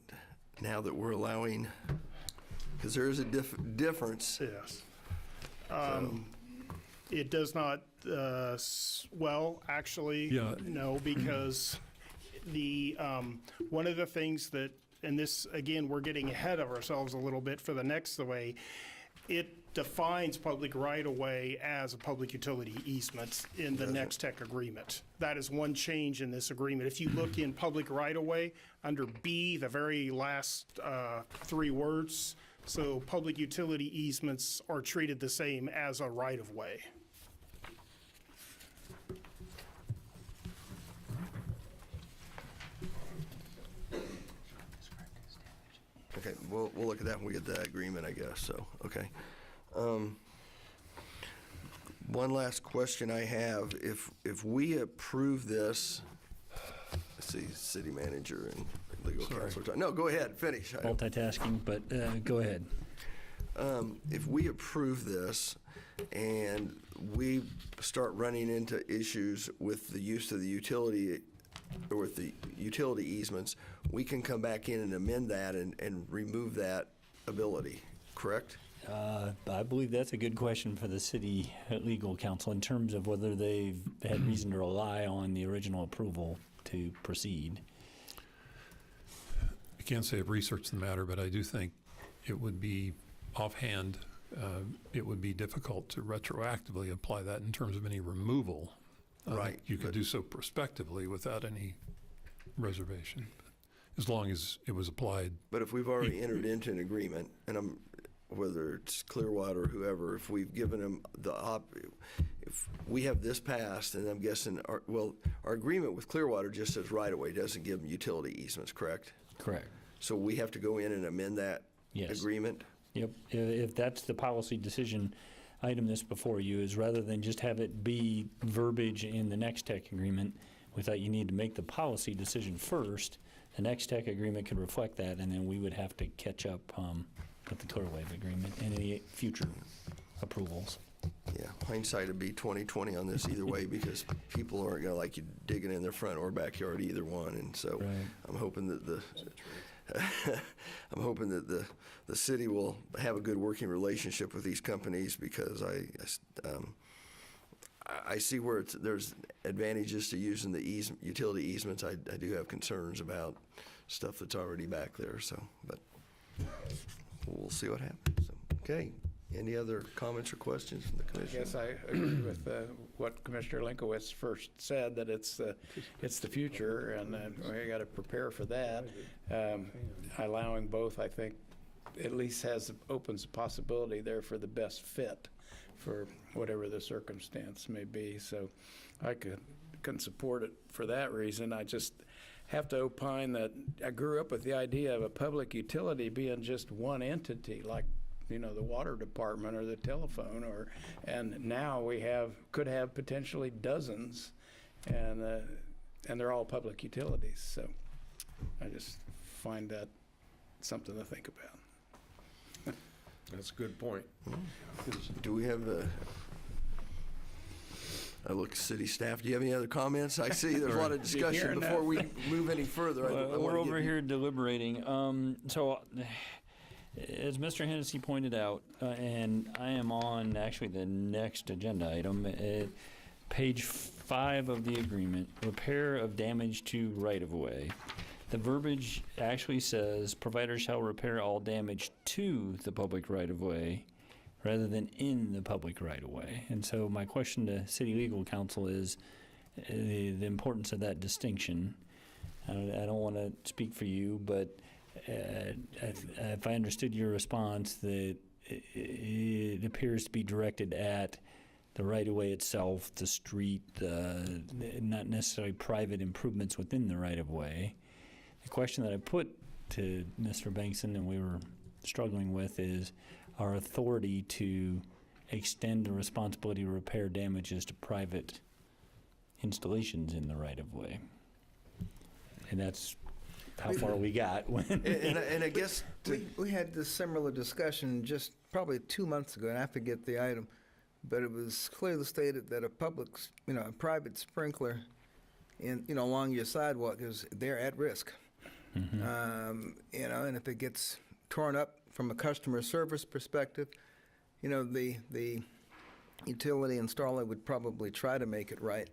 now that we're allowing, because there is a difference?
Yes. It does not, well, actually,
Yeah.
no, because the, one of the things that, and this, again, we're getting ahead of ourselves a little bit for the next way, it defines public right-of-way as a public utility easement in the Nex-Tech agreement. That is one change in this agreement. If you look in public right-of-way, under B, the very last three words, so public utility easements are treated the same as a right-of-way.
Okay, we'll look at that when we get that agreement, I guess, so, okay. One last question I have, if we approve this, let's see, city manager and legal counsel. No, go ahead, finish.
Multitasking, but go ahead.
If we approve this and we start running into issues with the use of the utility, or with the utility easements, we can come back in and amend that and remove that ability, correct?
I believe that's a good question for the city legal counsel in terms of whether they've had reason to rely on the original approval to proceed.
I can't say I've researched the matter, but I do think it would be offhand, it would be difficult to retroactively apply that in terms of any removal.
Right.
You could do so prospectively without any reservation, as long as it was applied.
But if we've already entered into an agreement, and whether it's Clearwater or whoever, if we've given them if we have this passed, and I'm guessing, our agreement with Clearwater just says right-of-way, doesn't give them utility easements, correct?
Correct.
So we have to go in and amend that agreement?
Yep. If that's the policy decision item that's before you, is rather than just have it be verbiage in the Nex-Tech agreement, we thought you need to make the policy decision first. The Nex-Tech agreement could reflect that, and then we would have to catch up with the Clearwave agreement and any future approvals.
Yeah, hindsight would be 20/20 on this either way, because people aren't going to like you digging in their front or backyard either one, and so I'm hoping that the city will have a good working relationship with these companies, because I see where there's advantages to using the utility easements. I do have concerns about stuff that's already back there. So, but we'll see what happens. So, okay. Any other comments or questions from the commission?
I guess I agree with what Commissioner Linkowitz first said, that it's the future, and we got to prepare for that. Allowing both, I think, at least opens a possibility there for the best fit for whatever the circumstance may be. So I can support it for that reason. I just have to opine that I grew up with the idea of a public utility being just one entity, like the water department or the telephone, and now we could have potentially dozens, and they're all public utilities. So I just find that something to think about.
That's a good point.
Do we have I look at city staff. Do you have any other comments? I see there's a lot of discussion before we move any further.
We're over here deliberating. So, as Mr. Hennessy pointed out, and I am on actually the next agenda item, page 5 of the agreement, repair of damage to right-of-way. The verbiage actually says, providers shall repair all damage to the public right-of-way rather than in the public right-of-way. And so my question to City Legal Counsel is the importance of that distinction. I don't want to speak for you, but if I understood your response, that it appears to be directed at the right-of-way itself, the street, not necessarily private improvements within the right-of-way. The question that I put to Mr. Bankson and we were struggling with is our authority to extend the responsibility to repair damages to private installations in the right-of-way. And that's how far we got.
and I guess
we had this similar discussion just probably 2 months ago, and I forget the item, but it was clearly stated that a private sprinkler along your sidewalk they're at risk. And if it gets torn up from a customer service perspective, the utility installer would probably try to make it right,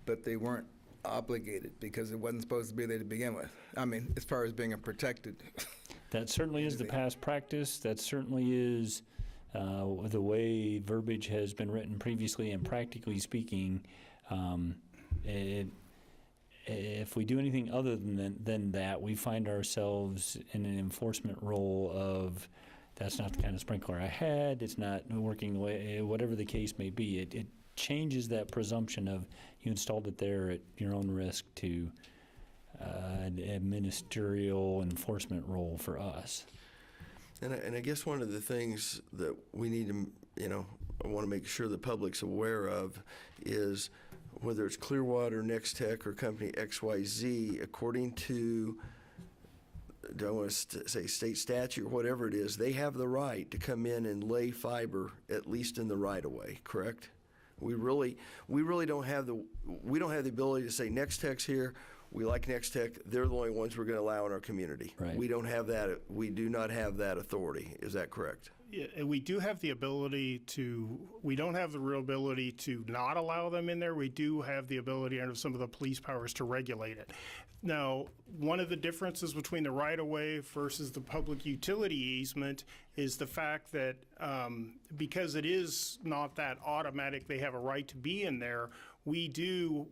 but they weren't obligated because it wasn't supposed to be there to begin with. I mean, as far as being a protected.
That certainly is the past practice. That certainly is the way verbiage has been written previously, and practically speaking, if we do anything other than that, we find ourselves in an enforcement role of that's not the kind of sprinkler I had, it's not working the way, whatever the case may be. It changes that presumption of you installed it there at your own risk to a ministerial enforcement role for us.
And I guess one of the things that we need to, I want to make sure the public's aware of is whether it's Clearwater, Nex-Tech, or company XYZ, according to, do I want to say state statute or whatever it is, they have the right to come in and lay fiber, at least in the right-of-way, correct? We really don't have the ability to say Nex-Tech's here, we like Nex-Tech, they're the only ones we're going to allow in our community.
Right.
We don't have that, we do not have that authority. Is that correct?
Yeah, and we do have the ability to, we don't have the real ability to not allow them in there. We do have the ability under some of the police powers to regulate it. Now, one of the differences between the right-of-way versus the public utility easement is the fact that because it is not that automatic, they have a right to be in there, we do,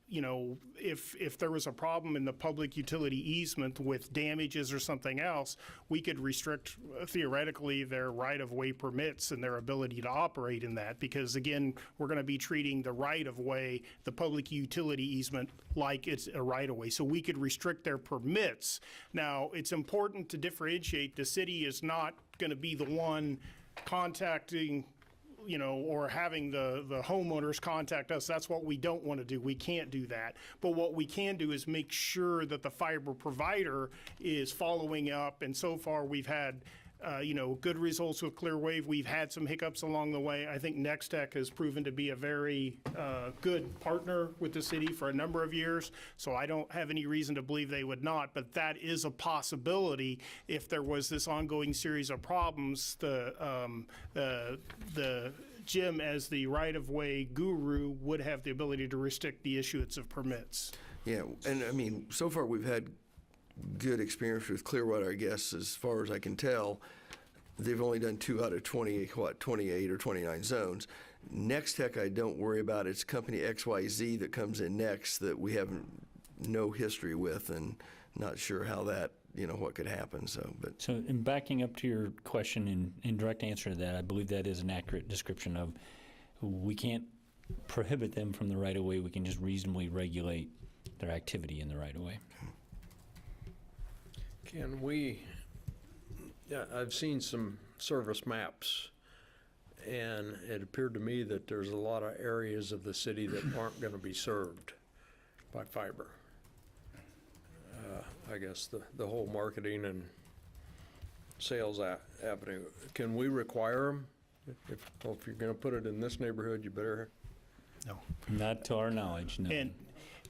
you know, if there was a problem in the public utility easement with damages or something else, we could restrict theoretically their right-of-way permits and their ability to operate in that, because again, we're going to be treating the right-of-way, the public utility easement, like it's a right-of-way. So we could restrict their permits. Now, it's important to differentiate. The city is not going to be the one contacting, you know, or having the homeowners contact us. That's what we don't want to do. We can't do that. But what we can do is make sure that the fiber provider is following up. And so far, we've had, you know, good results with Clearwave. We've had some hiccups along the way. I think Nex-Tech has proven to be a very good partner with the city for a number of years. So I don't have any reason to believe they would not. But that is a possibility if there was this ongoing series of problems. The Jim, as the right-of-way guru, would have the ability to restrict the issuance of permits.
Yeah, and I mean, so far we've had good experience with Clearwater, I guess, as far as I can tell. They've only done 2 out of 28 or 29 zones. Nex-Tech, I don't worry about. It's company XYZ that comes in next that we have no history with, and not sure how that, you know, what could happen. So,
in backing up to your question, in direct answer to that, I believe that is an accurate description of, we can't prohibit them from the right-of-way. We can just reasonably regulate their activity in the right-of-way.
Can we, yeah, I've seen some service maps, and it appeared to me that there's a lot of areas of the city that aren't going to be served by fiber. I guess the whole marketing and sales avenue. Can we require them? If you're going to put it in this neighborhood, you better.
No.
Not to our knowledge, no.
And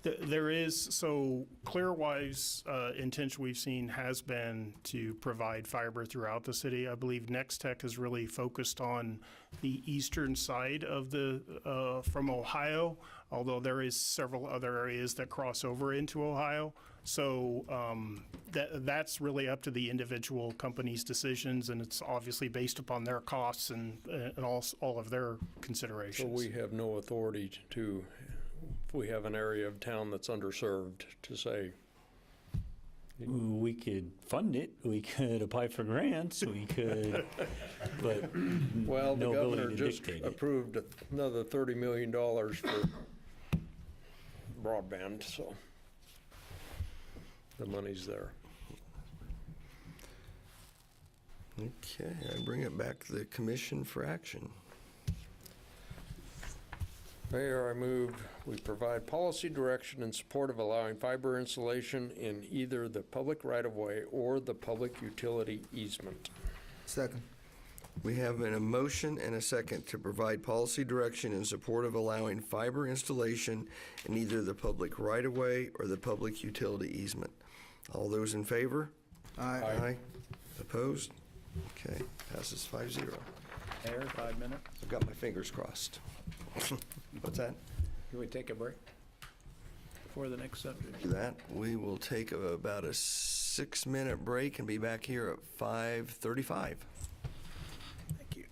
there is, so Clearwave's intention we've seen has been to provide fiber throughout the city. I believe Nex-Tech is really focused on the eastern side of from Ohio, although there is several other areas that cross over into Ohio. So that's really up to the individual company's decisions, and it's obviously based upon their costs and all of their considerations.
So we have no authority to, if we have an area of town that's underserved, to say.
We could fund it, we could apply for grants, we could, but
well, the
no
governor
ability to
just
dictate it.
approved another $30 million for broadband, so the money's there.
Okay, I bring it back to the commission for action.
Mayor, I move we provide policy direction in support of allowing fiber installation in either the public right-of-way or the public utility easement.
Second.
We have a motion and a second to provide policy direction in support of allowing fiber installation in either the public right-of-way or the public utility easement. All those in favor?
Aye.
Aye. Opposed? Okay, passes 5-0.
Mayor, 5 minutes.
I've got my fingers crossed. What's that?
Can we take a break before the next subject?
Do that. We will take about a 6-minute break and be back here at 5:35.
Thank you.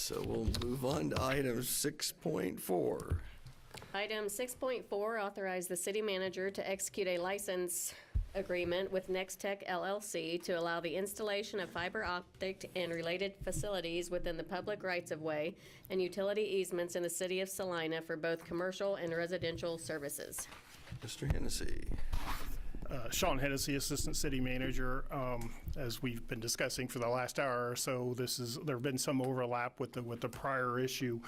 so we'll move on to item 6.4.
Item 6.4, authorize the city manager to execute a license agreement with Nex-Tech LLC to allow the installation of fiber optic and related facilities within the public rights-of-way and utility easements in the city of Salina for both commercial and residential services.
Mr. Hennessy.
Sean Hennessy, Assistant City Manager. As we've been discussing for the last hour or so, there have been some overlap with the prior issue.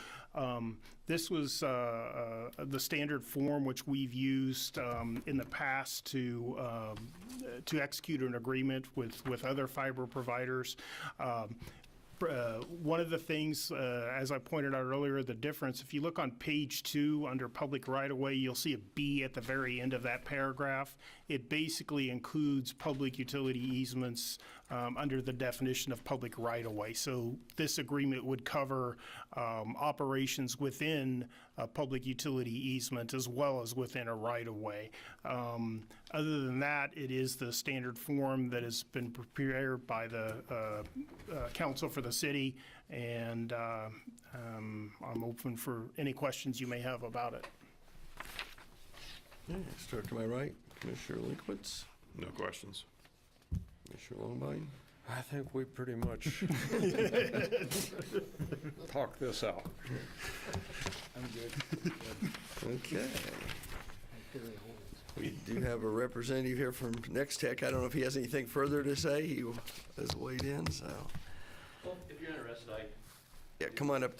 This was the standard form which we've used in the past to execute an agreement with other fiber providers. One of the things, as I pointed out earlier, the difference, if you look on page 2 under public right-of-way, you'll see a B at the very end of that paragraph. It basically includes public utility easements under the definition of public right-of-way. So this agreement would cover operations within a public utility easement as well as within a right-of-way. Other than that, it is the standard form that has been prepared by the council for the city, and I'm open for any questions you may have about it.
Okay, start to my right, Commissioner Linkwitz.
No questions.
Commissioner Longbine.
I think we pretty much talked this out.
I'm good. Okay. We do have a representative here from Nex-Tech. I don't know if he has anything further to say. He has weighed in, so.
Well, if you're interested,
Yeah, come on up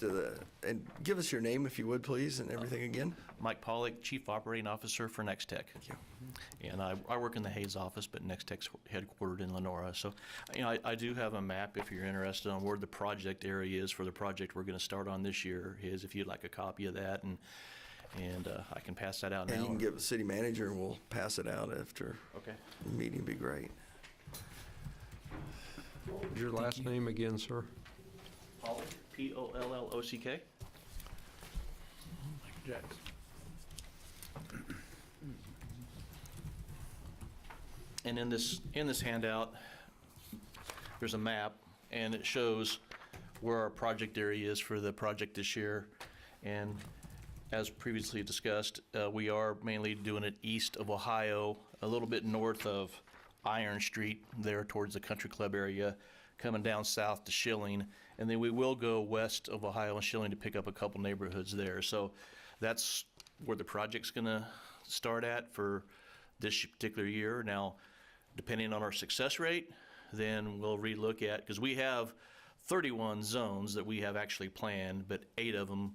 and give us your name if you would, please, and everything again.
Mike Pollock, Chief Operating Officer for Nex-Tech.
Thank you.
And I work in the Hayes office, but Nex-Tech's headquartered in Lenora. So, I do have a map if you're interested on where the project area is for the project we're going to start on this year. If you'd like a copy of that, and I can pass that out now.
And you can give the city manager, and we'll pass it out after the meeting. Would be great.
Your last name again, sir?
Pollock, P-O-L-L-O-C-K.
Jax.
And in this handout, there's a map, and it shows where our project area is for the project this year. And as previously discussed, we are mainly doing it east of Ohio, a little bit north of Iron Street, there towards the Country Club area, coming down south to Schilling, and then we will go west of Ohio and Schilling to pick up a couple neighborhoods there. So that's where the project's gonna start at for this particular year. Now, depending on our success rate, then we'll relook at, because we have 31 zones that we have actually planned, but 8 of them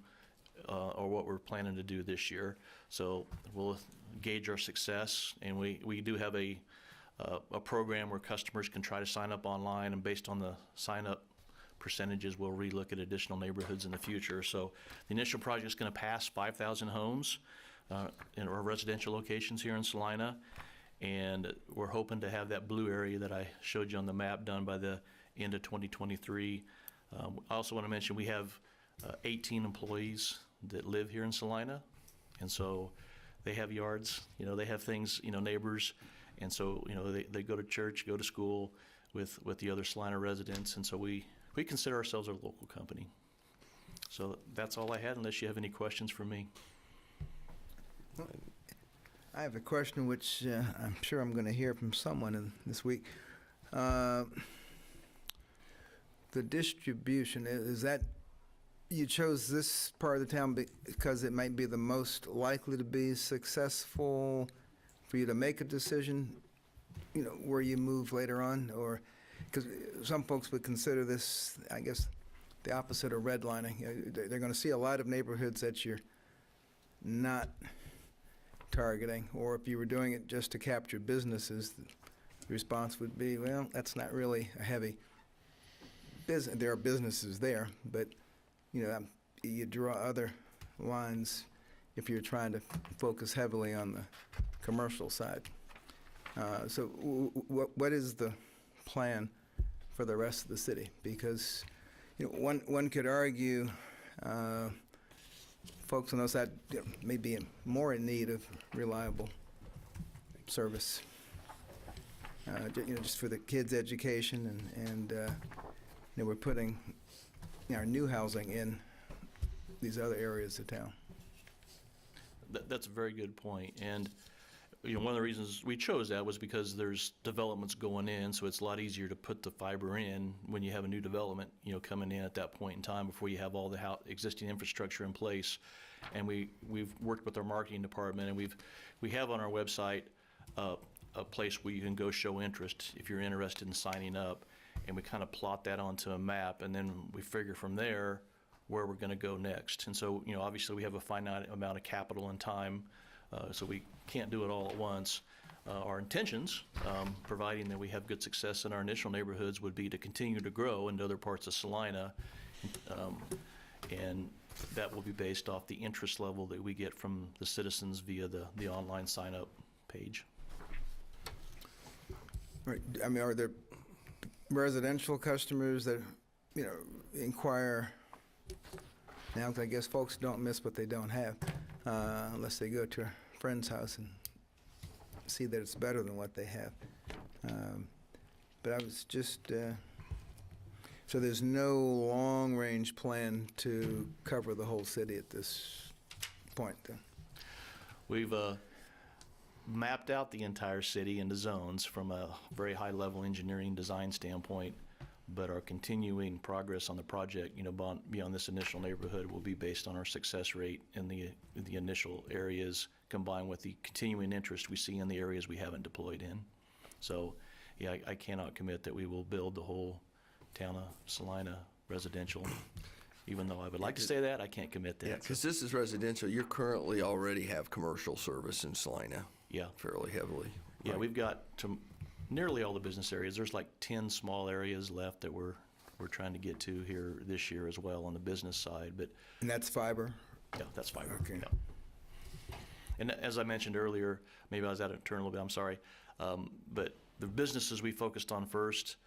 are what we're planning to do this year. So we'll gauge our success, and we do have a program where customers can try to sign up online, and based on the sign-up percentages, we'll relook at additional neighborhoods in the future. So the initial project is going to pass 5,000 homes in our residential locations here in Salina, and we're hoping to have that blue area that I showed you on the map done by the end of 2023. I also want to mention we have 18 employees that live here in Salina, and so they have yards, they have things, neighbors, and so, they go to church, go to school with the other Salina residents, and so we consider ourselves a local company. So that's all I had, unless you have any questions for me.
I have a question which I'm sure I'm going to hear from someone this week. The distribution, is that you chose this part of the town because it might be the most likely to be successful for you to make a decision, where you move later on? Or because some folks would consider this, I guess, the opposite of redlining. They're going to see a lot of neighborhoods that you're not targeting, or if you were doing it just to capture businesses, the response would be, well, that's not really a heavy business. There are businesses there, but you draw other lines if you're trying to focus heavily on the commercial side. So what is the plan for the rest of the city? Because one could argue folks on those side may be more in need of reliable service, just for the kids' education, and we're putting our new housing in these other areas of town.
That's a very good point. And, one of the reasons we chose that was because there's developments going in, so it's a lot easier to put the fiber in when you have a new development, coming in at that point in time before you have all the existing infrastructure in place. And we've worked with our marketing department, and we have on our website a place where you can go show interest if you're interested in signing up, and we kind of plot that onto a map, and then we figure from there where we're going to go next. And so, obviously we have a finite amount of capital and time, so we can't do it all at once. Our intentions, providing that we have good success in our initial neighborhoods, would be to continue to grow into other parts of Salina, and that will be based off the interest level that we get from the citizens via the online sign-up page.
Right. I mean, are there residential customers that, inquire now? 'Cause I guess folks don't miss what they don't have unless they go to a friend's house and see that it's better than what they have. But I was just, so there's no long-range plan to cover the whole city at this point, then?
We've mapped out the entire city into zones from a very high-level engineering design standpoint, but our continuing progress on the project, beyond this initial neighborhood, will be based on our success rate in the initial areas, combined with the continuing interest we see in the areas we haven't deployed in. So, yeah, I cannot commit that we will build the whole town of Salina residential. Even though I would like to say that, I can't commit that.
Yeah, because this is residential. You currently already have commercial service in Salina.
Yeah.
Fairly heavily.
Yeah,
right?
we've got nearly all the business areas. There's like 10 small areas left that we're trying to get to here this year as well on the business side. But
And that's fiber?
yeah, that's fiber.
Okay.
Yeah. And as I mentioned earlier, maybe I was out of turn a little bit, I'm sorry. But the businesses we focused on first,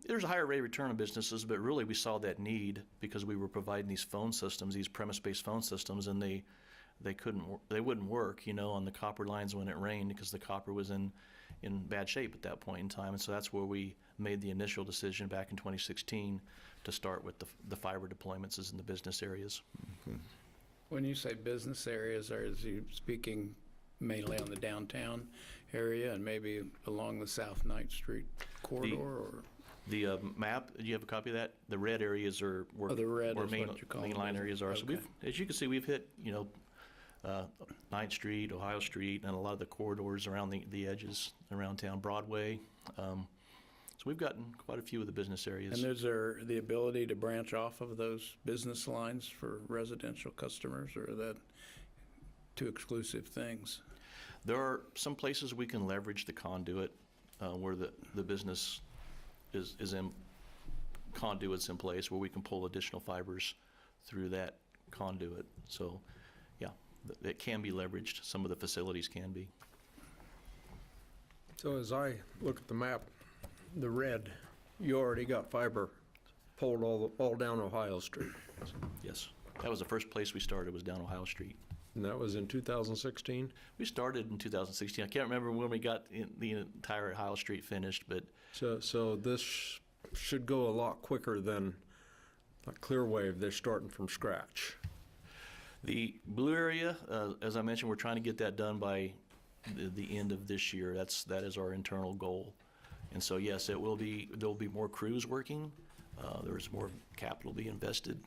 there's a higher rate of return on businesses, but really we saw that need because we were providing these phone systems, these premise-based phone systems, and they wouldn't work, on the copper lines when it rained because the copper was in bad shape at that point in time. And so that's where we made the initial decision back in 2016 to start with the fiber deployments is in the business areas.
Mm-hmm. When you say business areas, are you speaking mainly on the downtown area and maybe along the South 9th Street corridor? Or
the map, do you have a copy of that? The red areas are where,
the red
where
is
main,
what you call
main
them,
line
is it?
areas are. So
Okay.
as you can see, we've hit, 9th Street, Ohio Street, and a lot of the corridors around the edges around town, Broadway. So we've gotten quite a few of the business areas.
And is there the ability to branch off of those business lines for residential customers, or are that two exclusive things?
There are some places we can leverage the conduit where the business is in conduits in place where we can pull additional fibers through that conduit. So, yeah, it can be leveraged. Some of the facilities can be.
So as I look at the map, the red, you already got fiber pulled all down Ohio Street.
Yes, that was the first place we started, was down Ohio Street.
And that was in 2016?
We started in 2016. I can't remember when we got the entire Ohio Street finished, but...
So this should go a lot quicker than like Clearwave. They're starting from scratch.
The blue area, as I mentioned, we're trying to get that done by the end of this year. That is our internal goal. And so, yes, there'll be more crews working. There's more capital be invested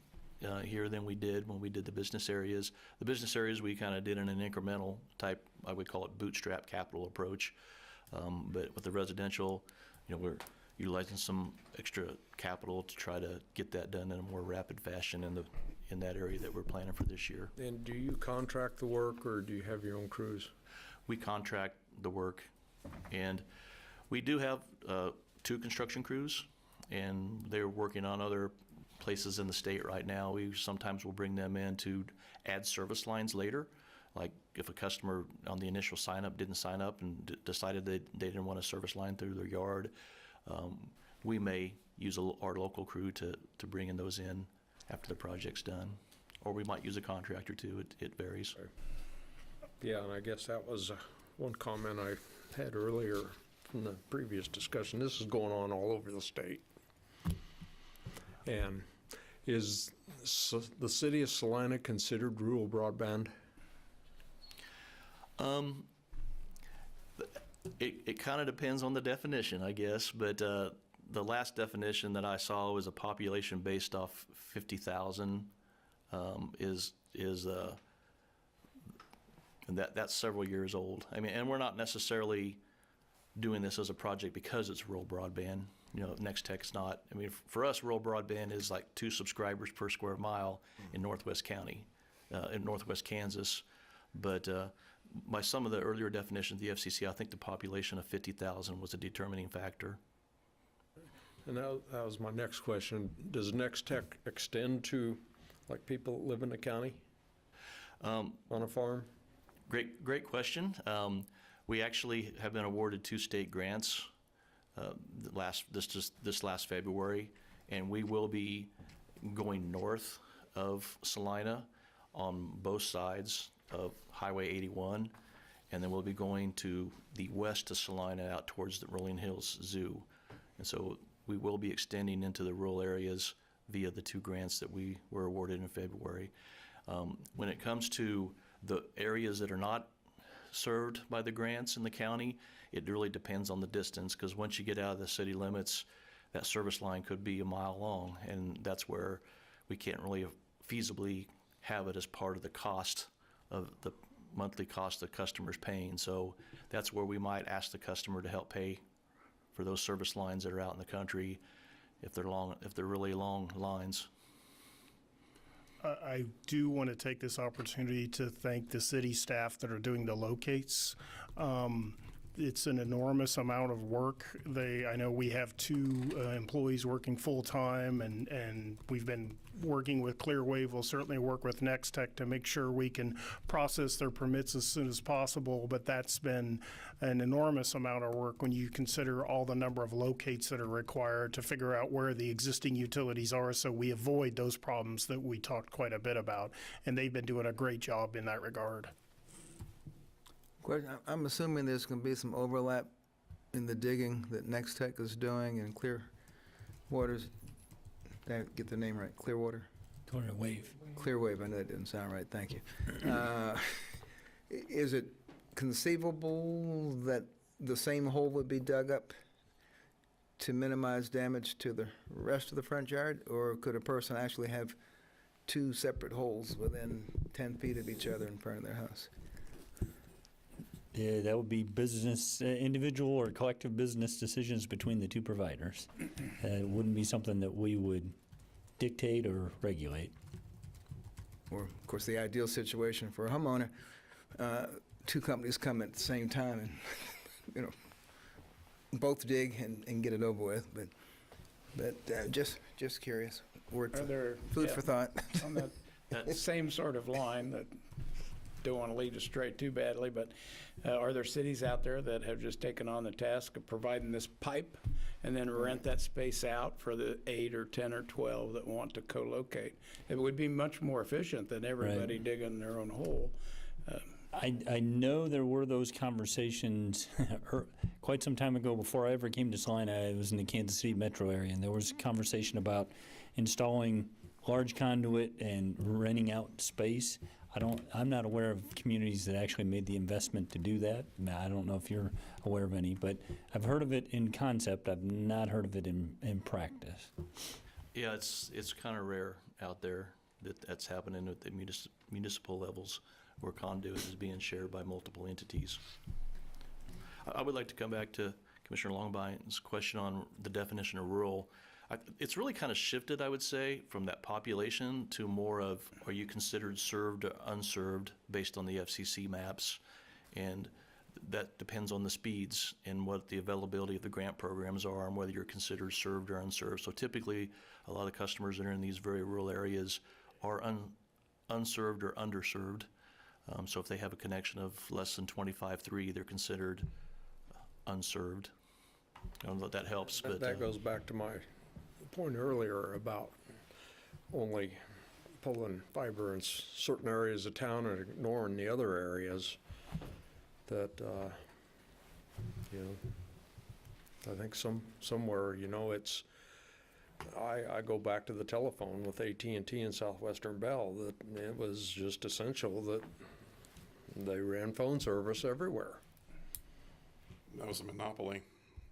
here than we did when we did the business areas. The business areas we kind of did in an incremental type, I would call it bootstrap capital approach. But with the residential, we're utilizing some extra capital to try to get that done in a more rapid fashion in that area that we're planning for this year.
And do you contract the work, or do you have your own crews?
We contract the work, and we do have 2 construction crews, and they're working on other places in the state right now. We sometimes will bring them in to add service lines later. Like if a customer on the initial sign-up didn't sign up and decided they didn't want a service line through their yard, we may use our local crew to bring in those in after the project's done. Or we might use a contractor too, it varies.
Yeah, and I guess that was one comment I had earlier from the previous discussion. This is going on all over the state. And Is the city of Salina considered rural broadband?
It kind of depends on the definition, I guess, but the last definition that I saw was a population based off 50,000 and that's several years old. I mean, and we're not necessarily doing this as a project because it's rural broadband. You know, Nex-Tech's not. I mean, for us, rural broadband is like 2 subscribers per square mile in Northwest County, in Northwest Kansas. But by some of the earlier definitions of the FCC, I think the population of 50,000 was a determining factor.
And that was my next question. Does Nex-Tech extend to, like, people that live in the county on a farm?
Great question. We actually have been awarded 2 state grants this last February, and we will be going north of Salina on both sides of Highway 81, and then we'll be going to the west of Salina out towards the Rolling Hills Zoo. And so we will be extending into the rural areas via the 2 grants that we were awarded in February. When it comes to the areas that are not served by the grants in the county, it really depends on the distance, because once you get out of the city limits, that service line could be a mile long, and that's where we can't really feasibly have it as part of the cost of the monthly cost the customer's paying. So that's where we might ask the customer to help pay for those service lines that are out in the country if they're really long lines.
I do want to take this opportunity to thank the city staff that are doing the locates. It's an enormous amount of work. I know we have 2 employees working full-time, and we've been working with Clearwave. We'll certainly work with Nex-Tech to make sure we can process their permits as soon as possible, but that's been an enormous amount of work when you consider all the number of locates that are required to figure out where the existing utilities are, so we avoid those problems that we talked quite a bit about, and they've been doing a great job in that regard.
I'm assuming there's going to be some overlap in the digging that Nex-Tech is doing in Clearwater's. Did I get the name right? Clearwater?
Clearwave.
Clearwave. I know that didn't sound right. Thank you. Is it conceivable that the same hole would be dug up to minimize damage to the rest of the front yard, or could a person actually have 2 separate holes within 10 feet of each other in front of their house?
Yeah, that would be business, individual or collective business decisions between the 2 providers. It wouldn't be something that we would dictate or regulate.
Or, of course, the ideal situation for a homeowner, 2 companies come at the same time and, you know, both dig and get it over with. But just curious. Food for thought.
On that same sort of line, that don't want to lead us astray too badly, but are there cities out there that have just taken on the task of providing this pipe and then rent that space out for the 8 or 10 or 12 that want to co-locate? It would be much more efficient than everybody digging their own hole.
I know there were those conversations quite some time ago before I ever came to Salina. I was in the Kansas City metro area, and there was a conversation about installing large conduit and renting out space. I'm not aware of communities that actually made the investment to do that. I don't know if you're aware of any, but I've heard of it in concept. I've not heard of it in practice.
Yeah, it's kind of rare out there that's happening at the municipal levels where conduit is being shared by multiple entities. I would like to come back to Commissioner Longbine's question on the definition of rural. It's really kind of shifted, I would say, from that population to more of, are you considered served or unserved based on the FCC maps? And that depends on the speeds and what the availability of the grant programs are and whether you're considered served or unserved. So typically, a lot of customers that are in these very rural areas are unserved or underserved. So if they have a connection of less than 25.3, they're considered unserved. I don't know if that helps, but
that goes back to my point earlier about only pulling fiber in certain areas of town and ignoring the other areas. That you know, I think somewhere, you know, it's I go back to the telephone with AT&T and Southwestern Bell, that it was just essential that they ran phone service everywhere.
That was a monopoly.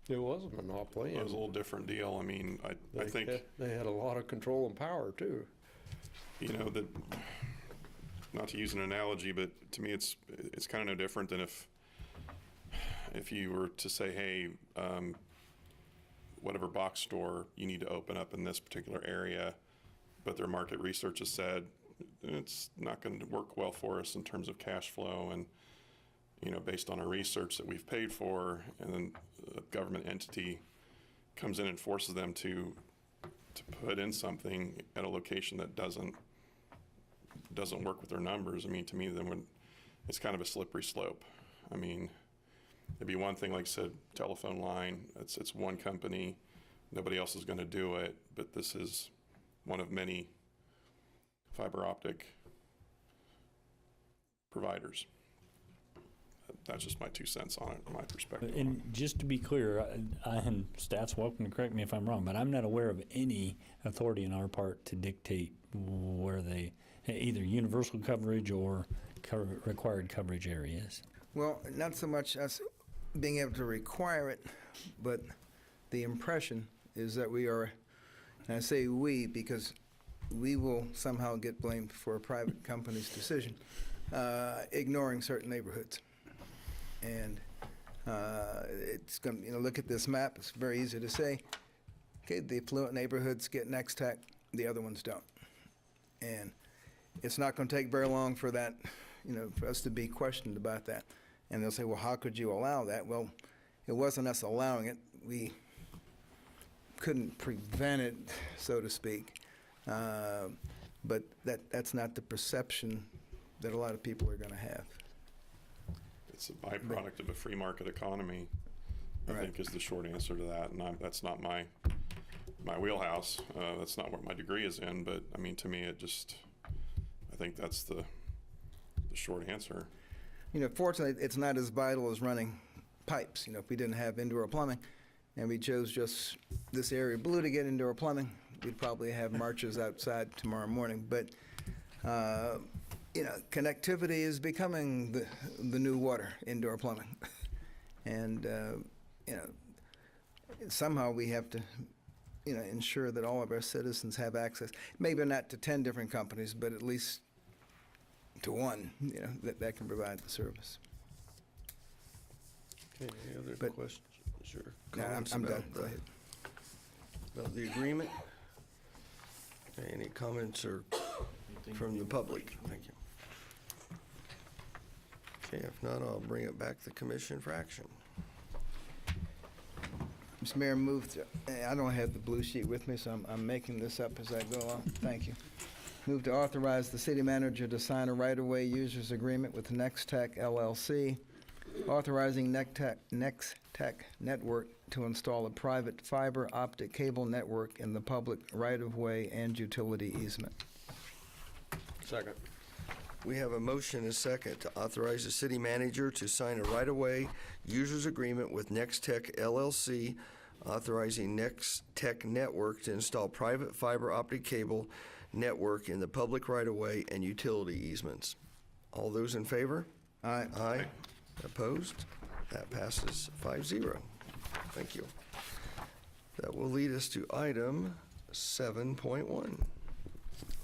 It was a monopoly.
It was a little different deal. I mean, I think,
They had a lot of control and power, too.
you know, that, not to use an analogy, but to me, it's kind of no different than if you were to say, hey, whatever box store you need to open up in this particular area, but their market research has said it's not going to work well for us in terms of cash flow, and you know, based on our research that we've paid for, and then a government entity comes in and forces them to put in something at a location that doesn't work with their numbers. I mean, to me, then it's kind of a slippery slope. I mean, it'd be one thing, like I said, telephone line, it's one company, nobody else is going to do it, but this is one of many fiber optic providers. That's just my 2 cents on it, my perspective.
And just to be clear, and staff's welcome to correct me if I'm wrong, but I'm not aware of any authority on our part to dictate where they, either universal coverage or required coverage areas.
Well, not so much us being able to require it, but the impression is that we are, and I say we because we will somehow get blamed for a private company's decision, ignoring certain neighborhoods. And it's going to, look at this map, it's very easy to say, okay, the affluent neighborhoods get Nex-Tech, the other ones don't. And it's not going to take very long for that, for us to be questioned about that. And they'll say, well, how could you allow that? Well, it wasn't us allowing it. We couldn't prevent it, so to speak. But that's not the perception that a lot of people are going to have.
It's a byproduct of a free market economy, I think, is the short answer to that. And that's not my wheelhouse. That's not what my degree is in. But I mean, to me, I think that's the short answer.
Fortunately, it's not as vital as running pipes. If we didn't have indoor plumbing and we chose just this area blue to get indoor plumbing, we'd probably have marches outside tomorrow morning. But connectivity is becoming the new water, indoor plumbing. And, somehow we have to, ensure that all of our citizens have access, maybe not to 10 different companies, but at least to one, that can provide the service.
Okay, any other questions? Sure.
No, I'm done. Go ahead.
About the agreement? Okay, any comments or from the public? Thank you. Okay, if not, I'll bring it back to the commission for action.
Mr. Mayor, I don't have the blue sheet with me, so I'm making this up as I go along. Thank you. Move to authorize the city manager to sign a right-of-way users agreement with Nex-Tech LLC, authorizing Nex-Tech Network to install a private fiber optic cable network in the public right-of-way and utility easement.
Second.
We have a motion and a second to authorize the city manager to sign a right-of-way users agreement with Nex-Tech LLC, authorizing Nex-Tech Network to install private fiber optic cable network in the public right-of-way and utility easements. All those in favor?
Aye.
Aye. Opposed? That passes 5-0. Thank you. That will lead us to item 7.1.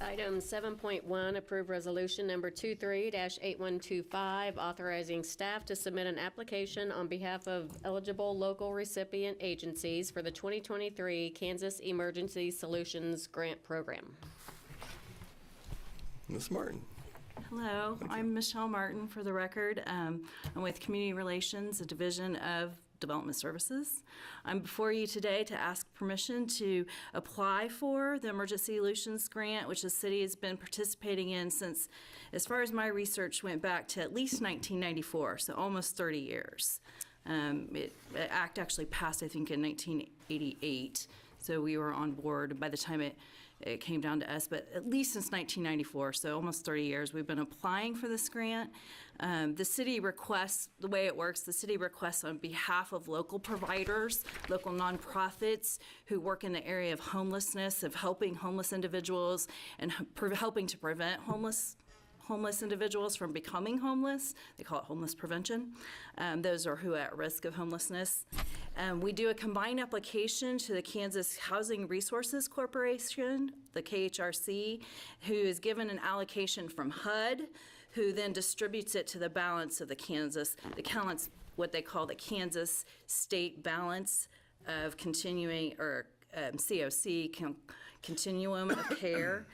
Item 7.1, approve resolution number 23-8125, authorizing staff to submit an application on behalf of eligible local recipient agencies for the 2023 Kansas Emergency Solutions Grant Program.
Ms. Martin.
Hello, I'm Michelle Martin, for the record. I'm with Community Relations, a division of Development Services. I'm before you today to ask permission to apply for the Emergency Solutions Grant, which the city has been participating in since, as far as my research went back to at least 1994, so almost 30 years. The act actually passed, I think, in 1988, so we were on board. By the time it it came down to us, but at least since 1994, so almost 30 years, we've been applying for this grant. The city requests, the way it works, the city requests on behalf of local providers, local nonprofits who work in the area of homelessness, of helping homeless individuals and helping to prevent homeless individuals from becoming homeless. They call it homeless prevention. Those are who are at risk of homelessness. We do a combined application to the Kansas Housing Resources Corporation, the KHRC, who is given an allocation from HUD, who then distributes it to the balance of the what they call the Kansas State Balance of Continuing, or COC, Continuum of Care.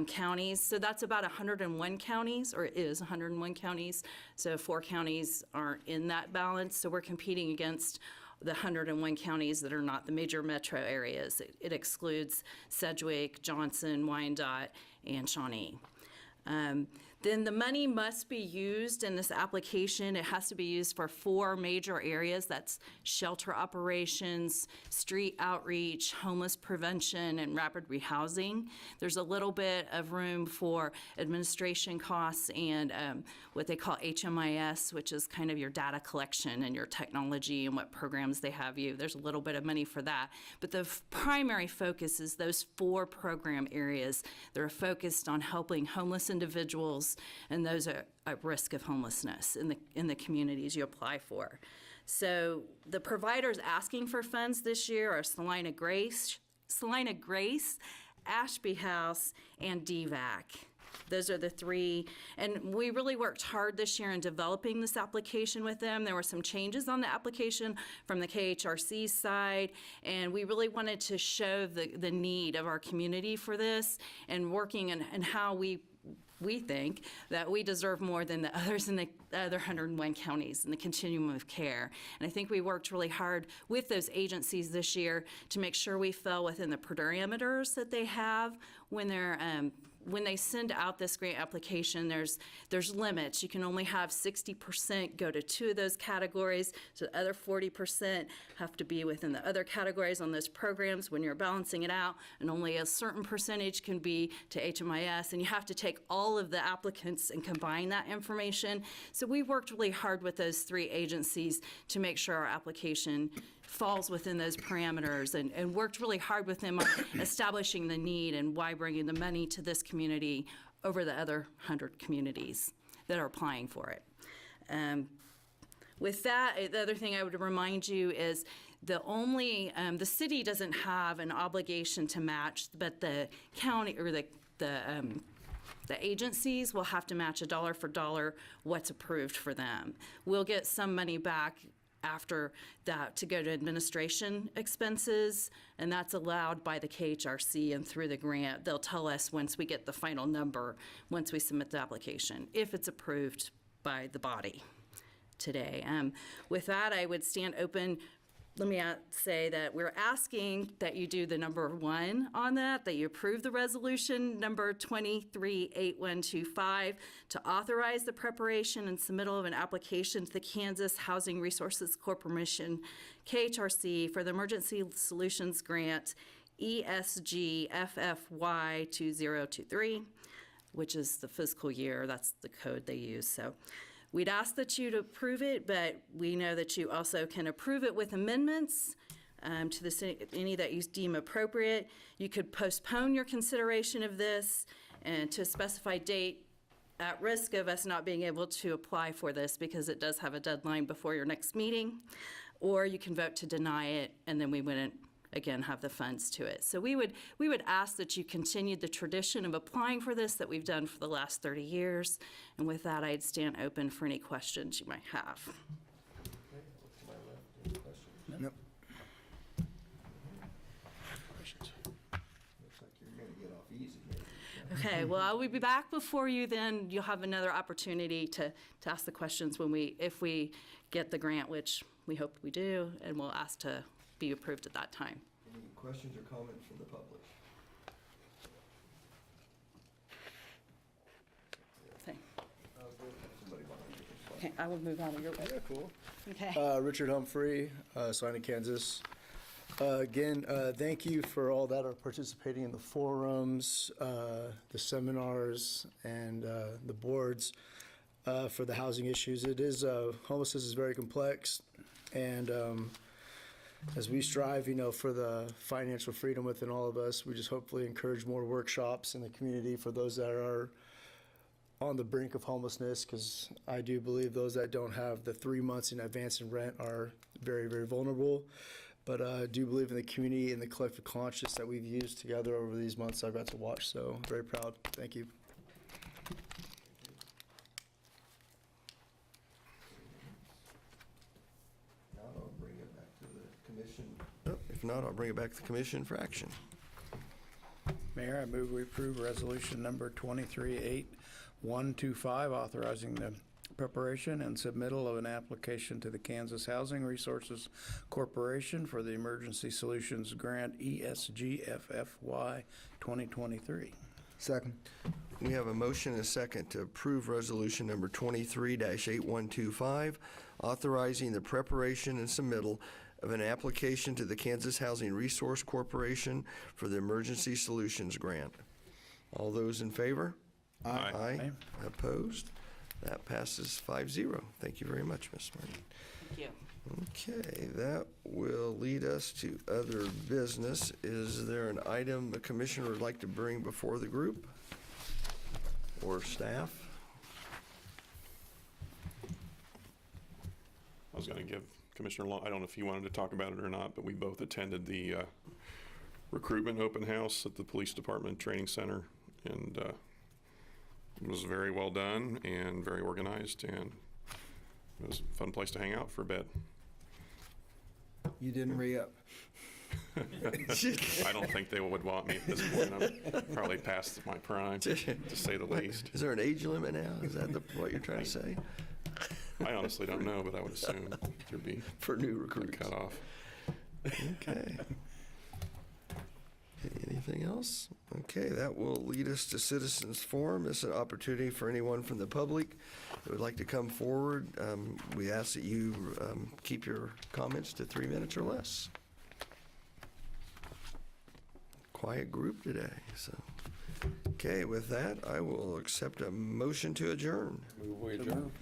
Counties. So that's about 101 counties, or it is 101 counties. So 4 counties aren't in that balance. So we're competing against the 101 counties that are not the major metro areas. It excludes Sedgwick, Johnson, Wyandotte, and Shawnee. Then the money must be used in this application. It has to be used for 4 major areas. That's shelter operations, street outreach, homeless prevention, and rapid rehousing. There's a little bit of room for administration costs and what they call HMIS, which is kind of your data collection and your technology and what programs they have you. There's a little bit of money for that. But the primary focus is those 4 program areas that are focused on helping homeless individuals and those are at risk of homelessness in the communities you apply for. So the providers asking for funds this year are Salina Grace, Ashby House, and DVAC. Those are the 3, and we really worked hard this year in developing this application with them. There were some changes on the application from the KHRC side, and we really wanted to show the need of our community for this and working and how we think that we deserve more than the others in the other 101 counties in the continuum of care. And I think we worked really hard with those agencies this year to make sure we fell within the parameters that they have when they're when they send out this grant application. There's limits. You can only have 60% go to 2 of those categories, so the other 40% have to be within the other categories on those programs when you're balancing it out, and only a certain percentage can be to HMIS, and you have to take all of the applicants and combine that information. So we worked really hard with those 3 agencies to make sure our application falls within those parameters, and worked really hard with them on establishing the need and why bringing the money to this community over the other 100 communities that are applying for it. With that, the other thing I would remind you is the city doesn't have an obligation to match, but the county or the agencies will have to match a dollar for dollar what's approved for them. We'll get some money back after that to go to administration expenses, and that's allowed by the KHRC and through the grant. They'll tell us once we get the final number, once we submit the application, if it's approved by the body today. With that, I would stand open. Let me say that we're asking that you do the number 1 on that you approve the resolution number 238125 to authorize the preparation and submittal of an application to the Kansas Housing Resources Corporation, KHRC, for the Emergency Solutions Grant ESG FFY 2023, which is the fiscal year. That's the code they use. So we'd ask that you to approve it, but we know that you also can approve it with amendments to any that you deem appropriate. You could postpone your consideration of this and to a specified date at risk of us not being able to apply for this because it does have a deadline before your next meeting, or you can vote to deny it, and then we wouldn't again have the funds to it. So we would ask that you continue the tradition of applying for this that we've done for the last 30 years. And with that, I'd stand open for any questions you might have.
Nope.
Okay, well, I will be back before you then. You'll have another opportunity to ask the questions if we get the grant, which we hope we do, and we'll ask to be approved at that time.
Any questions or comments from the public?
Okay. Okay, I will move out of your way.
Yeah, cool.
Okay.
Richard Humphrey, Salina, Kansas. Again, thank you for all that are participating in the forums, the seminars, and the boards for the housing issues. It is, homelessness is very complex, and as we strive, for the financial freedom within all of us, we just hopefully encourage more workshops in the community for those that are on the brink of homelessness, because I do believe those that don't have the 3 months in advance in rent are very, very vulnerable. But I do believe in the community and the collective conscience that we've used together over these months I've got to watch, so I'm very proud. Thank you.
Now I'll bring it back to the commission. If not, I'll bring it back to the commission for action.
Mayor, I move we approve resolution number 238125, authorizing the preparation and submittal of an application to the Kansas Housing Resources Corporation for the Emergency Solutions Grant ESGFFY 2023.
Second.
We have a motion and a second to approve resolution number 23-8125, authorizing the preparation and submittal of an application to the Kansas Housing Resource Corporation for the Emergency Solutions Grant. All those in favor?
Aye.
Aye. Opposed? That passes 5-0. Thank you very much, Ms. Martin.
Thank you.
Okay, that will lead us to other business. Is there an item the commissioner would like to bring before the group or staff?
I was going to give Commissioner Long, I don't know if he wanted to talk about it or not, but we both attended the recruitment open house at the Police Department Training Center, and it was very well done and very organized, and it was a fun place to hang out for a bit.
You didn't re-up.
I don't think they would want me at this point. I'm probably past my prime, to say the least.
Is there an age limit now? Is that what you're trying to say?
I honestly don't know, but I would assume there'd be
for new recruits.
Cut off.
Okay. Anything else? Okay, that will lead us to Citizens Forum. This is an opportunity for anyone from the public who would like to come forward. We ask that you keep your comments to 3 minutes or less. Quiet group today. So, okay, with that, I will accept a motion to adjourn.
Move we adjourn.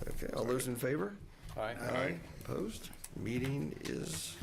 Okay, all those in favor?
Aye.
Aye. Opposed? Meeting is